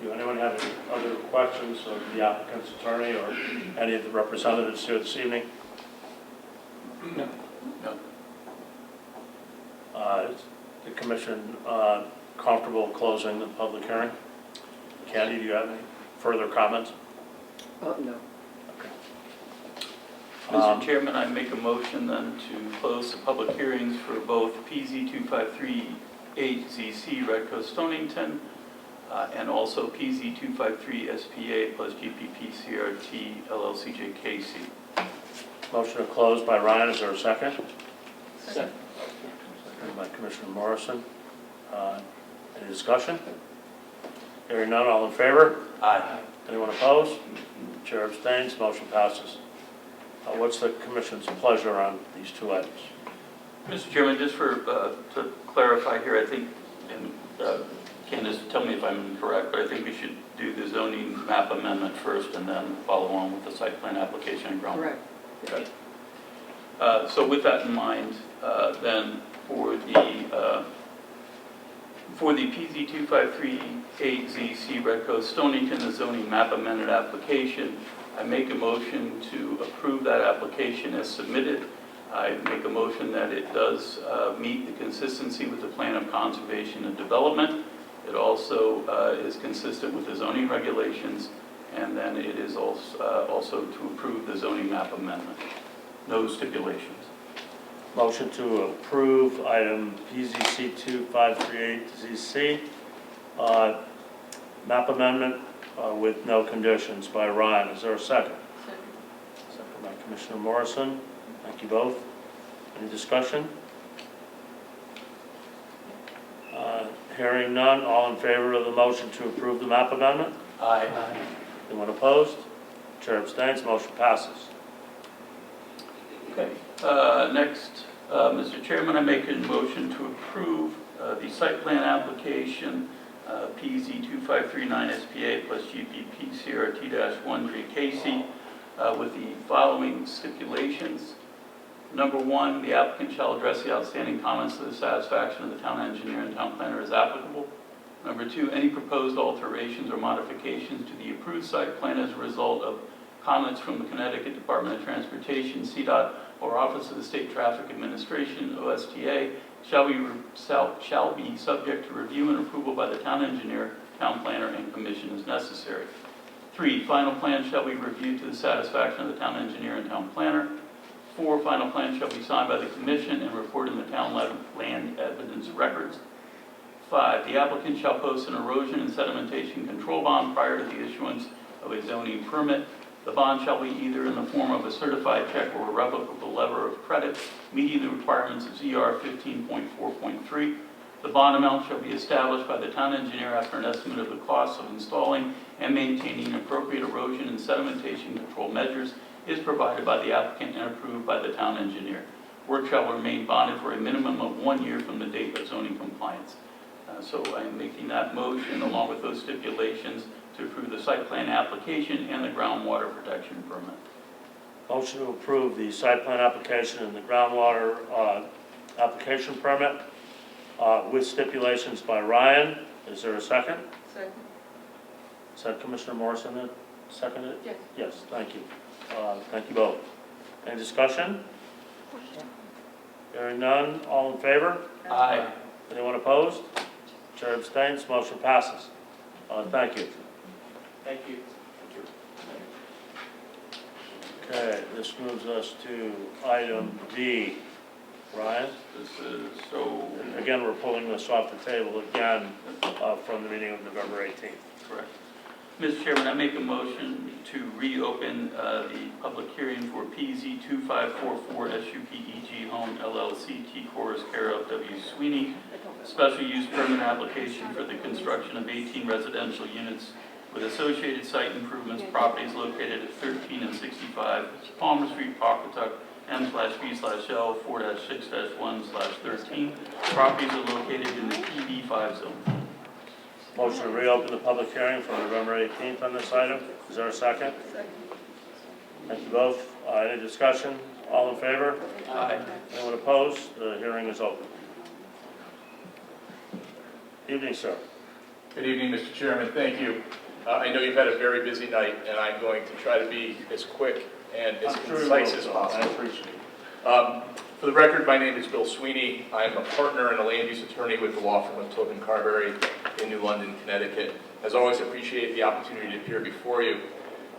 Do anyone have any other questions of the applicant's attorney or any of the representatives here this evening? No. Is the commission comfortable closing the public hearing? Candy, do you have any further comments? No. Mr. Chairman, I make a motion then to close the public hearings for both PZ 2538ZC Redco Stonington and also PZ 253 SPA plus GPP CRT LLCJ KC. Motion to close by Ryan, is there a second? Second. Second by Commissioner Morrison. Any discussion? Hearing none, all in favor? Aye. Anyone opposed? Chair abstains, motion passes. What's the commission's pleasure on these two items? Mr. Chairman, just for to clarify here, I think, and Candace, tell me if I'm incorrect, but I think we should do the zoning map amendment first and then follow on with the site plan application and ground. Correct. Okay. So with that in mind, then for the PZ 2538ZC Redco Stonington, the zoning map amended application, I make a motion to approve that application as submitted. I make a motion that it does meet the consistency with the plan of conservation and development. It also is consistent with the zoning regulations, and then it is also to approve the zoning map amendment. No stipulations. Motion to approve item PZC 2538ZC, map amendment with no conditions by Ryan. Is there a second? Second by Commissioner Morrison. Thank you both. Any discussion? Hearing none, all in favor of the motion to approve the map amendment? Aye. Anyone opposed? Chair abstains, motion passes. Okay, next, Mr. Chairman, I make a motion to approve the site plan application, PZ 2539 SPA plus GPP CRT-1 J. Casey, with the following stipulations. Number one, the applicant shall address the outstanding comments to the satisfaction of the town engineer and town planner as applicable. Number two, any proposed alterations or modifications to the approved site plan as a result of comments from the Connecticut Department of Transportation, CDOT, or Office of the State Traffic Administration, OSTA, shall be subject to review and approval by the town engineer, town planner, and commission as necessary. 3, final plan shall be reviewed to the satisfaction of the town engineer and town planner. 4, final plan shall be signed by the commission and reported in the town land evidence records. 5, the applicant shall post an erosion and sedimentation control bond prior to the issuance of a zoning permit. The bond shall be either in the form of a certified check or a revocable letter of credit, meeting the requirements of ZR 15.4.3. The bond amount shall be established by the town engineer after an estimate of the costs of installing and maintaining appropriate erosion and sedimentation control measures is provided by the applicant and approved by the town engineer. Work shall remain bonded for a minimum of 1 year from the date of zoning compliance. So I am making that motion along with those stipulations to approve the site plan application and the groundwater protection permit. Motion to approve the site plan application and the groundwater application permit with stipulations by Ryan. Is there a second? Second. Is that Commissioner Morrison that seconded it? Yes. Yes, thank you. Thank you both. Any discussion? Hearing none, all in favor? Aye. Anyone opposed? Chair abstains, motion passes. Thank you. Thank you. Okay, this moves us to item D. Ryan? This is so. And again, we're pulling this off the table again from the meeting of November 18th. Correct. Mr. Chairman, I make a motion to reopen the public hearing for PZ 2544 SUPEG Home LLC T. Corus care of W. Sweeney, special use permit application for the construction of 18 residential units with associated site improvements, properties located at 13 and 65 Palmer Street, Pawcatuck, M/B/L 4-6-1/13. Properties are located in the PB5 zone. Motion to reopen the public hearing for November 18th on this item. Is there a second? Second. Thank you both. Any discussion? All in favor? Aye. Anyone opposed? The hearing is open. Evening, sir. Good evening, Mr. Chairman. Thank you. I know you've had a very busy night, and I'm going to try to be as quick and as concise as possible. I appreciate it. For the record, my name is Bill Sweeney. I'm a partner and a land use attorney with the law firm of Tobin Carberry in New London, Connecticut. As always, I appreciate the opportunity to appear before you.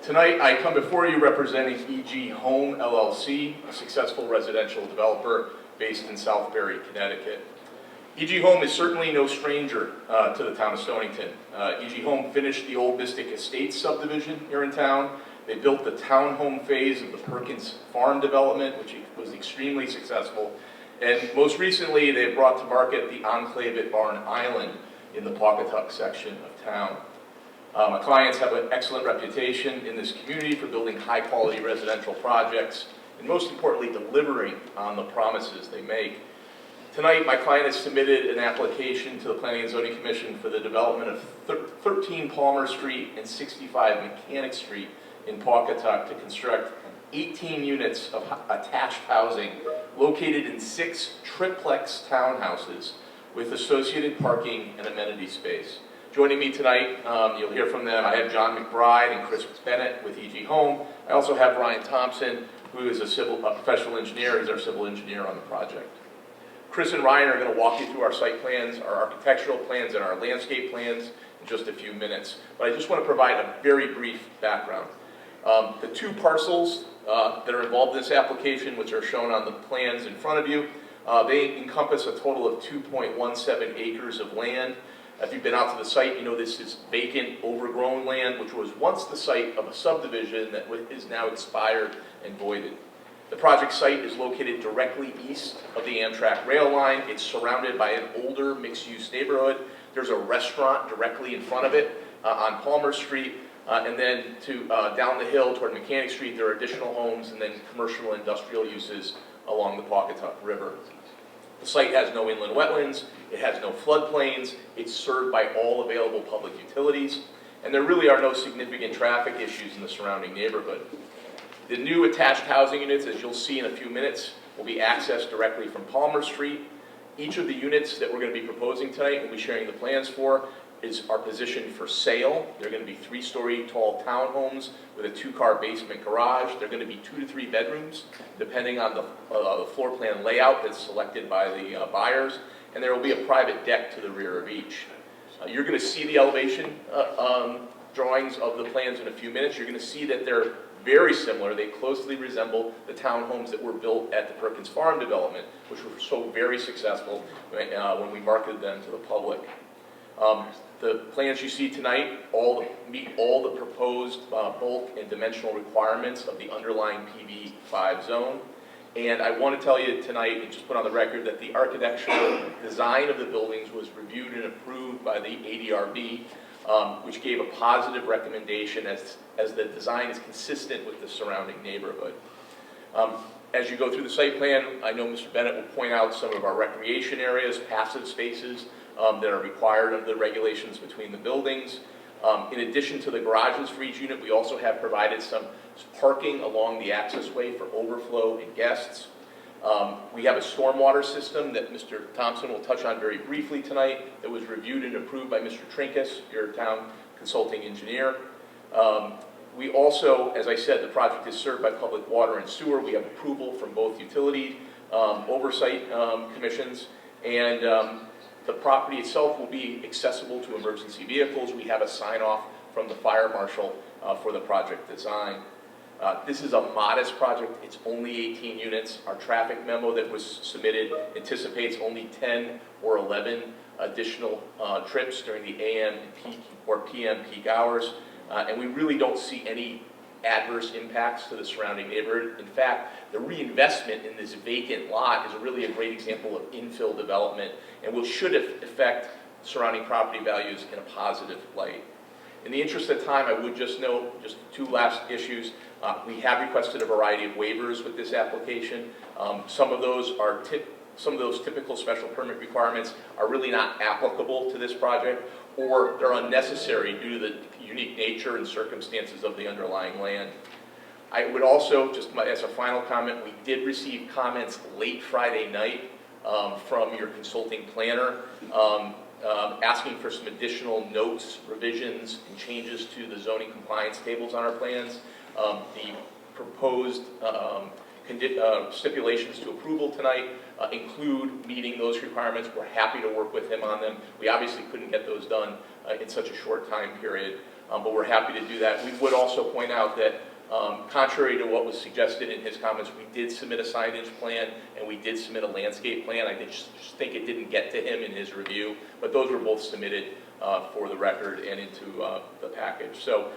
Tonight, I come before you representing EG Home LLC, a successful residential developer based in Southbury, Connecticut. EG Home is certainly no stranger to the town of Stonington. EG Home finished the old Mystic Estates subdivision here in town. They built the townhome phase of the Perkins Farm development, which was extremely successful. And most recently, they brought to market the enclave at Barn Island in the Pawcatuck section of town. My clients have an excellent reputation in this community for building high-quality residential projects, and most importantly, delivering on the promises they make. Tonight, my client has submitted an application to the Planning and Zoning Commission for the development of 13 Palmer Street and 65 Mechanic Street in Pawcatuck to construct 18 units of attached housing located in 6 triplex townhouses with associated parking and amenity space. Joining me tonight, you'll hear from them. I have John McBride and Chris Bennett with EG Home. I also have Ryan Thompson, who is a professional engineer. He's our civil engineer on the project. Chris and Ryan are going to walk you through our site plans, our architectural plans, and our landscape plans in just a few minutes. But I just want to provide a very brief background. The 2 parcels that are involved in this application, which are shown on the plans in front of you, they encompass a total of 2.17 acres of land. If you've been out to the site, you know this is vacant, overgrown land, which was once the site of a subdivision that is now expired and voided. The project site is located directly east of the Amtrak rail line. It's surrounded by an older mixed-use neighborhood. There's a restaurant directly in front of it on Palmer Street. And then down the hill toward Mechanic Street, there are additional homes and then commercial and industrial uses along the Pawcatuck River. The site has no inland wetlands, it has no floodplains, it's served by all available public utilities, and there really are no significant traffic issues in the surrounding neighborhood. The new attached housing units, as you'll see in a few minutes, will be accessed directly from Palmer Street. Each of the units that we're going to be proposing tonight, we'll be sharing the plans for, are positioned for sale. They're going to be 3-story tall townhomes with a 2-car basement garage. They're going to be 2 to 3 bedrooms, depending on the floor plan layout that's selected by the buyers. And there will be a private deck to the rear of each. You're going to see the elevation drawings of the plans in a few minutes. You're going to see that they're very similar. They closely resemble the townhomes that were built at the Perkins Farm development, which were so very successful when we marketed them to the public. The plans you see tonight meet all the proposed bulk and dimensional requirements of the underlying PB5 zone. And I want to tell you tonight, and just put on the record, that the architectural design of the buildings was reviewed and approved by the ADRB, which gave a positive recommendation as the design is consistent with the surrounding neighborhood. As you go through the site plan, I know Mr. Bennett will point out some of our recreation areas, passive spaces that are required under the regulations between the buildings. In addition to the garages for each unit, we also have provided some parking along the accessway for overflow and guests. We have a stormwater system that Mr. Thompson will touch on very briefly tonight that was reviewed and approved by Mr. Trinkus, your town consulting engineer. We also, as I said, the project is served by public water and sewer. We have approval from both utility oversight commissions, and the property itself will be accessible to emergency vehicles. We have a sign-off from the fire marshal for the project design. This is a modest project. It's only 18 units. Our traffic memo that was submitted anticipates only 10 or 11 additional trips during the AM peak or PM peak hours. And we really don't see any adverse impacts to the surrounding neighborhood. In fact, the reinvestment in this vacant lot is really a great example of infill development and should affect surrounding property values in a positive light. In the interest of time, I would just note just 2 last issues. We have requested a variety of waivers with this application. Some of those typical special permit requirements are really not applicable to this project, or they're unnecessary due to the unique nature and circumstances of the underlying land. I would also, just as a final comment, we did receive comments late Friday night from your consulting planner asking for some additional notes, revisions, and changes to the zoning compliance tables on our plans. The proposed stipulations to approval tonight include meeting those requirements. We're happy to work with him on them. We obviously couldn't get those done in such a short time period, but we're happy to do that. We would also point out that contrary to what was suggested in his comments, we did submit a signage plan and we did submit a landscape plan. I just think it didn't get to him in his review, but those were both submitted for the record and into the package. So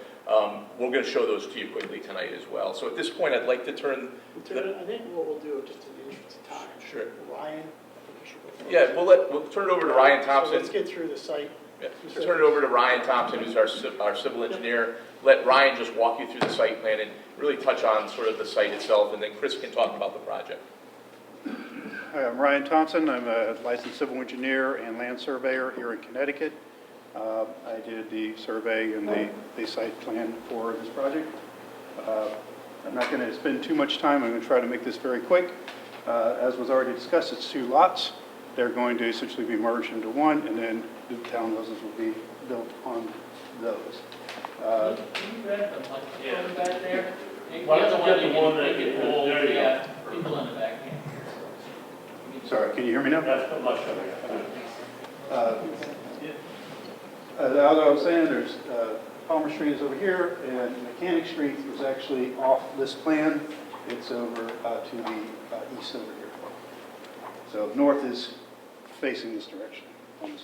we're going to show those to you quickly tonight as well. So at this point, I'd like to turn. I think what we'll do, just in the interest of time. Sure. Ryan, I think we should go first. Yeah, we'll turn it over to Ryan Thompson. So let's get through the site. Yeah. We'll turn it over to Ryan Thompson, who's our civil engineer. Let Ryan just walk you through the site plan and really touch on sort of the site itself, and then Chris can talk about the project. Hi, I'm Ryan Thompson. I'm a licensed civil engineer and land surveyor here in Connecticut. I did the survey and the site plan for this project. I'm not going to spend too much time. I'm going to try to make this very quick. As was already discussed, it's 2 lots. They're going to essentially be merged into one, and then the townhouses will be built on those. Can you grab the microphone back there? Why don't you get the one that you hold? There you go. People in the back here. Sorry, can you hear me now? That's not much of it. As I was saying, there's Palmer Street is over here, and Mechanic Street is actually off this plan. It's over to the east over here. So north is facing this direction on this.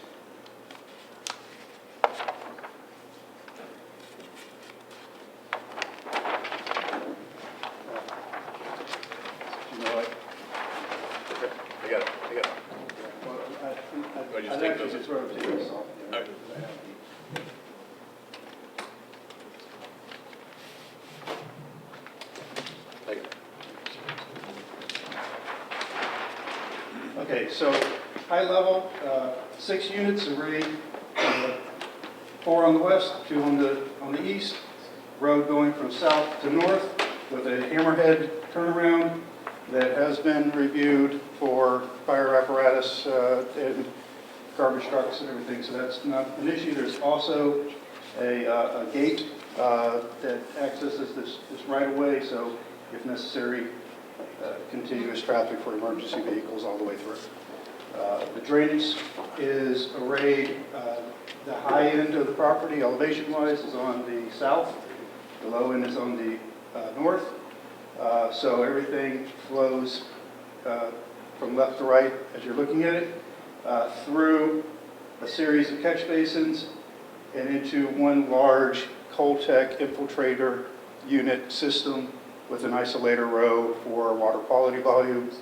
this off. Okay, so high level, 6 units arrayed, 4 on the west, 2 on the east, road going from south to north with a hammerhead turnaround that has been reviewed for fire apparatus and garbage trucks and everything, so that's not an issue. There's also a gate that accesses this right of way, so if necessary, continuous traffic for emergency vehicles all the way through. The drainage is arrayed, the high end of the property elevation-wise is on the south, the low end is on the north, so everything flows from left to right as you're looking at it, through a series of catch basins and into one large Coltech infiltrator unit system with an isolator row for water quality volumes,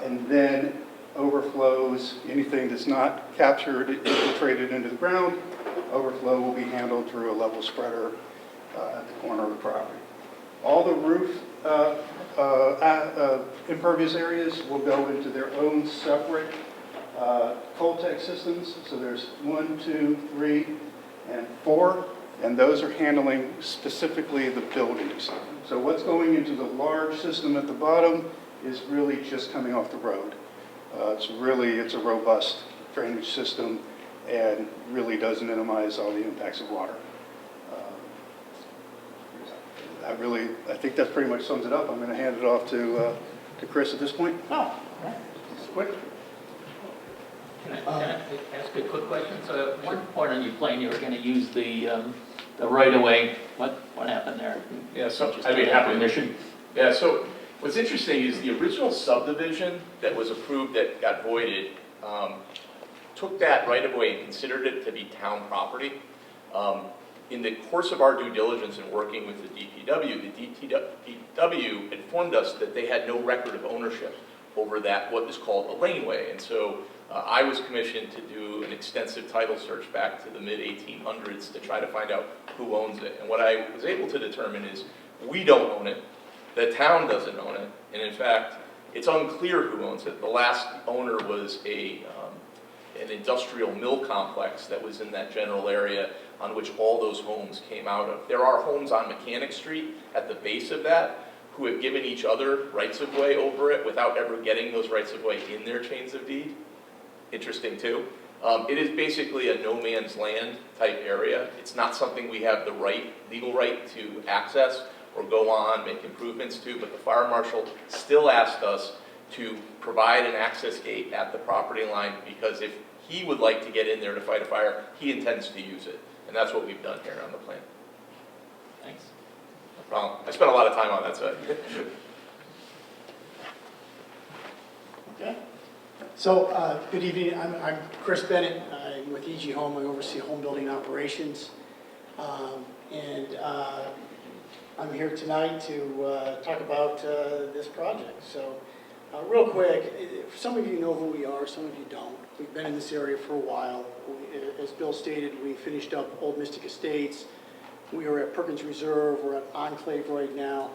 and then overflows, anything that's not captured, infiltrated into the ground, overflow will be handled through a level spreader at the corner of the property. All the roof impervious areas will go into their own separate Coltech systems, so there's 1, 2, 3, and 4, and those are handling specifically the buildings. So what's going into the large system at the bottom is really just coming off the road. It's a robust drainage system and really does minimize all the impacts of water. I think that pretty much sums it up. I'm going to hand it off to Chris at this point. Oh, it's quick. Can I ask a quick question? So at one point on your plan, you were going to use the right-of-way. What happened there? Yeah, so Just I'd be didn't have happy. permission? Yeah, so what's interesting is the original subdivision that was approved that got voided took that right of way and considered it to be town property. In the course of our due diligence and working with the DPW informed us that they had no record of ownership over that, what is called a laneway. And so I was commissioned to do an extensive title search back to the mid-1800s to try to find out who owns it. And what I was able to determine is we don't own it, the town doesn't own it, and in fact, it's unclear who owns it. The last owner was an industrial mill complex that was in that general area on which all those homes came out of. There are homes on Mechanic Street at the base of that who have given each other rights of way over it without ever getting those rights of way in their chains of deed. Interesting too. It is basically a no man's land type area. It's not something we have the legal right to access or go on, make improvements to, but the fire marshal still asked us to provide an access gate at the property line because if he would like to get in there to fight a fire, he intends to use it. And that's what we've done here on the plan. Thanks. No problem. I spent a lot of time on that side. Okay. So, good evening. I'm Chris Bennett. I'm with EG Home. I oversee home building operations. I'm here tonight to talk about this project. So, real quick, some of you know who we are, some of you don't. We've been in this area for a while. As Bill stated, we finished up Old Mystic Estates. We are at Perkins Reserve. We're at Enclave right now.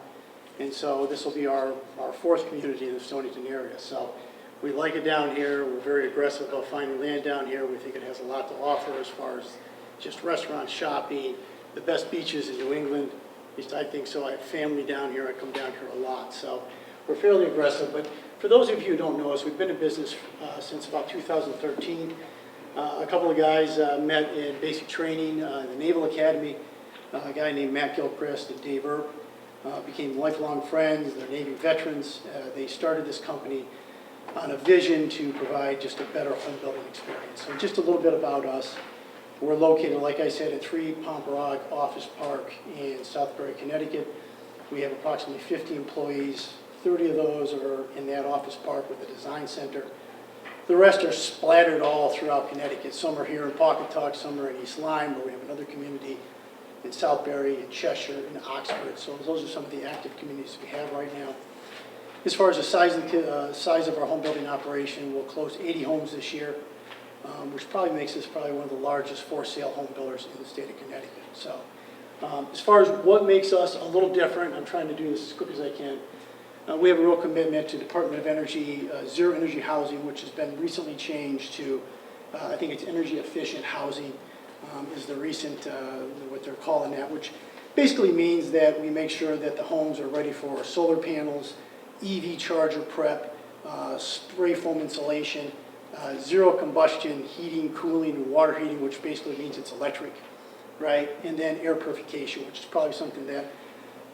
And so this will be our fourth community in the Stonington area. So we like it down here. We're very aggressive about finding land down here. We think it has a lot to offer as far as just restaurants, shopping, the best beaches in New England. At least I think so. I have family down here. I come down here a lot. So we're fairly aggressive. But for those of you who don't know us, we've been in business since about 2013. A couple of guys met in basic training in the Naval Academy. A guy named Matt Gilchrist and Dave Earp became lifelong friends. They're Navy veterans. They started this company on a vision to provide just a better home building experience. So just a little bit about us. We're located, like I said, at 3 Pomperog Office Park in Southbury, Connecticut. We have approximately 50 employees. 30 of those are in that office park with a design center. The rest are splattered all throughout Connecticut. Some are here in Pawcatuck, some are in East Lyme, where we have another community in Southbury, in Cheshire, in Oxford. So those are some of the active communities we have right now. As far as the size of our home building operation, we'll close 80 homes this year. which probably makes us probably one of the largest for-sale home builders in the state of Connecticut. So as far as what makes us a little different, I'm trying to do this as quick as I can. We have a real commitment to Department of Energy, zero energy housing, which has been recently changed to, I think it's energy efficient housing is the recent, what they're calling that, which basically means that we make sure that the homes are ready for solar panels, EV charger prep, spray foam insulation, zero combustion heating, cooling, and water heating, which basically means it's electric, right? And then air purification, which is probably something that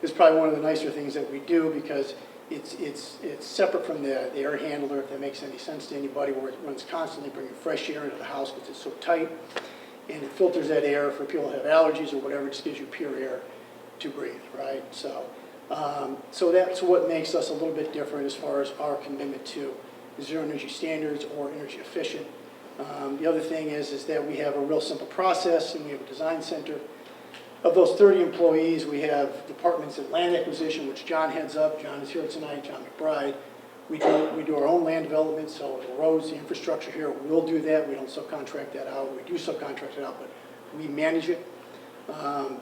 is probably one of the nicer things that we do, because it's separate from the air handler, if that makes any sense to anybody, where it runs constantly bringing fresh air into the house because it's so tight, and it filters that air for people who have allergies or whatever. It just gives you pure air to breathe, right? So, so that's what makes us a little bit different as far as our commitment to zero energy standards or energy efficient. The other thing is that we have a real simple process, and we have a design center. Of those 30 employees, we have departments in land acquisition, which John heads up. John is here tonight, John McBride. We do our own land development, so the roads, the infrastructure here, we'll do that. We don't subcontract that out. We do subcontract it out, but we manage it.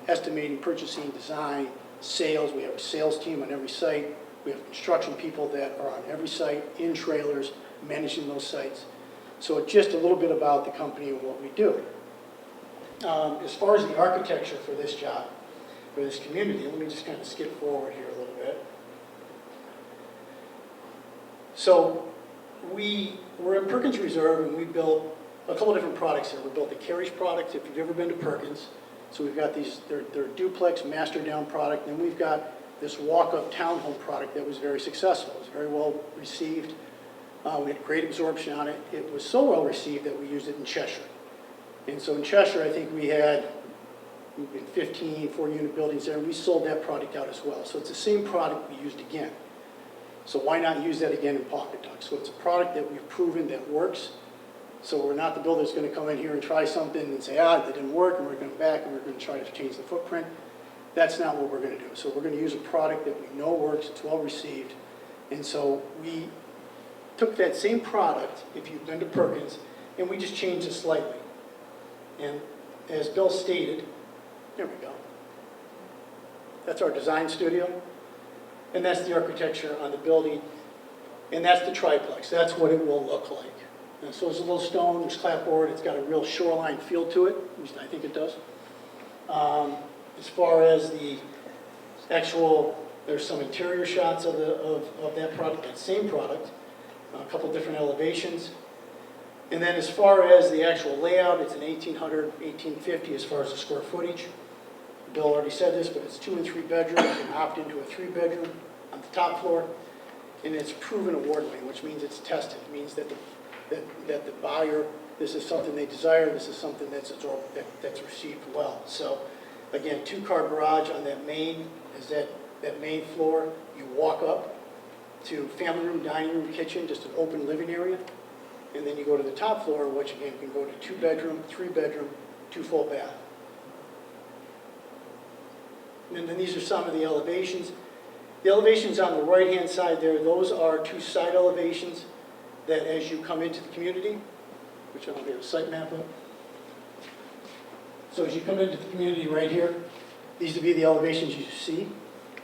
Estimating, purchasing, design, sales. We have a sales team on every site. We have construction people that are on every site, in trailers, managing those sites. So just a little bit about the company and what we do. As far as the architecture for this job, for this community, let me just kind of skip forward here a little bit. So we're in Perkins Reserve, and we built a couple different products here. We built the Carriage product, if you've ever been to Perkins. So we've got these, they're duplex master down product, and we've got this walk-up townhome product that was very successful. It was very well received. We had great absorption on it. It was so well received that we used it in Cheshire. And so in Cheshire, I think we had 15 4-unit buildings there, and we sold that product out as well. So it's the same product we used again. So why not use that again in Pawcatuck? So it's a product that we've proven that works. So we're not the builder that's going to come in here and try something and say, that didn't work, and we're going to back and we're going to try to change the footprint. That's not what we're going to do. So we're going to use a product that we know works, it's well received. And so we took that same product, if you've been to Perkins, and we just changed it slightly. And as Bill stated, there we go. That's our design studio. And that's the architecture on the building. And that's the triplex. That's what it will look like. And so there's a little stone, there's clapboard. It's got a real shoreline feel to it. At least I think it does. As far as the actual, there's some interior shots of that product, that same product. A couple different elevations. And then as far as the actual layout, it's an 1800, 1850 as far as the square footage. Bill already said this, but it's 2 and 3 bedrooms. You can opt into a 3-bedroom on the top floor. And it's proven award-winning, which means it's tested. It means that the buyer, this is something they desire, this is something that's received well. So again, 2-car garage on that main, that main floor. You walk up to family room, dining room, kitchen, just an open living area. And then you go to the top floor, which again can go to 2-bedroom, 3-bedroom, 2 full bath. And then these are some of the elevations. The elevations on the right-hand side there, those are 2 side elevations that as you come into the community, which I don't have a site map of. So as you come into the community right here, these would be the elevations you see.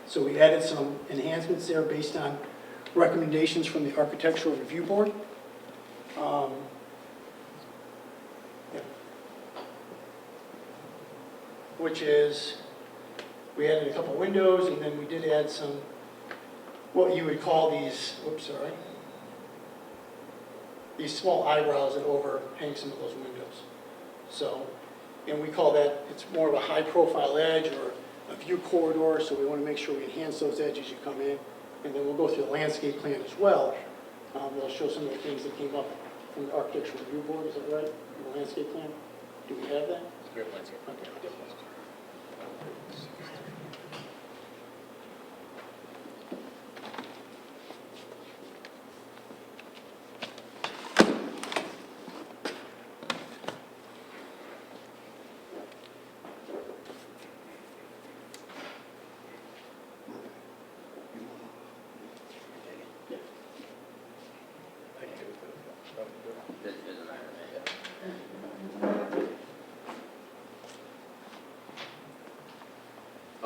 So we added some enhancements there based on recommendations from the Architectural Review Board. Which is, we added a couple windows, and then we did add some, what you would call these, these small eyebrows that overhang some of those windows. So, and we call that, it's more of a high profile edge or a view corridor, so we want to make sure we enhance those edges you come in. And then we'll go through the landscape plan as well. We'll show some of the things that came up from the Architectural Review Board, is that right? The landscape plan? Do we have that? We have landscape. Okay.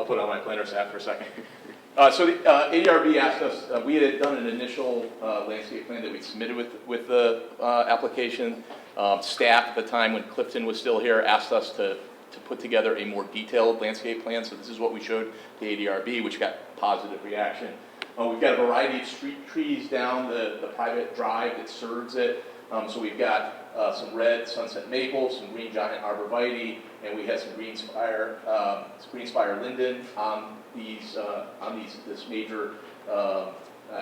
I'll put on my planner's hat for a second. So the ADRB asked us, we had done an initial landscape plan that we submitted with the application. Staff at the time, when Clifton was still here, asked us to put together a more detailed landscape plan. So this is what we showed to ADRB, which got positive reaction. We've got a variety of street trees down the private drive that serves it. So we've got some red sunset maple, some green giant arborvitae, and we had some green spire linden on this major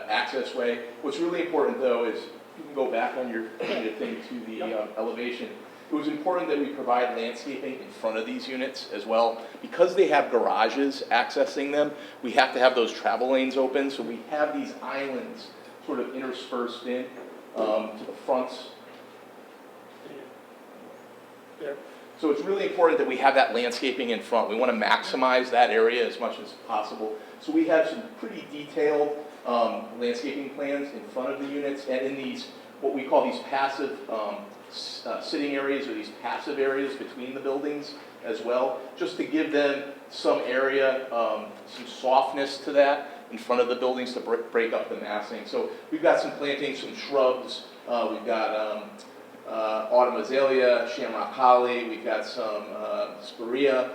access way. What's really important though is, you can go back on your thing to the elevation. It was important that we provide landscaping in front of these units as well. Because they have garages accessing them, we have to have those travel lanes open, so we have these islands sort of interspersed in to the fronts. So it's really important that we have that landscaping in front. We want to maximize that area as much as possible. So we have some pretty detailed landscaping plans in front of the units, and in these, what we call these passive sitting areas, or these passive areas between the buildings as well, just to give them some area, some softness to that in front of the buildings to break up the massing. So we've got some plantings, some shrubs, we've got autumn azalea, shamrock holly, we've got some spirea.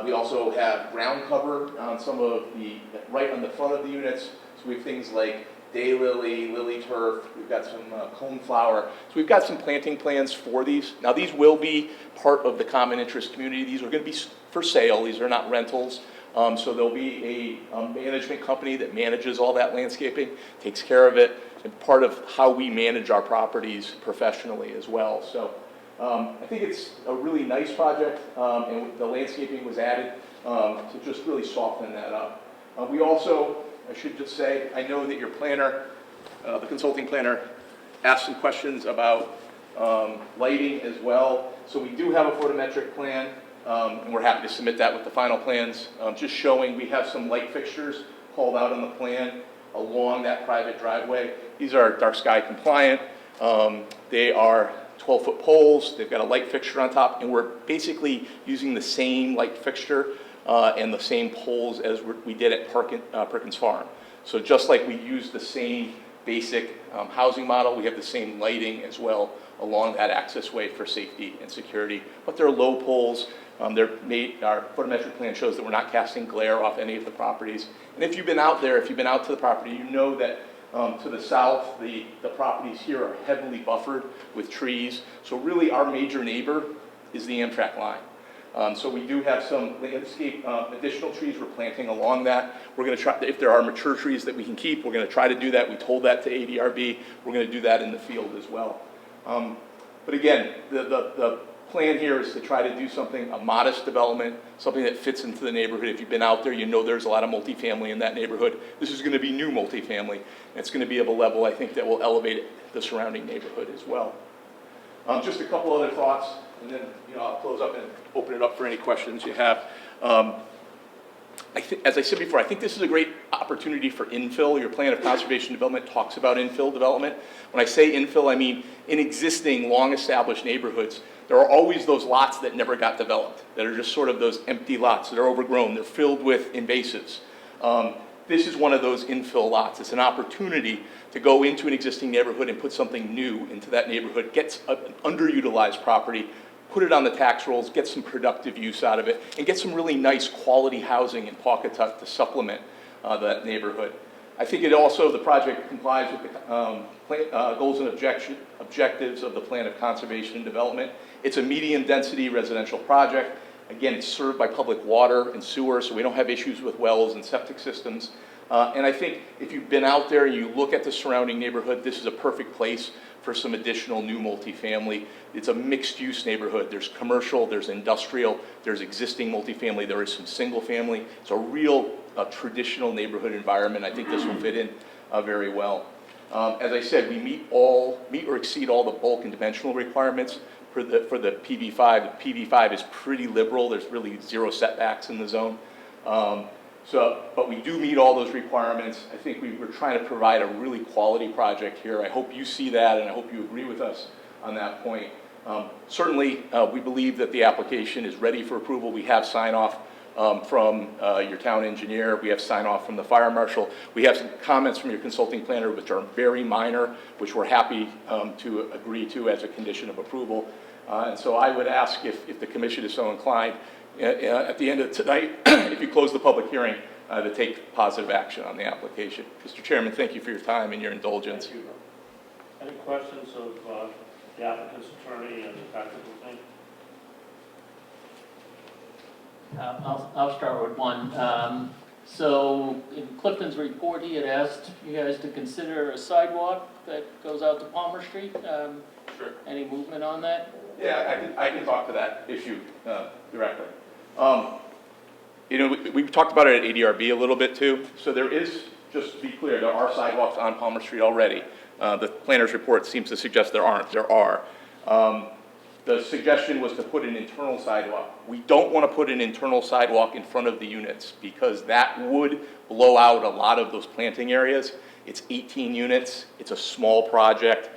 We also have ground cover on some of the, right on the front of the units. So we have things like daylily, lily turf, we've got some coneflower. So we've got some planting plans for these. Now these will be part of the common interest community. These are going to be for sale, these are not rentals. So there'll be a management company that manages all that landscaping, takes care of it, and part of how we manage our properties professionally as well. So I think it's a really nice project, and the landscaping was added to just really soften that up. We also, I should just say, I know that your planner, the consulting planner, asked some questions about lighting as well. So we do have a photometric plan, and we're happy to submit that with the final plans, just showing we have some light fixtures called out on the plan along that private driveway. These are dark sky compliant. They are 12-foot poles. They've got a light fixture on top, and we're basically using the same light fixture and the same poles as we did at Perkins Farm. So just like we use the same basic housing model, we have the same lighting as well along that access way for safety and security. But they're low poles. Our photometric plan shows that we're not casting glare off any of the properties. And if you've been out there, if you've been out to the property, you know that to the south, the properties here are heavily buffered with trees. So really our major neighbor is the Amtrak line. So we do have some landscape, additional trees we're planting along that. We're going to try, if there are mature trees that we can keep, we're going to try to do that. We told that to ADRB. We're going to do that in the field as well. But again, the plan here is to try to do something, a modest development, something that fits into the neighborhood. If you've been out there, you know there's a lot of multifamily in that neighborhood. This is going to be new multifamily. And it's going to be of a level, I think, that will elevate the surrounding neighborhood as well. Just a couple other thoughts, and then I'll close up and open it up for any questions you have. As I said before, I think this is a great opportunity for infill. Your plan of conservation development talks about infill development. When I say infill, I mean in existing, long-established neighborhoods, there are always those lots that never got developed, that are just sort of those empty lots that are overgrown. They're filled with invasives. This is one of those infill lots. It's an opportunity to go into an existing neighborhood and put something new into that neighborhood, get an underutilized property, put it on the tax rolls, get some productive use out of it, and get some really nice quality housing in Pawcatuck to supplement that neighborhood. I think it also, the project complies with the goals and objectives of the Plan of Conservation and Development. It's a medium-density residential project. Again, it's served by public water and sewer, so we don't have issues with wells and septic systems. And I think if you've been out there and you look at the surrounding neighborhood, this is a perfect place for some additional new multifamily. It's a mixed-use neighborhood. There's commercial, there's industrial, there's existing multifamily, there is some single family. It's a real traditional neighborhood environment. I think this will fit in very well. As I said, we meet or exceed all the bulk and dimensional requirements for the PV5. The PV5 is pretty liberal. There's really zero setbacks in the zone. But we do meet all those requirements. I think we're trying to provide a really quality project here. I hope you see that, and I hope you agree with us on that point. Certainly, we believe that the application is ready for approval. We have sign-off from your town engineer. We have sign off from the fire marshal. We have some comments from your consulting planner, which are very minor, which we're happy to agree to as a condition of approval. And so I would ask if the commission is so inclined, at the end of tonight, if you close the public hearing, to take positive action on the application. Mr. Chairman, thank you for your time and your indulgence. Thank you. Any questions of the applicant's attorney and the technical thing? I'll start with one. So in Clifton's report, he had asked you guys to consider a sidewalk that goes out to Palmer Street. Sure. Any movement on that? Yeah, I can talk to that issue directly. You know, we've talked about it at ADRB a little bit too. So there is, just to be clear, there are sidewalks on Palmer Street already. The planner's report seems to suggest there aren't. There are. The suggestion was to put an internal sidewalk. We don't want to put an internal sidewalk in front of the units because that would blow out a lot of those planting areas. It's 18 units. It's a small project.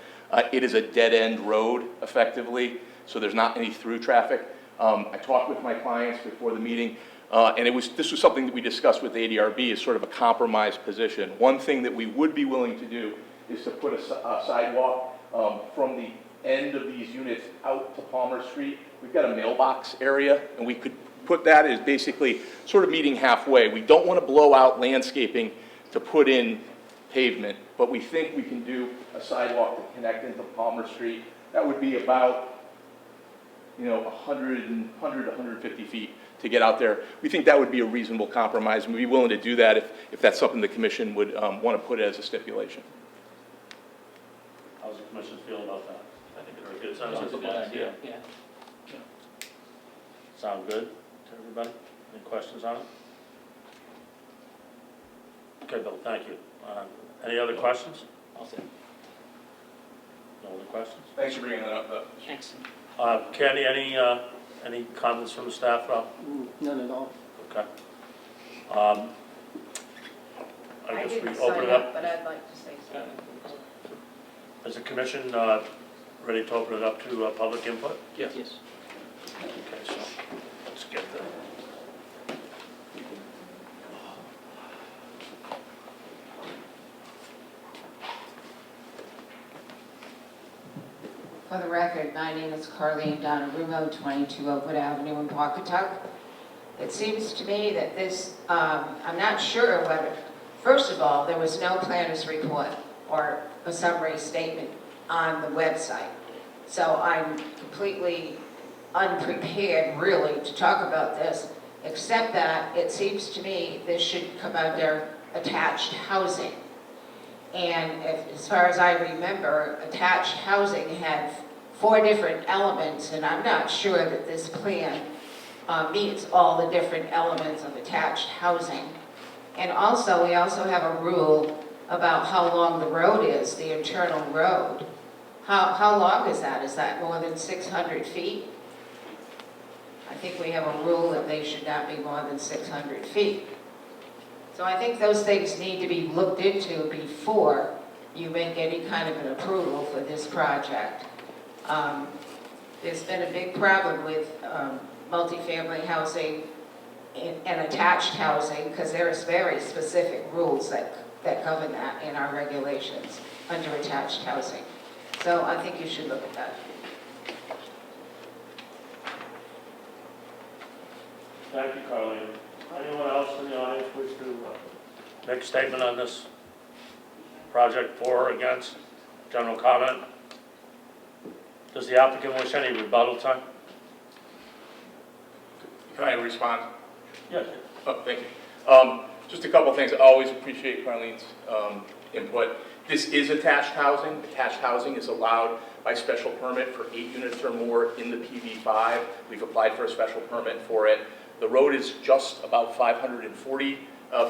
It is a dead-end road, effectively, so there's not any through traffic. I talked with my clients before the meeting, and this was something that we discussed with ADRB as sort of a compromise position. One thing that we would be willing to do is to put a sidewalk from the end of these units out to Palmer Street. We've got a mailbox area, and we could put that as basically sort of meeting halfway. We don't want to blow out landscaping to put in pavement, but we think we can do a sidewalk to connect into Palmer Street. That would be about, 100 to 150 feet to get out there. We think that would be a reasonable compromise, and we'd be willing to do that if that's something the commission would want to put as a stipulation. How's the commission feel about that? I think it's a good Sounds like a good idea, yeah. Sound good to everybody? Any questions on it? Okay, Bill, thank you. Any other questions? I'll say. No other questions? Thanks for bringing that up, though. Thanks. Candy, any comments from the staff, Rob? None at all. Okay. I guess we open it up. But I'd like to say something. Is the commission ready to open it up to public input? Yes. Okay, so let's get the. For the record, my name is Carlene Donarumo, 22 Oakwood Avenue in Pawcatuck. It seems to me that this, I'm not sure whether, first of all, there was no planner's report or a summary statement on the website. So I'm completely unprepared, really, to talk about this, except that it seems to me this should come under attached housing. And as far as I remember, attached housing had 4 different elements, and I'm not sure that this plan meets all the different elements of attached housing. And also, we also have a rule about how long the road is, the internal road. How long is that? Is that more than 600 feet? I think we have a rule that they should not be more than 600 feet. So I think those things need to be looked into before you make any kind of an approval for this project. There's been a big problem with multifamily housing and attached housing because there's very specific rules that govern that in our regulations under attached housing. So I think you should look at that. Thank you, Carlene. Anyone else in the audience wish to make a statement on this project, for or against? General comment? Does the applicant wish any rebuttal time? Can I respond? Yes. Oh, thank you. Just a couple things. I always appreciate Carlene's input. This is attached housing. Attached housing is allowed by special permit for 8 units or more in the PV5. We've applied for a special permit for it. The road is just about 540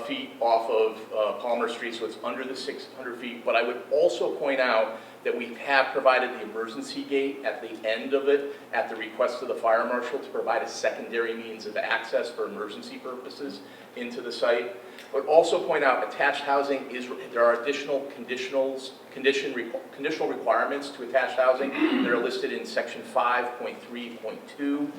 feet off of Palmer Street, so it's under the 600 feet. But I would also point out that we have provided the emergency gate at the end of it at the request of the fire marshal to provide a secondary means of access for emergency purposes into the site. But also point out attached housing there are additional conditions conditional requirements to attached housing that are listed in section 5.3.2.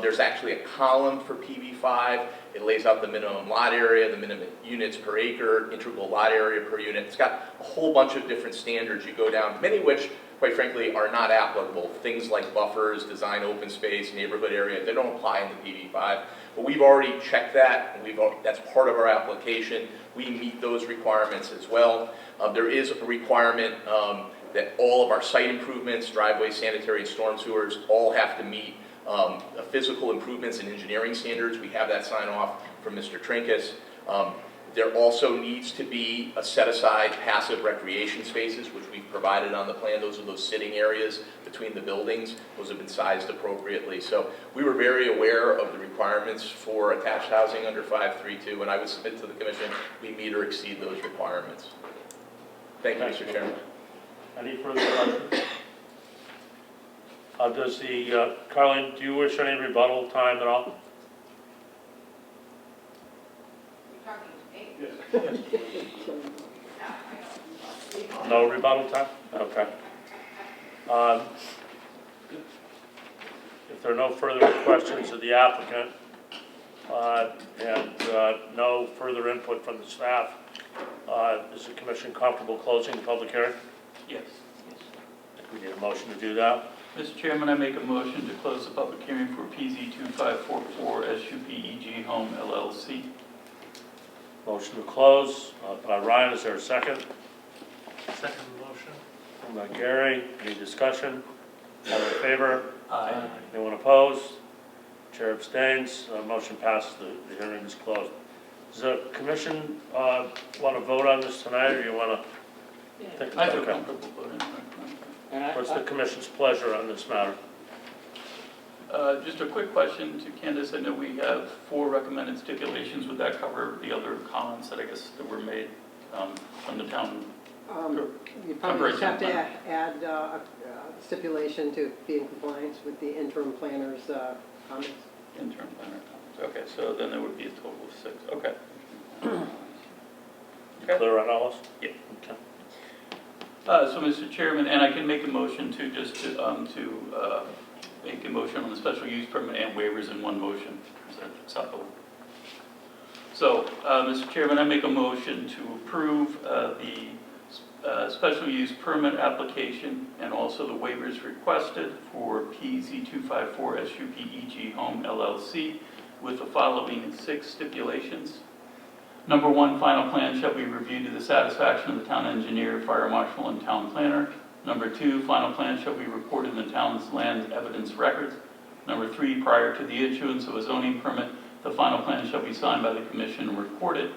There's actually a column for PV5. It lays out the minimum lot area, the minimum units per acre, integral lot area per unit. It's got a whole bunch of different standards you go down, many of which, quite frankly, are not applicable. Things like buffers, design open space, neighborhood area, they don't apply in the PV5. But we've already checked that, and that's part of our application. We meet those requirements as well. There is a requirement that all of our site improvements, driveways, sanitary, and storm sewers, all have to meet physical improvements and engineering standards. We have that sign off from Mr. Trinkus. There also needs to be a set-aside passive recreation spaces, which we've provided on the plan. Those are those sitting areas between the buildings. Those have been sized appropriately. So we were very aware of the requirements for attached housing under 532, and I would submit to the commission we meet or exceed those requirements. Thank you, Mr. Chairman. Any further questions? Does the, Carleen, do you wish any rebuttal time at all? No rebuttal time? Okay. If there are no further questions of the applicant and no further input from the staff, is the commission comfortable closing the public hearing? Yes. I think we need a motion to do that. Mr. Chairman, I make a motion to close the public hearing for PZ 2544 SUPEG Home LLC. Motion to close by Ryan. Is there a second? Second motion. By Gary. Any discussion? All in favor? Aye. Anyone opposed? Chair abstains. Motion passes. The hearing is closed. Does the commission want to vote on this tonight, or you want to think? I feel Okay. comfortable voting. What's the commission's pleasure on this matter? Just a quick question to Candace. I know we have 4 recommended stipulations. Would that cover the other comments that I guess that were made from the town? You probably just have to add a stipulation to be in compliance with the interim planner's comments. Interim planner comments. Okay, so then there would be a total of 6. Okay. You clear on all this? Yeah. Okay. So, Mr. Chairman, and I can make a motion to make a motion on the special use permit and waivers in one motion. Is that acceptable? So, Mr. Chairman, I make a motion to approve the special use permit application and also the waivers requested for PZ 254 SUPEG Home LLC with the following 6 stipulations. Number 1, final plan shall be reviewed to the satisfaction of the town engineer, fire marshal, and town planner. Number 2, final plan shall be reported in the town's land evidence records. Number 3, prior to the issuance of a zoning permit, the final plan shall be signed by the commission and recorded.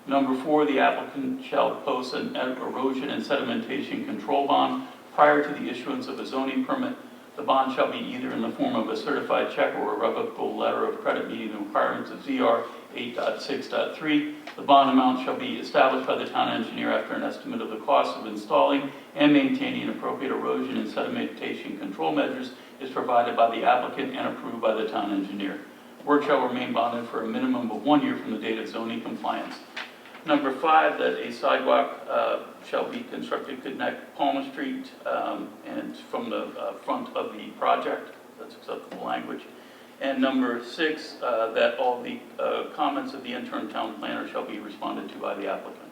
Number 4, the applicant shall post an erosion and sedimentation control bond prior to the issuance of a zoning permit. The bond shall be either in the form of a certified check or a revocable letter of credit meeting the requirements of ZR 8.6.3. The bond amount shall be established by the town engineer after an estimate of the cost of installing and maintaining appropriate erosion and sedimentation control measures is provided by the applicant and approved by the town engineer. Work shall remain bonded for a minimum of 1 year from the date of zoning compliance. Number 5, that a sidewalk shall be constructed to connect Palmer Street and from the front of the project. That's acceptable language. And number 6, that all the comments of the interim town planner shall be responded to by the applicant.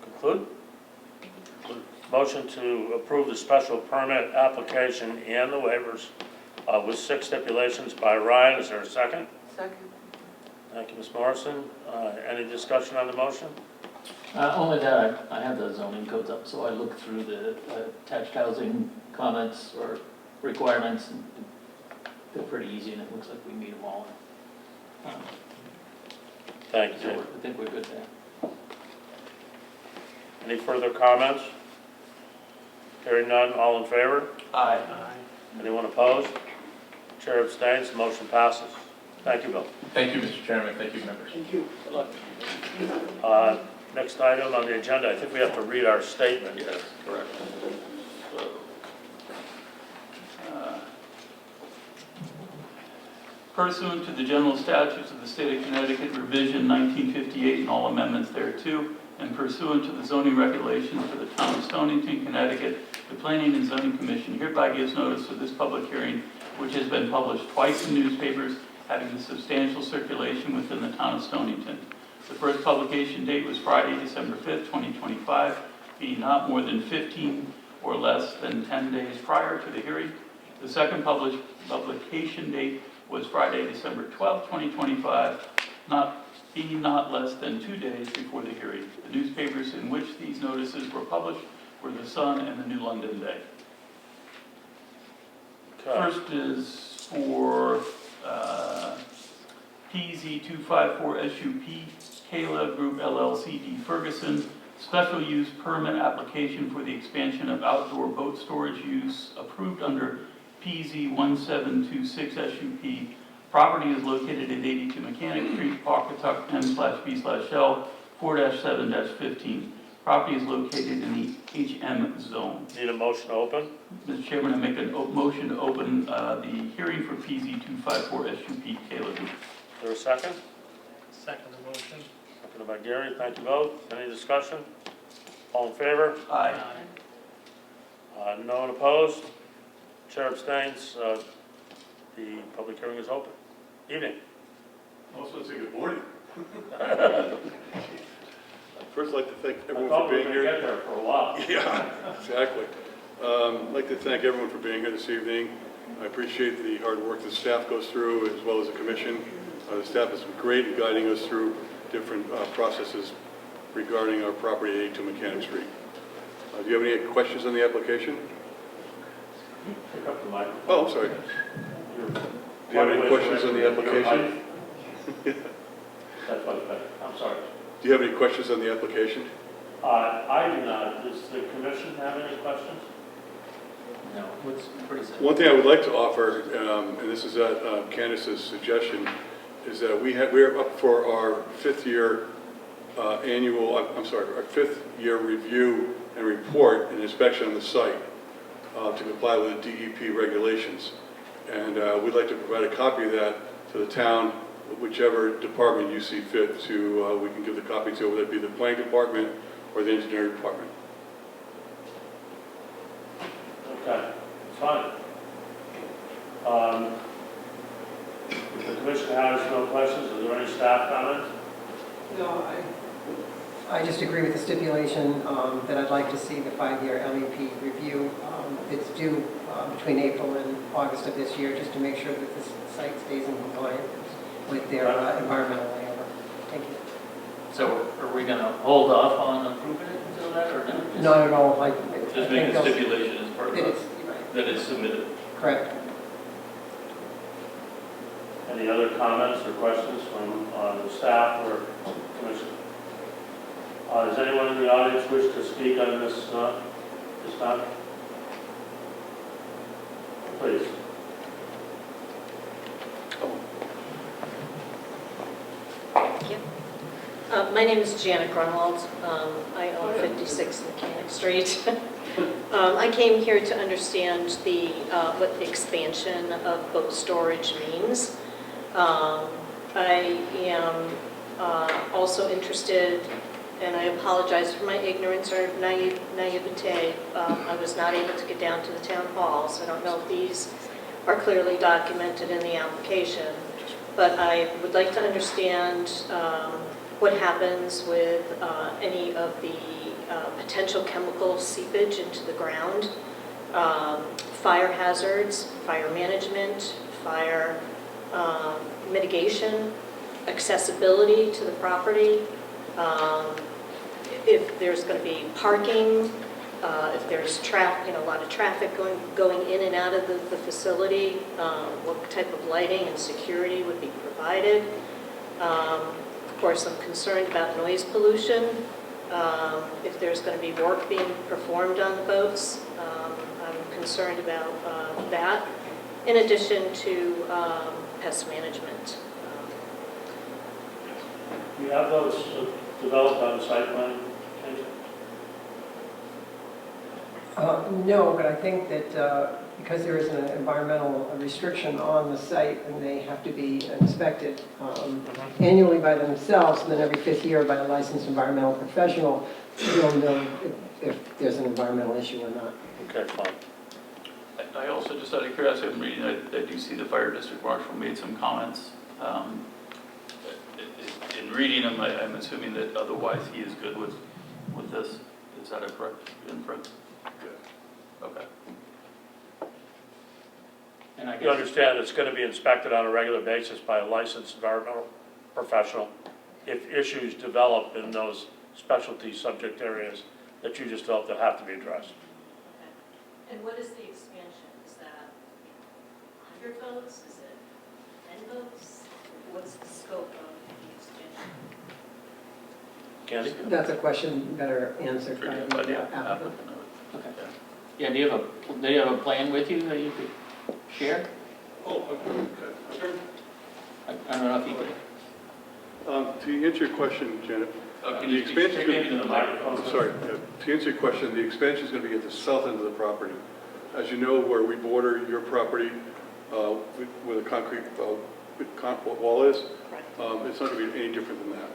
Conclude? Motion to approve the special permit application and the waivers with 6 stipulations by Ryan. Is there a second? Second. Thank you, Ms. Morrison. Any discussion on the motion? Only that I have the zoning codes up, so I looked through the attached housing comments or requirements, and they're pretty easy, and it looks like we meet them all. Thank you. So I think we're good there. Any further comments? Hearing none, all in favor? Aye. Anyone opposed? Chair abstains, the motion passes. Thank you, Bill. Thank you, Mr. Chairman. Thank you, members. Thank you. Good luck. Next item on the agenda, I think we have to read our statement. Yes, correct. So, pursuant to the general statutes of the state of Connecticut, revision 1958 and all amendments thereto, and pursuant to the zoning regulations for the town of Stonington, Connecticut, the Planning and Zoning Commission hereby gives notice of this public hearing, which has been published twice in newspapers, having a substantial circulation within the town of Stonington. The first publication date was Friday, December 5th, 2025, being not more than 15 or less than 10 days prior to the hearing. The second publication date was Friday, December 12th, 2025, being not less than 2 days before the hearing. The newspapers in which these notices were published were the Sun and the New London Day. First is for PZ254SUP, Kayla Group LLC, D. Ferguson, special use permit application for the expansion of outdoor boat storage use approved under PZ1726SUP. Property is located at 82 Mechanic Street, Pawcatuck, M/B/L 4-7-15. Property is located in the HM zone. Need a motion to open? Mr. Chairman, I make a motion to open the hearing for PZ254SUP Kayla Group. Is there a second? Second the motion. Seconded by Gary. Thank you both. Any discussion? All in favor? Aye. No one opposed? Chair abstains. The public hearing is open. Evening. I also want to say good morning. First, I'd like to thank everyone I thought for we being were here. going to get there for a while. Yeah, exactly. I'd like to thank everyone for being here this evening. I appreciate the hard work the staff goes through, as well as the commission. The staff has been great in guiding us through different processes regarding our property at 82 Mechanic Street. Do you have any questions on the application? Pick up the microphone. Oh, I'm sorry. Do you have any questions on the application? That's much better. I'm sorry. Do you have any questions on the application? I do not. Does the commission have any questions? No, what's pretty simple. One thing I would like to offer, and this is at Candace's suggestion, is that we're up for our fifth year our fifth year review and report and inspection on the site to comply with the DEP regulations. And we'd like to provide a copy of that to the town, whichever department you see fit to, we can give the copy to, whether it be the planning department or the engineering department. Okay, fine. If the commission has no questions, is there any staff comments? No, I just agree with the stipulation that I'd like to see the 5-year LEP review. It's due between April and August of this year, just to make sure that this site stays in compliance with their environmental layover. Thank you. So are we going to hold off on approving it until that, or no? Not at all. Just make a stipulation as part of that it's submitted. Correct. Any other comments or questions from the staff or commission? Does anyone in the audience wish to speak on this time? Please. Thank you. My name is Janet Grunwald. I own 56 Mechanic Street. I came here to understand what the expansion of boat storage means. I am also interested, and I apologize for my ignorance or naivete. I was not able to get down to the town hall, so I don't know if these are clearly documented in the application. But I would like to understand what happens with any of the potential chemical seepage into the ground, fire hazards, fire management, fire mitigation, accessibility to the property, if there's going to be parking, if there's a lot of traffic going in and out of the facility, what type of lighting and security would be provided. Of course, I'm concerned about noise pollution. If there's going to be work being performed on the boats, I'm concerned about that, in addition to pest management. Do you have those developed on the site plan? No, but I think that because there is an environmental restriction on the site and they have to be inspected annually by themselves and then every 5th year by a licensed environmental professional, you'll know if there's an environmental issue or not. Okay, fine. I also, just out of curiosity, I'm reading, I do see the fire district marshal made some comments. In reading them, I'm assuming that otherwise he is good with this. Is that a correct inference? Good. Okay. And I You guess, understand it's going to be inspected on a regular basis by a licensed environmental professional. If issues develop in those specialty subject areas that you just felt that have to be addressed. Okay. And what is the expansion? Is that 100 votes? Is it 10 votes? What's the scope of the expansion? Candy? That's a question better answered by the applicant. okay. Yeah, do you have a plan with you that you could share? Oh, okay, sure. I don't know if you could. To answer your question, Janet, Can the you expansion. speak maybe to the microphone? I'm sorry. To answer your question, the expansion is going to be at the south end of the property. As you know, where we border your property where the concrete wall is, it's not going to be any different than that.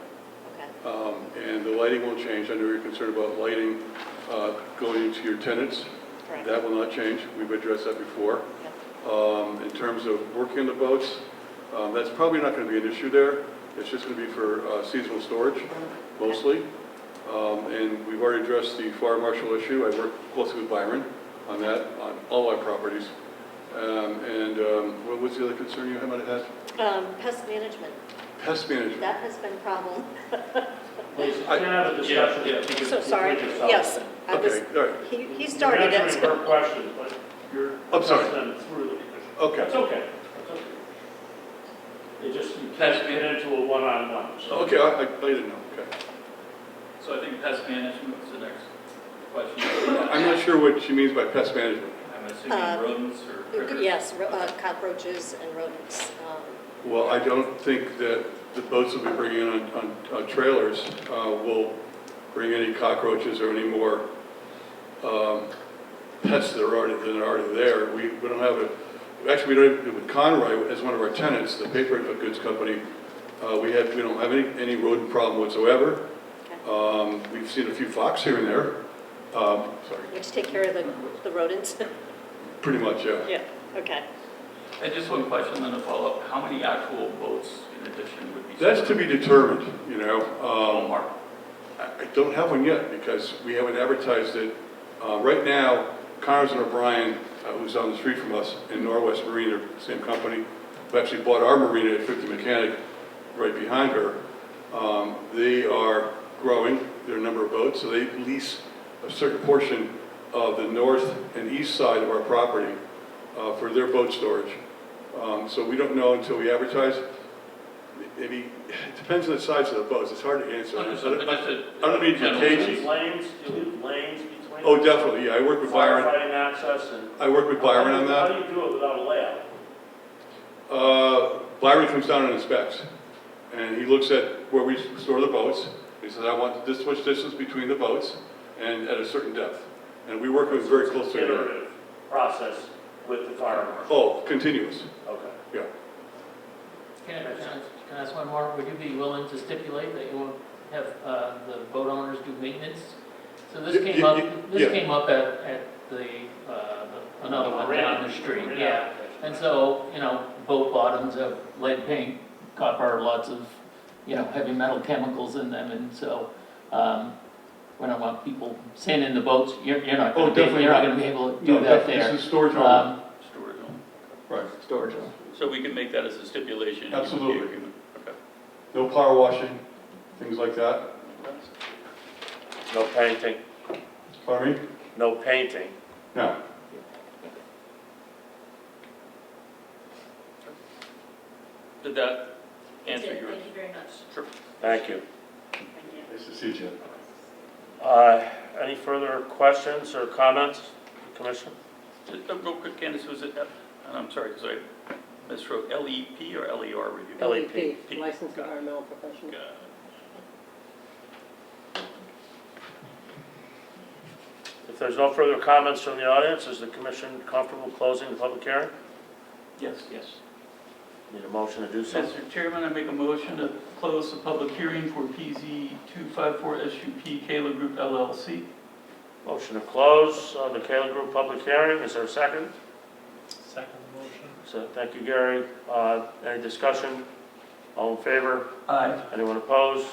And the lighting will change. I know you're concerned about lighting going into your tenants. That will not change. We've addressed that before. In terms of working on the boats, that's probably not going to be an issue there. It's just going to be for seasonal storage, mostly. And we've already addressed the fire marshal issue. I work closely with Byron on that, on all our properties. What was the other concern you might have had? Pest management. Pest management. That has been a problem. Please, can I have a discussion? So sorry, yes. I was, Okay, all right. he started You're it. answering her question, but you're I'm sorry. addressing them through the petition. Okay. That's okay. That's okay. You can't get into a one-on-one. So. Okay, I didn't know. Okay. So I think pest management is the next question. I'm not sure what she means by pest management. I'm assuming rodents or critters? Yes, cockroaches and rodents. Well, I don't think that the boats that we bring in on trailers will bring any cockroaches or any more pests that are already there. We don't have it. Actually, we don't have, with Conroy as one of our tenants, the paper goods company. We don't have any rodent problem whatsoever. Okay. We've seen a few fox here and there. Sorry. Which take care of the rodents? Pretty much, yeah. Yeah, okay. And just one question, then a follow-up. How many actual boats in addition would be? That's to be determined, you know. Ballpark. I don't have one yet because we haven't advertised it. Right now, Connors and O'Brien, who's on the street from us in Norwest Marine, they're the same company, who actually bought our marina at 50 Mechanic right behind her. They are growing their number of boats, so they lease a certain portion of the north and east side of our property for their boat storage. So we don't know until we advertise. Maybe, it depends on the size of the boats. It's hard to answer. I don't mean to be cagey. Lanes, do you leave lanes between? Oh, definitely, yeah. I work with Byron. Firefighting access and. I work with Byron on How that. do you do it without a layout? Byron comes down and inspects. And he looks at where we store the boats. He says, I want this much distance between the boats and at a certain depth. And we work with him very closely. Iterative process with the fire marshal. Oh, continuous. Okay. Yeah. Can I ask one more? Would you be willing to stipulate that you won't have the boat owners do maintenance? So this came up. This came up at the another one down the street. Yeah. And so boat bottoms have lead paint, copper, lots of heavy metal chemicals in them, and so we don't want people sanding the boats. You're not going to be able to do that there. This is storage only. Storage only. Right. Storage only. So we can make that as a stipulation? Absolutely. Okay. No power washing, things like that. No painting. Pardon me? No painting. No. Did that answer Thank yours? you very much. Sure. Thank you. Nice to see you. Any further questions or comments, Commissioner? Real quick, Candace, was it, and I'm sorry because I miswrote, LEP or LER review? LEP. Licensed environmental professional. Got it. If If there's no further comments from the audience, is the commission comfortable closing the public hearing? Yes. Need a motion to do so? Mr. Chairman, I make a motion to close the public hearing for PZ 254 SUP Kayla Group LLC. Motion to close the Kayla Group public hearing. Is there a second? Second motion. So, thank you, Gary. Any discussion? All in favor? Aye. Anyone opposed?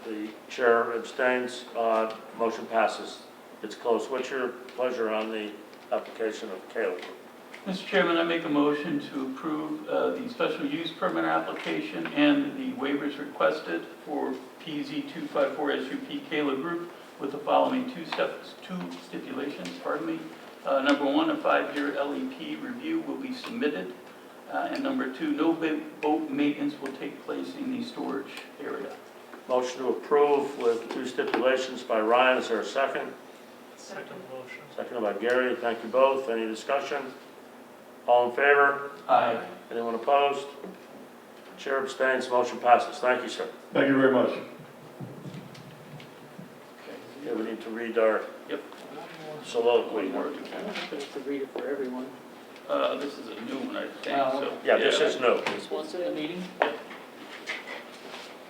The chair abstains. Motion passes. It's closed. What's your pleasure on the application of Kayla Group? Mr. Chairman, I make a motion to approve the special use permit application and the waivers requested for PZ 254 SUP Kayla Group with the following two stipulations, Number one, a 5-year LEP review will be submitted. And number two, no boat maintenance will take place in the storage area. Motion to approve with two stipulations by Ryan. Is there a second? Second motion. Seconded by Gary. Thank you both. Any discussion? All in favor? Aye. Anyone opposed? Chair abstains. Motion passes. Thank you, sir. Thank you very much. Okay, we need to read our soliloquy. To read it for everyone. This is a new one, I think, so. Yeah, this is new. This was in the meeting?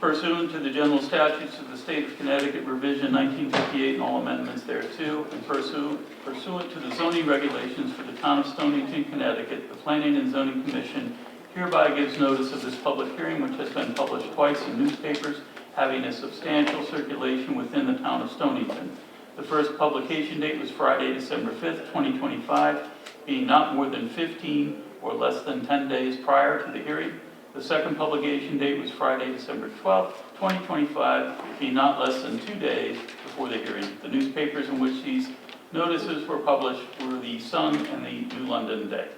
Pursuant to the general statutes of the state of Connecticut, revision 1958 and all amendments thereto, and pursuant to the zoning regulations for the town of Stonington, Connecticut, the Planning and Zoning Commission hereby gives notice of this public hearing, which has been published twice in newspapers, having a substantial circulation within the town of Stonington. The first publication date was Friday, December 5th, 2025, being not more than 15 or less than 10 days prior to the hearing. The second publication date was Friday, December 12th, 2025, being not less than 2 days before the hearing. The newspapers in which these notices were published were the Sun and the New London Day.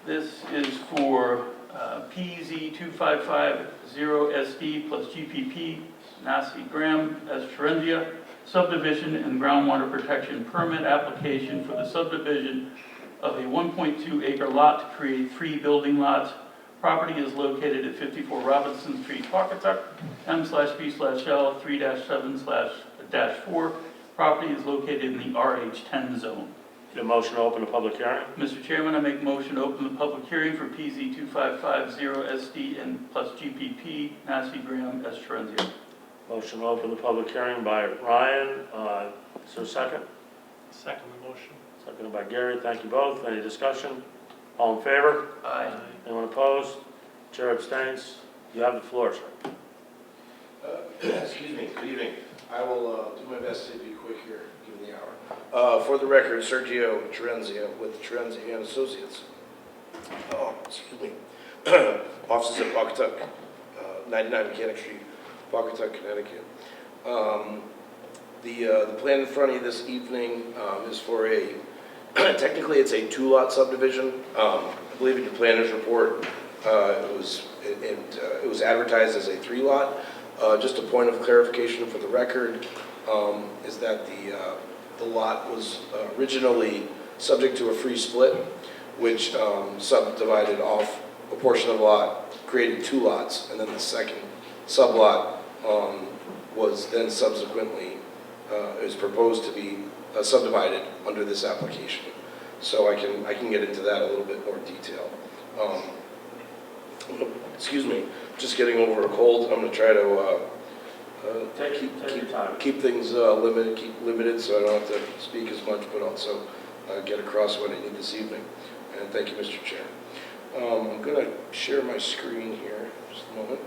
This is for PZ 2550SD plus GPP, Nasi Graham as Terendia, subdivision and groundwater protection permit application for the subdivision of a 1.2 acre lot to create 3 building lots. Property is located at 54 Robinson Street, Pawcatuck, M/B/L 3-7/4. Property is located in the RH10 zone. Need a motion to open the public hearing? Mr. Chairman, I make a motion to open the public hearing for PZ 2550SD and plus GPP, Nasi Graham as Terendia. Motion to open the public hearing by Ryan. Is there a second? Second motion. Seconded by Gary. Thank you both. Any discussion? All in favor? Aye. Anyone opposed? Chair abstains. You have the floor, sir. Excuse me, good evening. I will do my best to be quick here, given the hour. For the record, Sergio Terenzia with Terenzia and Associates. Oh, excuse me. Offices at Pawcatuck, 99 Mechanic Street, Pawcatuck, Connecticut. The plan in front of you this evening is for a, technically it's a 2-lot subdivision. I believe in your planner's report, it was advertised as a 3-lot. Just a point of clarification for the record is that the lot was originally subject to a free split, which subdivided off a portion of the lot, created 2 lots, and then the second sublot was then subsequently is proposed to be subdivided under this application. So I can get into that a little bit more detail. Excuse me, just getting over a cold. I'm going to try to keep things limited, so I don't have to speak as much, but also get across what I need this evening. And thank you, Mr. Chair. I'm going to share my screen here. Just a moment.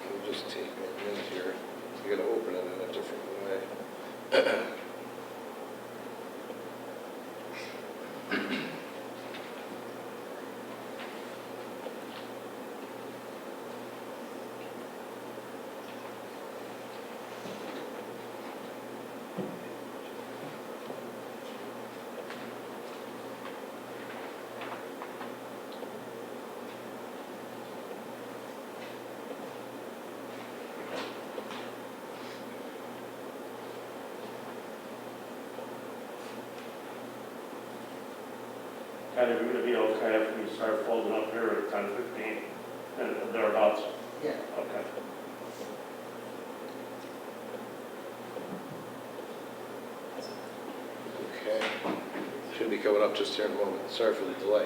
It'll just take me a minute here. I got to open it in a different way. kind of going to be okay if we start folding up here at 10:15 and thereabouts? Yeah. Okay. Okay. Should be coming up just here in a moment. Sorry for the delay.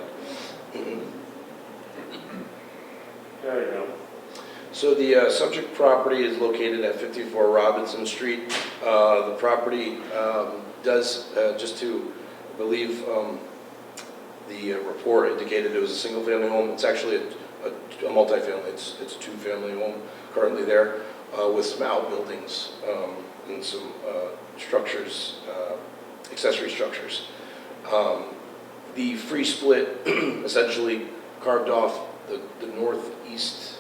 There you go. So the subject property is located at 54 Robinson Street. The property does, just to believe the report indicated it was a single-family home. It's actually a multi-family. It's a two-family home currently there with some outbuildings and some structures, accessory structures. The free split essentially carved off the northeast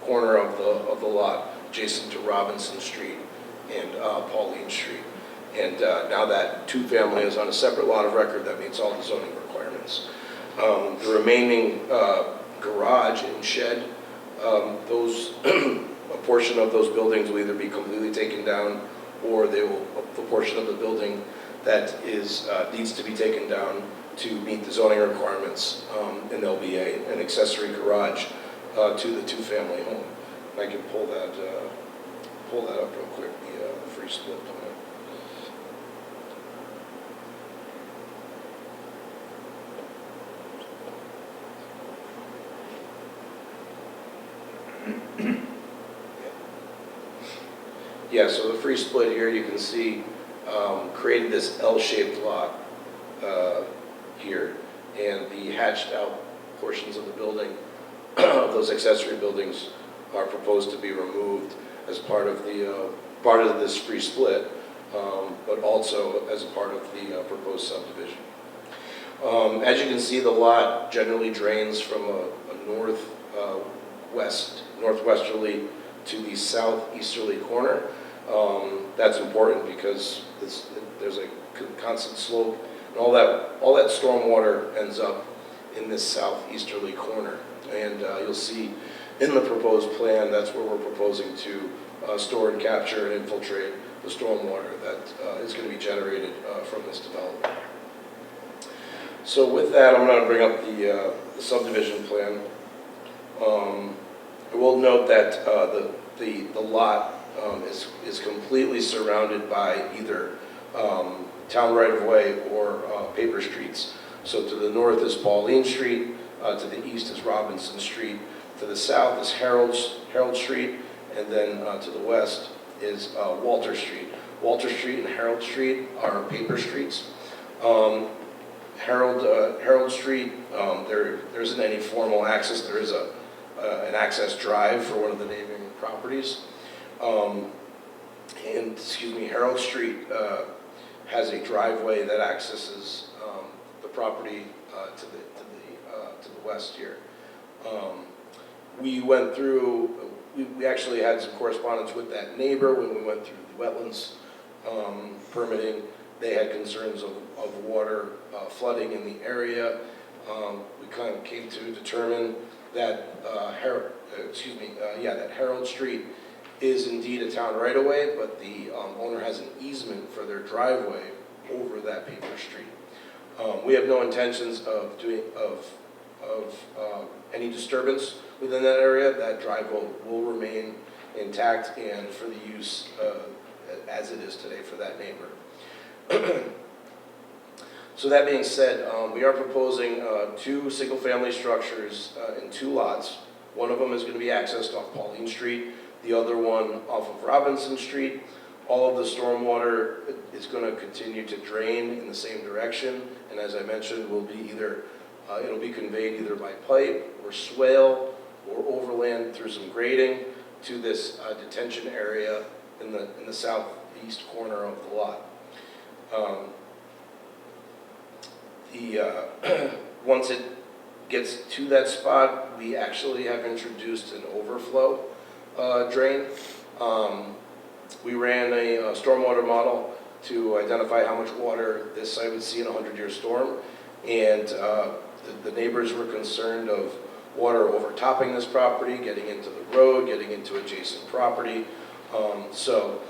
corner of the lot adjacent to Robinson Street and Pauline Street. And now that two-family is on a separate lot of record that meets all the zoning requirements. The remaining garage and shed, a portion of those buildings will either be completely taken down or they will, the portion of the building that is needs to be taken down to meet the zoning requirements, and there'll be an accessory garage to the two-family home. And I can pull that up real quick, the free split plan. Yeah, so the free split here, you can see, created this L-shaped lot here, and the hatched out portions of the building, of those accessory buildings, are proposed to be removed as part of this free split, but also as a part of the proposed subdivision. As you can see, the lot generally drains from a northwesterly to the southeasterly corner. That's important because there's a constant slope, and all that storm water ends up in this southeasterly corner. And you'll see in the proposed plan, that's where we're proposing to store and capture and infiltrate the storm water that is going to be generated from this development. So with that, I'm going to bring up the subdivision plan. I will note that the lot is completely surrounded by either town right-of-way or paper streets. So to the north is Pauline Street, to the east is Robinson Street, to the south is Harold Street, and then to the west is Walter Street. Walter Street and Harold Street are paper streets. Harold Street, there isn't any formal access. There is an access drive for one of the neighboring properties. Harold Street has a driveway that accesses the property to the west here. We went through. We actually had some correspondence with that neighbor when we went through the wetlands permitting. They had concerns of water flooding in the area. We kind of came to determine that that Harold Street is indeed a town right-of-way, but the owner has an easement for their driveway over that paper street. We have no intentions of doing any disturbance within that area. That driveway will remain intact and for the use as it is today for that neighbor. So that being said, we are proposing two single-family structures in two lots. One of them is going to be accessed off Pauline Street, the other one off of Robinson Street. All of the stormwater is going to continue to drain in the same direction, and as I mentioned, will be either it'll be conveyed either by pipe or swale or overland through some grading to this detention area in the southeast corner of the lot. Once it gets to that spot, we actually have introduced an overflow drain. We ran a stormwater model to identify how much water this site would see in a 100-year storm, and the neighbors were concerned of water overtopping this property, getting into the road, getting into adjacent property. So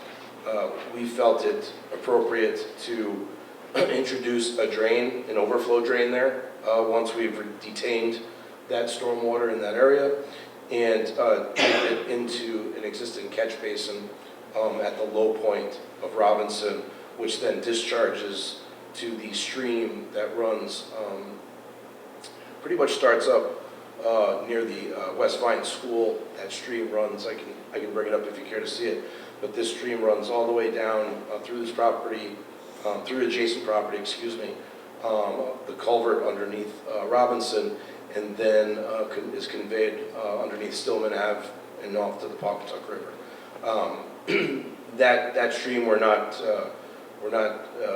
we felt it appropriate to introduce a drain, an overflow drain there, once we've detained that stormwater in that area, and treat it into an existing catch basin at the low point of Robinson, which then discharges to the stream that runs, pretty much starts up near the West Vine School. That stream runs, I can bring it up if you care to see it, but this stream runs all the way down through this property, through adjacent property, excuse me, the culvert underneath Robinson, and then is conveyed underneath Stillman Ave and off to the Pawcatuck River. That stream, we're not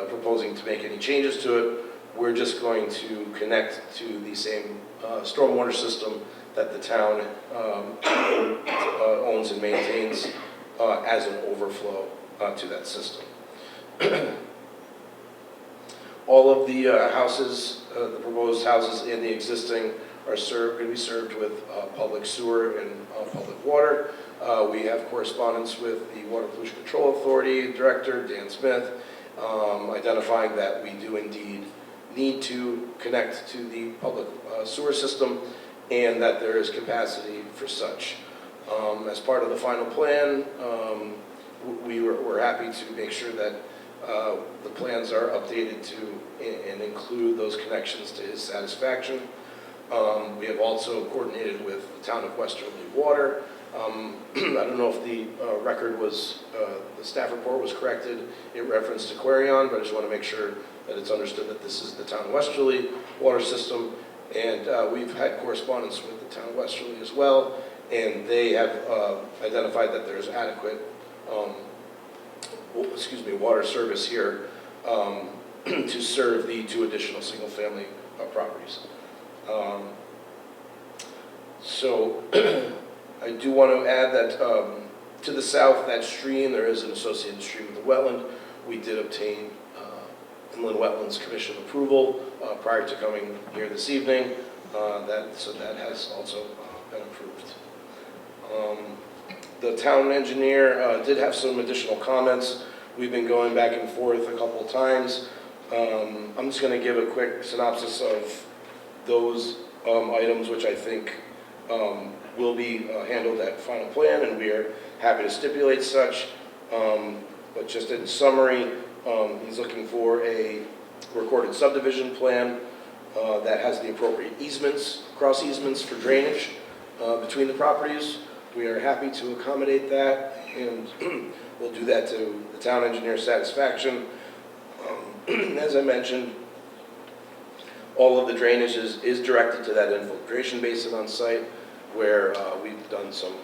proposing to make any changes to it. We're just going to connect to the same stormwater system that the town owns and maintains as an overflow to that system. All of the houses, the proposed houses and the existing are going to be served with public sewer and public water. We have correspondence with the Water Pollution Control Authority Director, Dan Smith, identifying that we do indeed need to connect to the public sewer system and that there is capacity for such. As part of the final plan, we're happy to make sure that the plans are updated to and include those connections to his satisfaction. We have also coordinated with the town of Westerly Water. I don't know if the record was, the staff report was corrected in reference to Aquarion, but I just want to make sure that it's understood that this is the town of Westerly water system. And we've had correspondence with the town of Westerly as well, and they have identified that there's adequate water service here to serve the 2 additional single-family properties. So I do want to add that to the south, that stream, there is an associated stream with the wetland. We did obtain Inland Wetlands Commission approval prior to coming here this evening. So that has also been approved. The town engineer did have some additional comments. We've been going back and forth a couple of times. I'm just going to give a quick synopsis of those items which I think will be handled at final plan, and we are happy to stipulate such. But just in summary, he's looking for a recorded subdivision plan that has the appropriate easements, cross easements for drainage between the properties. We are happy to accommodate that, and we'll do that to the town engineer's satisfaction. As I mentioned, all of the drainage is directed to that infiltration basin on site, where we've done some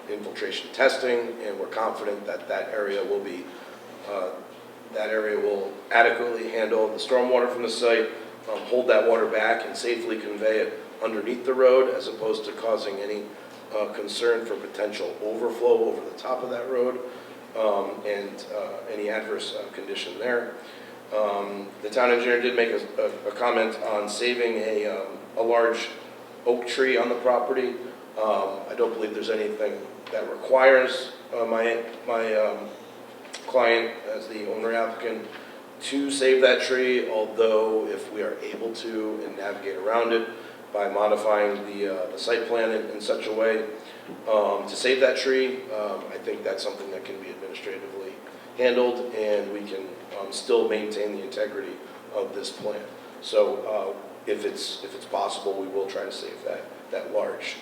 infiltration testing, and we're confident that that area will adequately handle the stormwater from the site, hold that water back, and safely convey it underneath the road, as opposed to causing any concern for potential overflow over the top of that road, and any adverse condition there. The town engineer did make a comment on saving a large oak tree on the property. I don't believe there's anything that requires my client, as the owner applicant, to save that tree, although if we are able to and navigate around it by modifying the site plan in such a way to save that tree, I think that's something that can be administratively handled, and we can still maintain the integrity of this plan. So if it's possible, we will try to save that large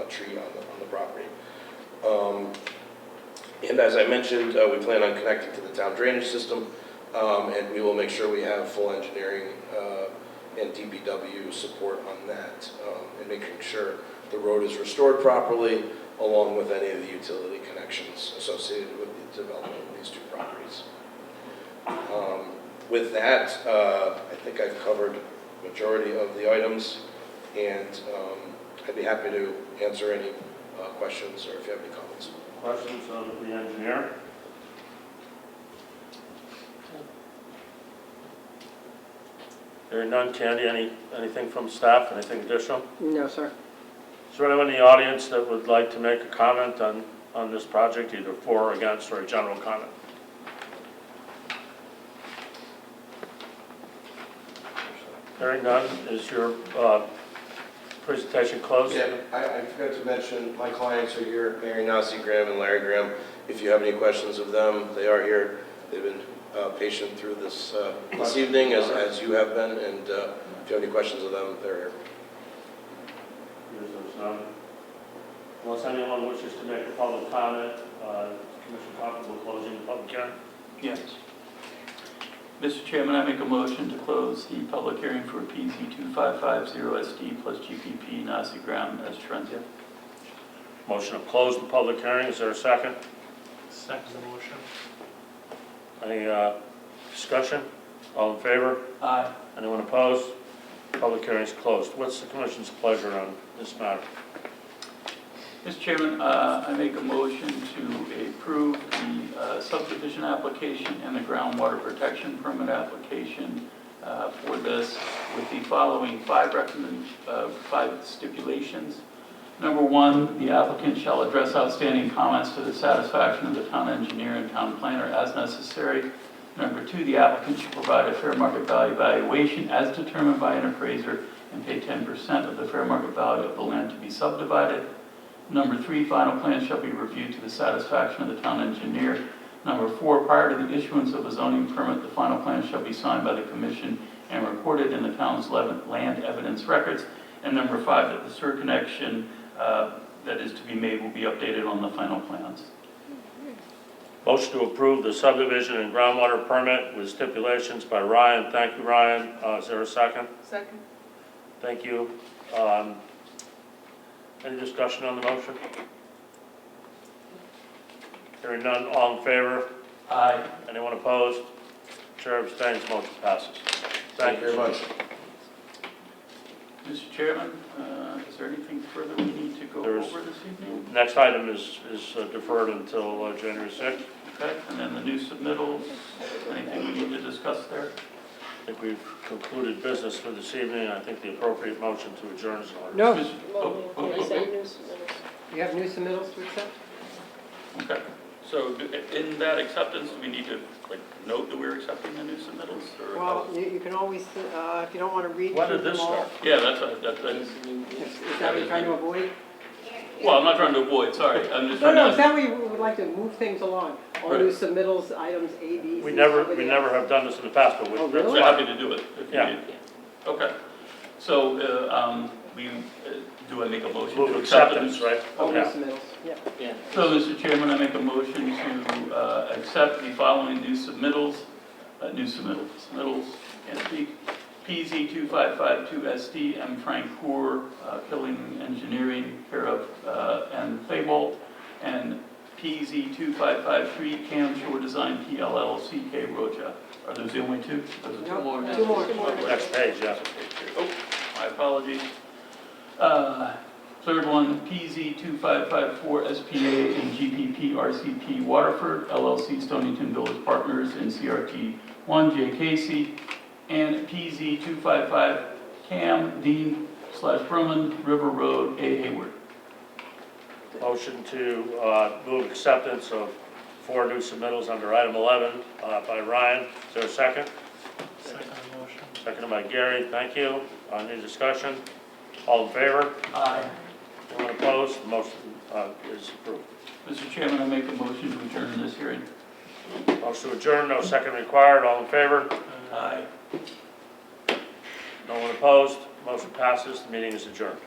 tree on the property. And as I mentioned, we plan on connecting to the town drainage system, and we will make sure we have full engineering and DPW support on that, and making sure the road is restored properly, along with any of the utility connections associated with the development of these 2 properties. With that, I think I've covered the majority of the items, and I'd be happy to answer any questions, or if you have any comments. Questions of the engineer? Hearing none. Candy, anything from staff, anything additional? No, sir. Is there anyone in the audience that would like to make a comment on this project, either for or against, or a general comment? Hearing none, is your presentation closed? Yeah, I forgot to mention, my clients are here, Mary Nasi Graham and Larry Graham. If you have any questions of them, they are here. They've been patient through this evening, as you have been, and if you have any questions of them, they're here. There's none. Unless anyone wishes to make a public comment, Commissioner Cochran will closing the public hearing. Yes. Mr. Chairman, I make a motion to close the public hearing for PZ 2550SD plus GPP Nasi Ground as Trenzia. Motion to close the public hearing, is there a second? Second the motion. Any discussion? All in favor? Aye. Anyone opposed? Public hearing is closed. What's the commission's pleasure on this matter? Mr. Chairman, I make a motion to approve the subdivision application and the groundwater protection permit application for this with the following five stipulations. Number one, the applicant shall address outstanding comments to the satisfaction of the town engineer and town planner as necessary. Number two, the applicant should provide a fair market value valuation as determined by an appraiser and pay 10% of the fair market value of the land to be subdivided. Number three, final plans shall be reviewed to the satisfaction of the town engineer. Number four, prior to the issuance of a zoning permit, the final plan shall be signed by the commission and recorded in the town's land evidence records. And number five, that the sewer connection that is to be made will be updated on the final plans. Motion to approve the subdivision and groundwater permit with stipulations by Ryan. Thank you, Ryan. Is there a second? Second. Thank you. Any discussion on the motion? Hearing none, all in favor? Aye. Anyone opposed? Chair abstains, motion passes. Thank you very much. Mr. Chairman, is there anything further we need to go over this evening? Next item is deferred until January 6th. Okay, and then the new submittals, anything we need to discuss there? I think we've concluded business for this evening. I think the appropriate motion to adjourn is in order. No. You have new submittals to accept? Okay, so in that acceptance, do we need to note that we're accepting the new submittals? Or Well, you can always, if you don't want to read When through did this them all. start? Yeah, that's Is that what you're trying to avoid? well, I'm not trying to avoid, sorry, I'm just No, trying no, to. is that way you would like to move things along? All Right. new submittals, items A, B, C. We never somebody have done this in the past, but Oh, that's really? We're happy to do it. If Yeah. you need. Okay, so do I make a motion move to accept the acceptance, right? All new Yeah. submittals, yeah. Yeah. So, Mr. Chairman, I make a motion to accept the following new submittals, can't speak. PZ 2552SD, M. Frank Poor, Killing Engineering, care of N. Faybolt, and PZ 2553, Cam Shore Design PLLC, K. Rocha. Are those the only two? Those are two more? Two more. Next page, yeah. Oh, my apologies. Third one, PZ 2554 SPA and GPP RCP Waterford, LLC Stonington Village Partners and CRT 1 J. Casey, and PZ 255 Cam Dean / Berman River Road, A. Hayward. Motion to move acceptance of 4 new submittals under item 11 by Ryan. Is there a second? Second motion. Seconded by Gary. Thank you. Any discussion? All in favor? Aye. Anyone opposed? The motion is approved. Mr. Chairman, I make a motion to adjourn this hearing. Motion to adjourn, no second required. All in favor? Aye. No one opposed? Motion passes. The meeting is adjourned.